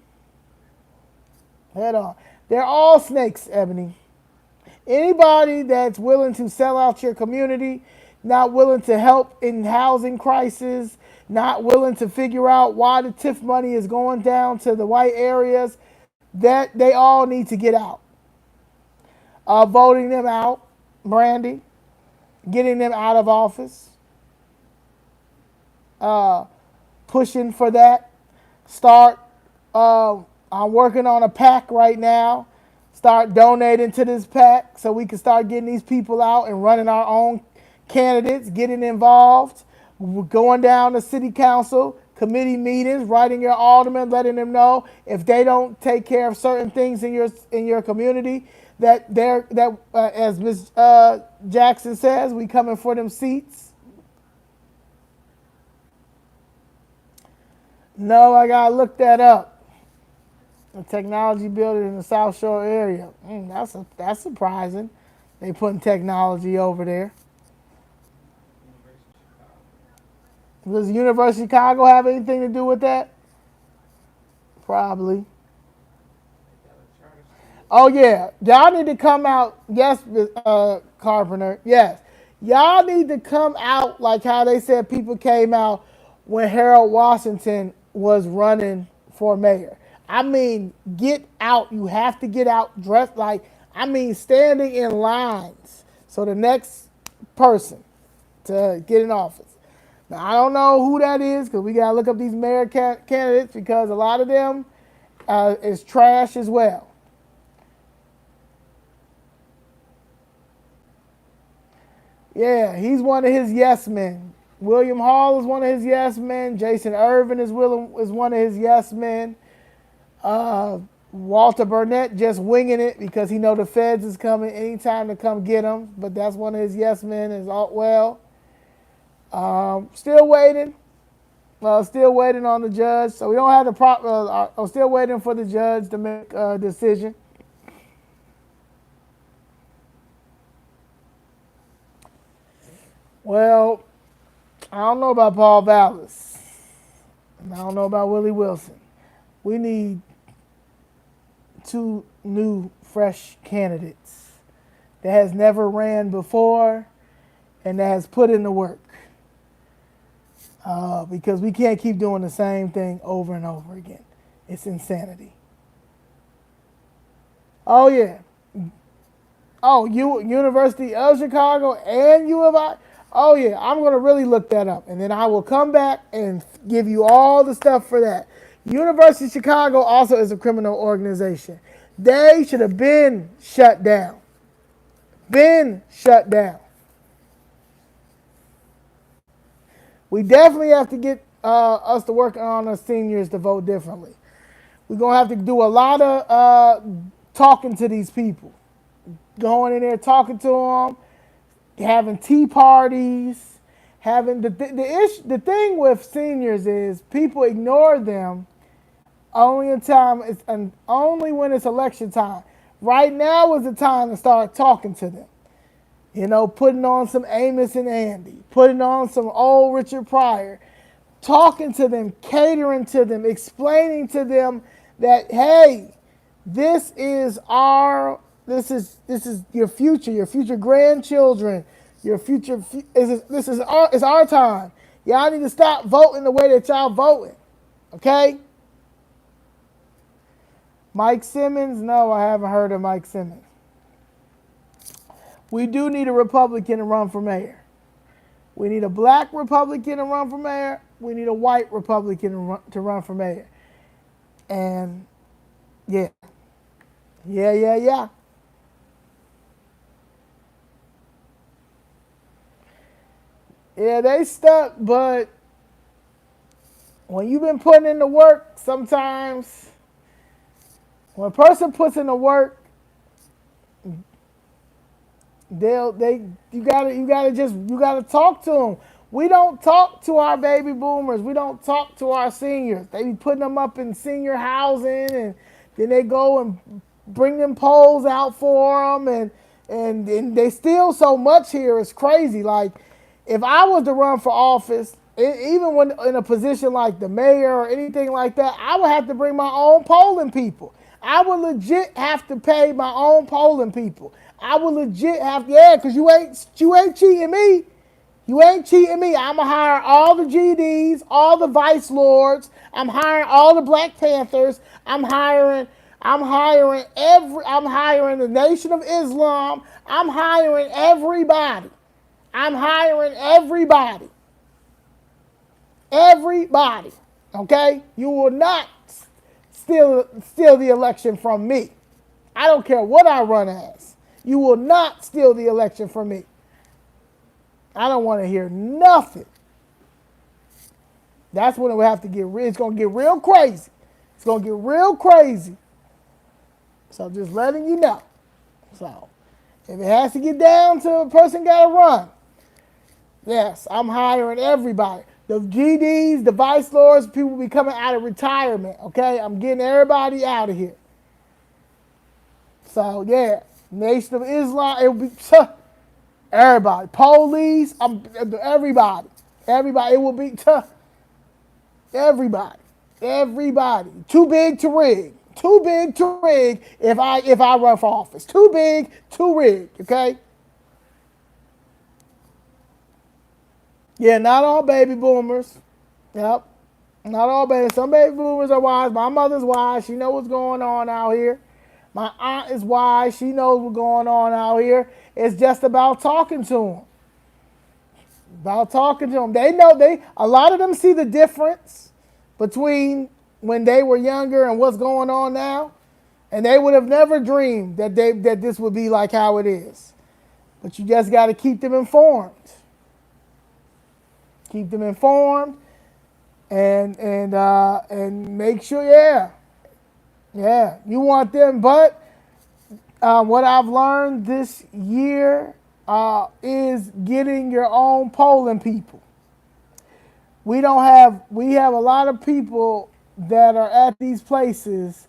head on. They're all snakes, Ebony. Anybody that's willing to sell out your community, not willing to help in housing crisis, not willing to figure out why the TIF money is going down to the white areas, that they all need to get out. Voting them out, Brandy, getting them out of office, pushing for that. I'm working on a PAC right now. Start donating to this PAC so we can start getting these people out and running our own candidates, getting involved. We're going down to city council, committee meetings, writing your aldermen, letting them know if they don't take care of certain things in your community, that as Ms. Jackson says, we coming for them seats. No, I gotta look that up. A technology building in the South Shore area. That's surprising. They putting technology over there. Does the University of Chicago have anything to do with that? Probably. Oh yeah, y'all need to come out. Yes, Carpenter. Yes, y'all need to come out like how they said people came out when Harold Washington was running for mayor. I mean, get out. You have to get out dressed like, I mean, standing in lines. So the next person to get in office. Now, I don't know who that is because we got to look up these mayor candidates because a lot of them is trash as well. Yeah, he's one of his yes men. William Hall is one of his yes men. Jason Irvin is one of his yes men. Walter Burnett just winging it because he know the feds is coming anytime to come get him. But that's one of his yes men is Altwell. Still waiting. Still waiting on the judge. So we don't have the proper. I'm still waiting for the judge to make a decision. Well, I don't know about Paul Vallis. And I don't know about Willie Wilson. We need two new, fresh candidates that has never ran before and that has put in the work. Because we can't keep doing the same thing over and over again. It's insanity. Oh, yeah. Oh, University of Chicago and U of I? Oh, yeah, I'm going to really look that up. And then I will come back and give you all the stuff for that. University of Chicago also is a criminal organization. They should have been shut down. Been shut down. We definitely have to get us to work on our seniors to vote differently. We're going to have to do a lot of talking to these people. Going in there, talking to them, having tea parties, having the thing with seniors is people ignore them only only when it's election time. Right now is the time to start talking to them. You know, putting on some Amos and Andy, putting on some old Richard Pryor, talking to them, catering to them, explaining to them that, hey, this is your future grandchildren, your future. It's our time. Y'all need to stop voting the way that y'all voting, okay? Mike Simmons? No, I haven't heard of Mike Simmons. We do need a Republican to run for mayor. We need a black Republican to run for mayor. We need a white Republican to run for mayor. And yeah. Yeah, they stuck, but when you've been putting in the work, sometimes when a person puts in the work, you gotta talk to them. We don't talk to our baby boomers. We don't talk to our seniors. They be putting them up in senior housing, and then they go and bring them poles out for them, and they steal so much here. It's crazy. Like, if I was to run for office, even when in a position like the mayor or anything like that, I would have to bring my own polling people. I would legit have to pay my own polling people. I would legit have, because you ain't cheating me. You ain't cheating me. I'm gonna hire all the GDs, all the vice lords. I'm hiring all the Black Panthers. I'm hiring the Nation of Islam. I'm hiring everybody. Everybody. Okay? You will not steal the election from me. I don't care what I run as. You will not steal the election from me. I don't want to hear nothing. That's when it will have to get real. It's going to get real crazy. It's going to get real crazy. So just letting you know. So if it has to get down to a person got to run, yes, I'm hiring everybody. The GDs, the vice lords, people will be coming out of retirement, okay? I'm getting everybody out of here. So, yeah, Nation of Islam, it will be everybody. Police, everybody. Everybody, it will be everybody. Everybody. Too big to rig. Too big to rig if I run for office. Too big to rig, okay? Yeah, not all baby boomers. Yep. Not all baby. Some baby boomers are wise. My mother's wise. She knows what's going on out here. My aunt is wise. She knows what's going on out here. It's just about talking to them. About talking to them. They know a lot of them see the difference between when they were younger and what's going on now. And they would have never dreamed that this would be like how it is. But you just got to keep them informed. Keep them informed and make sure, you want them. But what I've learned this year is getting your own polling people. We have a lot of people that are at these places,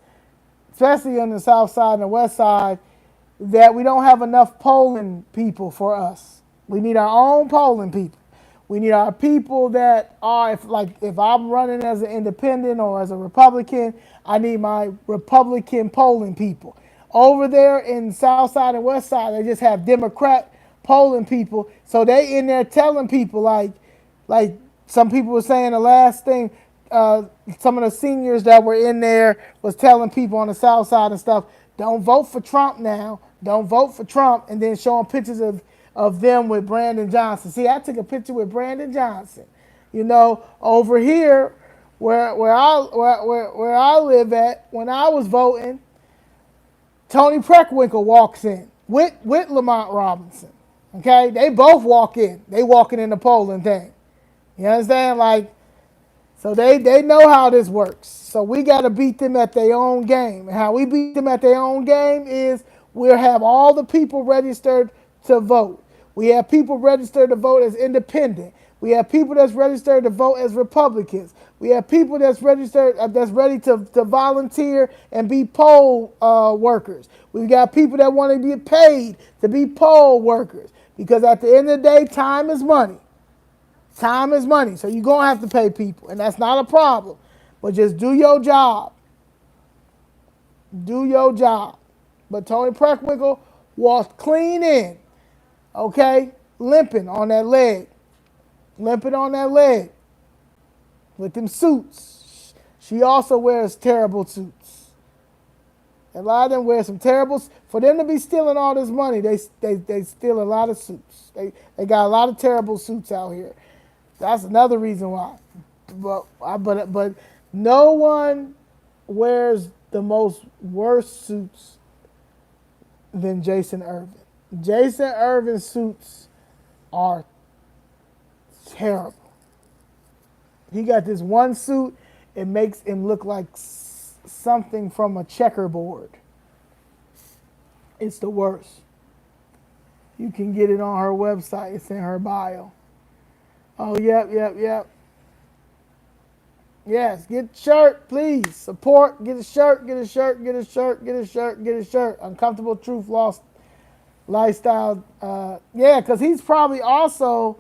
especially on the south side and the west side, that we don't have enough polling people for us. We need our own polling people. We need our people that are, if I'm running as an independent or as a Republican, I need my Republican polling people. Over there in South Side and West Side, they just have Democrat polling people. So they in there telling people, like some people were saying the last thing, some of the seniors that were in there was telling people on the South Side and stuff, don't vote for Trump now. Don't vote for Trump. And then showing pictures of them with Brandon Johnson. See, I took a picture with Brandon Johnson. You know, over here where I live at, when I was voting, Tony Preckwinkle walks in with Lamont Robinson. Okay, they both walk in. They walking in the polling thing. You understand? So they know how this works. So we got to beat them at their own game. And how we beat them at their own game is we'll have all the people registered to vote. We have people registered to vote as independent. We have people that's registered to vote as Republicans. We have people that's registered, that's ready to volunteer and be poll workers. We've got people that want to get paid to be poll workers. Because at the end of the day, time is money. Time is money. So you're going to have to pay people. And that's not a problem. But just do your job. Do your job. But Tony Preckwinkle walked clean in. Okay? Limping on that leg. Limping on that leg. With them suits. She also wears terrible suits. A lot of them wear some terrible. For them to be stealing all this money, they steal a lot of suits. They got a lot of terrible suits out here. That's another reason why. But no one wears the most worst suits than Jason Irvin. Jason Irvin's suits are terrible. He got this one suit, it makes him look like something from a checkerboard. It's the worst. You can get it on her website. It's in her bio. Oh, yep. Yes, get a shirt, please. Support, get a shirt. Uncomfortable Truth Lost Lifestyle. Because he's probably also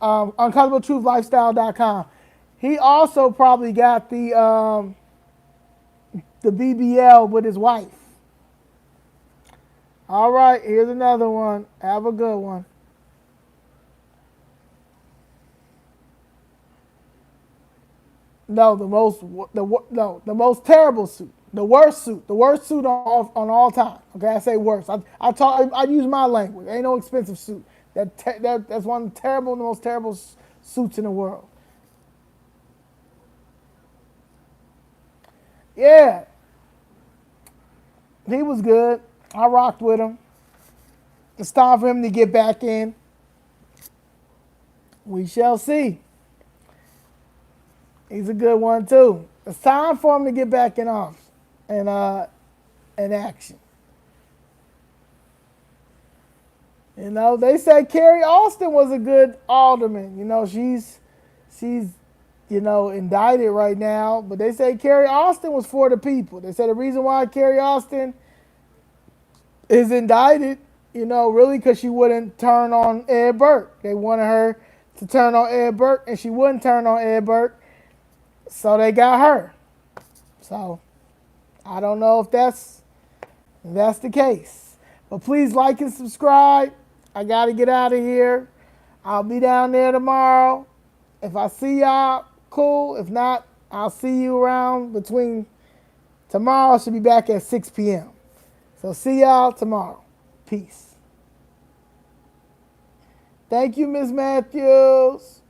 uncomfortabletruithlifestyle.com. He also probably got the BBL with his wife. All right, here's another one. Have a good one. No, the most terrible suit. The worst suit on all time. Okay, I say worst. I use my language. Ain't no expensive suit. That's one of the most terrible suits in the world. Yeah, he was good. I rocked with him. It's time for him to get back in. We shall see. He's a good one too. It's time for him to get back in office and in action. You know, they say Carrie Austin was a good alderman. You know, she's indicted right now, but they say Carrie Austin was for the people. They say the reason why Carrie Austin is indicted, really because she wouldn't turn on Ed Burke. They wanted her to turn on Ed Burke, and she wouldn't turn on Ed Burke. So they got her. So I don't know if that's the case. But please like and subscribe. I got to get out of here. I'll be down there tomorrow. If I see y'all, cool. If not, I'll see you around between tomorrow. Should be back at 6 p.m. So see y'all tomorrow. Peace. Thank you, Miss Matthews.